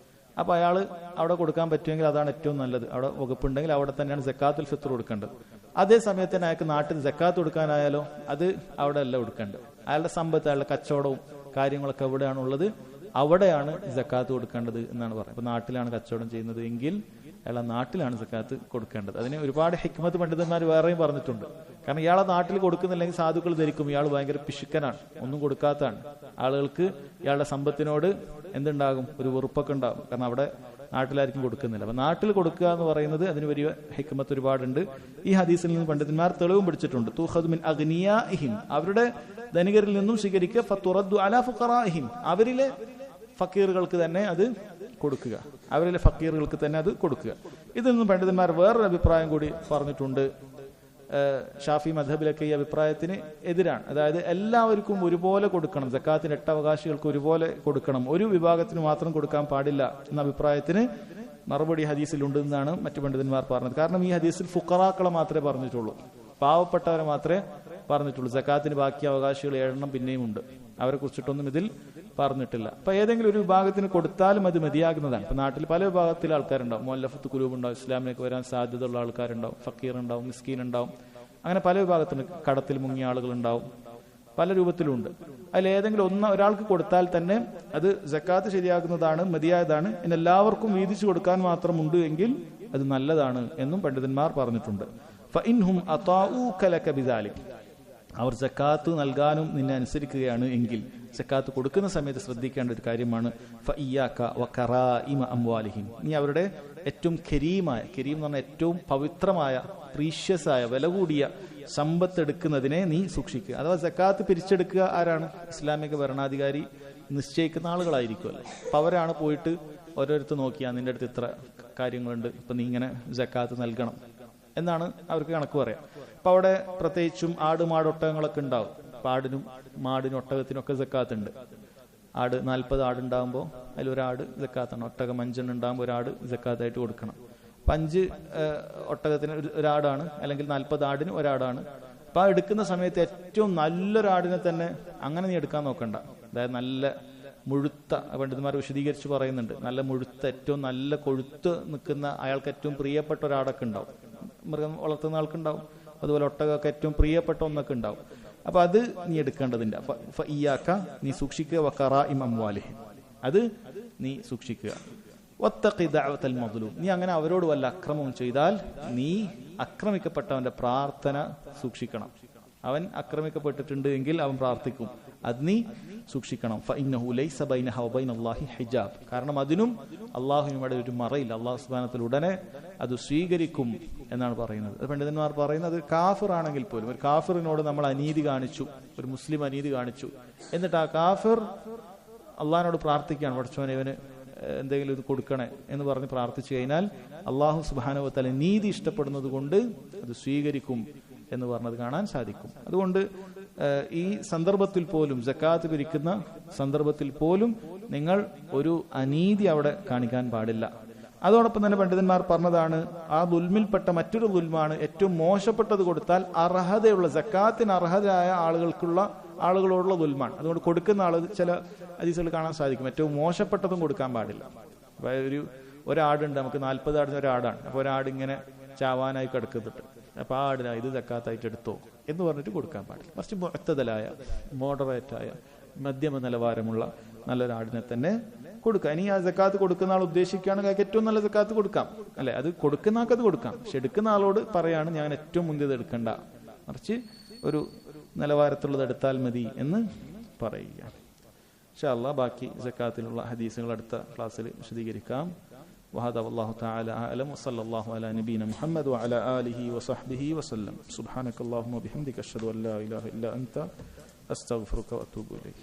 അപ്പൊ അയാൾ അവിടെ കൊടുക്കാൻ പറ്റുമെങ്കിൽ അതാണ് ഏറ്റവും നല്ലത്. അവിടെ വകുപ്പുണ്ടെങ്കിൽ അവിടെ തന്നെയാണ് സക്കാത്തുൽ ഫിത്ർ കൊടുക്കേണ്ടത്. അതേ സമയത്ത് തന്നെ അയാൾക്ക് നാട്ടിൽ സക്കാത്ത് കൊടുക്കാനായാലോ അത് അവിടെ അല്ല കൊടുക്കേണ്ടത്. അയാളുടെ സമ്പത്ത്, അയാളുടെ കച്ചവടവും കാര്യങ്ങളൊക്കെ എവിടെയാണുള്ളത് അവിടെയാണ് സക്കാത്ത് കൊടുക്കേണ്ടത് എന്നാണ് പറയുന്നത്. അപ്പൊ നാട്ടിലാണ് കച്ചവടം ചെയ്യുന്നത് എങ്കിൽ അയാളെ നാട്ടിലാണ് സക്കാത്ത് കൊടുക്കേണ്ടത്. അതിന് ഒരുപാട് ഹിക്മത്ത് പണ്ഡിതന്മാർ വേറെയും പറഞ്ഞിട്ടുണ്ട്. കാരണം ഇയാളെ നാട്ടിൽ കൊടുക്കുന്നില്ലെങ്കിൽ സാധുക്കൾ ധരിക്കും ഇയാൾ ഭയങ്കര പിശുക്കനാണ്, ഒന്നും കൊടുക്കാത്തതാണ്. ആളുകൾക്ക് ഇയാളുടെ സമ്പത്തിനോട് എന്തുണ്ടാകും? ഒരു വെറുപ്പൊക്കെ ഉണ്ടാകും. കാരണം അവിടെ നാട്ടിലാർക്കും കൊടുക്കുന്നില്ല. അപ്പൊ നാട്ടിൽ കൊടുക്കുക എന്ന് പറയുന്നത് അതിന് വലിയ ഹിക്മത്ത് ഒരുപാടുണ്ട്. ഈ ഹദീസിൽ നിന്ന് പണ്ഡിതന്മാർ തെളിവും പിടിച്ചിട്ടുണ്ട്. തൂഖദു മിൻ അഗ്നിയാഇഹിം, അവരുടെ ധനികരിൽ നിന്നും സ്വീകരിക്കുക, ഫതുറദ്ദു അലാ ഫുഖറാഇഹിം, അവരിലെ ഫക്കീറുകൾക്ക് തന്നെ അത് കൊടുക്കുക, അവരിലെ ഫക്കീറുകൾക്ക് തന്നെ അത് കൊടുക്കുക. ഇതിൽ നിന്നും പണ്ഡിതന്മാർ വേറൊരു അഭിപ്രായം കൂടി പറഞ്ഞിട്ടുണ്ട്. ഷാഫി മദ്ഹബിലൊക്കെ ഈ അഭിപ്രായത്തിന് എതിരാണ്. അതായത് എല്ലാവർക്കും ഒരുപോലെ കൊടുക്കണം, സക്കാത്തിന് 8 അവകാശികൾക്ക് ഒരുപോലെ കൊടുക്കണം, ഒരു വിഭാഗത്തിന് മാത്രം കൊടുക്കാൻ പാടില്ല എന്ന അഭിപ്രായത്തിന് മറുപടി ഹദീസിലുണ്ട് എന്നാണ് മറ്റു പണ്ഡിതന്മാർ പറഞ്ഞത്. കാരണം ഈ ഹദീസിൽ ഫുഖറാക്കളെ മാത്രമേ പറഞ്ഞിട്ടുള്ളൂ, പാവപ്പെട്ടവരെ മാത്രമേ പറഞ്ഞിട്ടുള്ളൂ. സക്കാത്തിന് ബാക്കി അവകാശികൾ 7 പിന്നെയും ഉണ്ട്, അവരെ കുറിച്ചിട്ടൊന്നും ഇതിൽ പറഞ്ഞിട്ടില്ല. അപ്പൊ ഏതെങ്കിലും ഒരു വിഭാഗത്തിന് കൊടുത്താലും അത് മതിയാകുന്നതാണ്. ഇപ്പൊ നാട്ടിൽ പല വിഭാഗത്തിലെ ആൾക്കാരുണ്ടാവും, മുഅല്ലഫത്ത് ഖുലൂബ് ഉണ്ടാവും, ഇസ്ലാമിലേക്ക് വരാൻ സാധ്യതയുള്ള ആൾക്കാരുണ്ടാവും, ഫക്കീർ ഉണ്ടാവും, മിസ്കീൻ ഉണ്ടാവും, അങ്ങനെ പല വിഭാഗത്തിന്, കടത്തിൽ മുങ്ങിയ ആളുകൾ ഉണ്ടാവും, പല രൂപത്തിലുണ്ട്. അതിൽ ഏതെങ്കിലും ഒരാൾക്ക് കൊടുത്താൽ തന്നെ അത് സക്കാത്ത് ശരിയാകുന്നതാണ്, മതിയായതാണ്. ഇനി എല്ലാവർക്കും വീതിച്ചു കൊടുക്കാൻ മാത്രമുണ്ട് എങ്കിൽ അത് നല്ലതാണ് എന്നും പണ്ഡിതന്മാർ പറഞ്ഞിട്ടുണ്ട്. ഫഇൻഹും അതാഊക ലക ബിദാലിക്, അവർ സക്കാത്ത് നൽകാനും നിന്നെ അനുസരിക്കുകയാണ് എങ്കിൽ, സക്കാത്ത് കൊടുക്കുന്ന സമയത്ത് ശ്രദ്ധിക്കേണ്ട ഒരു കാര്യമാണ് ഫഇയ്യാക വകറാഇമ അംവാലിഹിം, നീ അവരുടെ ഏറ്റവും കരീമായ, കരീം എന്ന് പറഞ്ഞാൽ ഏറ്റവും പവിത്രമായ, പ്രീഷ്യസായ, വില കൂടിയ സമ്പത്ത് എടുക്കുന്നതിനെ നീ സൂക്ഷിക്കുക. അഥവാ സക്കാത്ത് പിരിച്ചെടുക്കുക ആരാണ്? ഇസ്ലാമിക ഭരണാധികാരി നിശ്ചയിക്കുന്ന ആളുകളായിരിക്കുമല്ലോ. അപ്പൊ അവരാണ് പോയിട്ട് ഓരോരുത്തർ നോക്കിയാൽ നിന്റെ അടുത്ത് ഇത്ര കാര്യങ്ങളുണ്ട്, ഇപ്പൊ നീ ഇങ്ങനെ സക്കാത്ത് നൽകണം എന്നാണ് അവർക്ക് കണക്ക് പറയാം. അപ്പൊ അവിടെ പ്രത്യേകിച്ചും ആട്, മാട്, ഒട്ടകങ്ങളൊക്കെ ഉണ്ടാവും. ആടിനും മാടിനും ഒട്ടകത്തിനൊക്കെ സക്കാത്തുണ്ട്. ആട് 40 ആടുണ്ടാകുമ്പോൾ അതിൽ ഒരാട് സക്കാത്താണ്. ഒട്ടകം 5 ഉണ്ടാകുമ്പോൾ ഒരാട് സക്കാത്തായിട്ട് കൊടുക്കണം. 5 ഒട്ടകത്തിന് ഒരാടാണ്, അല്ലെങ്കിൽ 40 ആടിന് ഒരാടാണ്. അപ്പൊ ആ എടുക്കുന്ന സമയത്ത് ഏറ്റവും നല്ലൊരാടിനെ തന്നെ അങ്ങനെ നീ എടുക്കാൻ നോക്കണ്ട. അതായത് നല്ല മുഴുത്ത, പണ്ഡിതന്മാർ വിശദീകരിച്ച് പറയുന്നുണ്ട്, നല്ല മുഴുത്ത, ഏറ്റവും നല്ല കൊഴുത്ത് നിൽക്കുന്ന, അയാൾക്ക് ഏറ്റവും പ്രിയപ്പെട്ട ഒരാടൊക്കെ ഉണ്ടാവും, മൃഗം വളർത്തുന്ന ആൾക്കുണ്ടാവും. അതുപോലെ ഒട്ടകമൊക്കെ ഏറ്റവും പ്രിയപ്പെട്ട ഒന്നൊക്കെ ഉണ്ടാവും. അപ്പൊ അത് നീ എടുക്കേണ്ടതില്ല. ഫഇയ്യാക, നീ സൂക്ഷിക്കുക, വഖറാഇമ അംവാലിഹിം, അത് നീ സൂക്ഷിക്കുക. വത്തഖി ദഅവത്തൽ മദ്ലൂം, നീ അങ്ങനെ അവരോട് വല്ല അക്രമവും ചെയ്താൽ നീ ആക്രമിക്കപ്പെട്ടവന്റെ പ്രാർത്ഥന സൂക്ഷിക്കണം. അവൻ ആക്രമിക്കപ്പെട്ടിട്ടുണ്ട് എങ്കിൽ അവൻ പ്രാർത്ഥിക്കും, അത് നീ സൂക്ഷിക്കണം. ഫഇന്നഹു ലൈസ ബൈനഹ വബൈനല്ലാഹി ഹിജാബ്, കാരണം അതിനും അള്ളാഹുവിനുടെ ഒരു മറയില്ല. അള്ളാഹു സുബ്ഹാനഹു വ തആല ഉടനെ അത് സ്വീകരിക്കും എന്നാണ് പറയുന്നത്. പണ്ഡിതന്മാർ പറയുന്നത് കാഫിർ ആണെങ്കിൽ പോലും, ഒരു കാഫിറിനോട് നമ്മൾ അനീതി കാണിച്ചു, ഒരു മുസ്ലിം അനീതി കാണിച്ചു, എന്നിട്ട് ആ കാഫിർ അള്ളാഹിനോട് പ്രാർത്ഥിക്കുകയാണ്, പഠിച്ചവനെ ഇവന് എന്തെങ്കിലും ഇത് കൊടുക്കണേ എന്ന് പറഞ്ഞ് പ്രാർത്ഥിച്ചു കഴിഞ്ഞാൽ അള്ളാഹു സുബ്ഹാനഹു വ തആല നീതി ഇഷ്ടപ്പെടുന്നത് കൊണ്ട് അത് സ്വീകരിക്കും എന്ന് പറഞ്ഞത് കാണാൻ സാധിക്കും. അതുകൊണ്ട് ഈ സന്ദർഭത്തിൽ പോലും, സക്കാത്ത് പിരിക്കുന്ന സന്ദർഭത്തിൽ പോലും നിങ്ങൾ ഒരു അനീതി അവിടെ കാണിക്കാൻ പാടില്ല. അതോടൊപ്പം തന്നെ പണ്ഡിതന്മാർ പറഞ്ഞതാണ്, ആ ദുൽമിൽപ്പെട്ട മറ്റൊരു ദുൽമാണ് ഏറ്റവും മോശപ്പെട്ടത് കൊടുത്താൽ അർഹതയുള്ള, സക്കാത്തിന് അർഹതയായ ആളുകളോടുള്ള ദുൽമാണ്. അതുകൊണ്ട് കൊടുക്കുന്ന ആൾ, ചില ഹദീസുകൾ കാണാൻ സാധിക്കും, ഏറ്റവും മോശപ്പെട്ടതും കൊടുക്കാൻ പാടില്ല. ഒരാടുണ്ട്, നമുക്ക് 40 ആടിന് ഒരാടാണ്. അപ്പൊ ഒരാട് ഇങ്ങനെ ചാവാനായി കിടക്കുന്നുണ്ട്, അപ്പൊ ആ ആടിനാ ഇത് സക്കാത്തായിട്ട് എടുത്തോ എന്ന് പറഞ്ഞിട്ട് കൊടുക്കാൻ പാടില്ല. മറിച്ച് മുഅ്തദലായ, മോഡറേറ്റായ, മധ്യമ നിലവാരമുള്ള നല്ലൊരാടിനെ തന്നെ കൊടുക്കാം. ഇനി ആ സക്കാത്ത് കൊടുക്കുന്ന ആൾ ഉദ്ദേശിക്കുകയാണെങ്കിൽ ഏറ്റവും നല്ല സക്കാത്ത് കൊടുക്കാം, അല്ലെ? അത് കൊടുക്കുന്ന ആൾക്കത് കൊടുക്കാം. പക്ഷെ എടുക്കുന്ന ആളോട് പറയാണ് ഞാൻ ഏറ്റവും മുന്തിയത് എടുക്കണ്ട, മറിച്ച് ഒരു നിലവാരത്തിലുള്ളത് എടുത്താൽ മതി എന്ന് പറയുക. ഇൻഷാ അല്ലാഹ് ബാക്കി സക്കാത്തിലുള്ള ഹദീസുകൾ അടുത്ത ക്ലാസ്സിൽ വിശദീകരിക്കാം. وهذا والله تعالى أعلم وصلى الله على نبينا محمد وعلى آله وصحبه وسلم. سبحانك اللهم وبحمدك أشهد أن لا إله إلا أنت أستغفرك وأتوب إليك.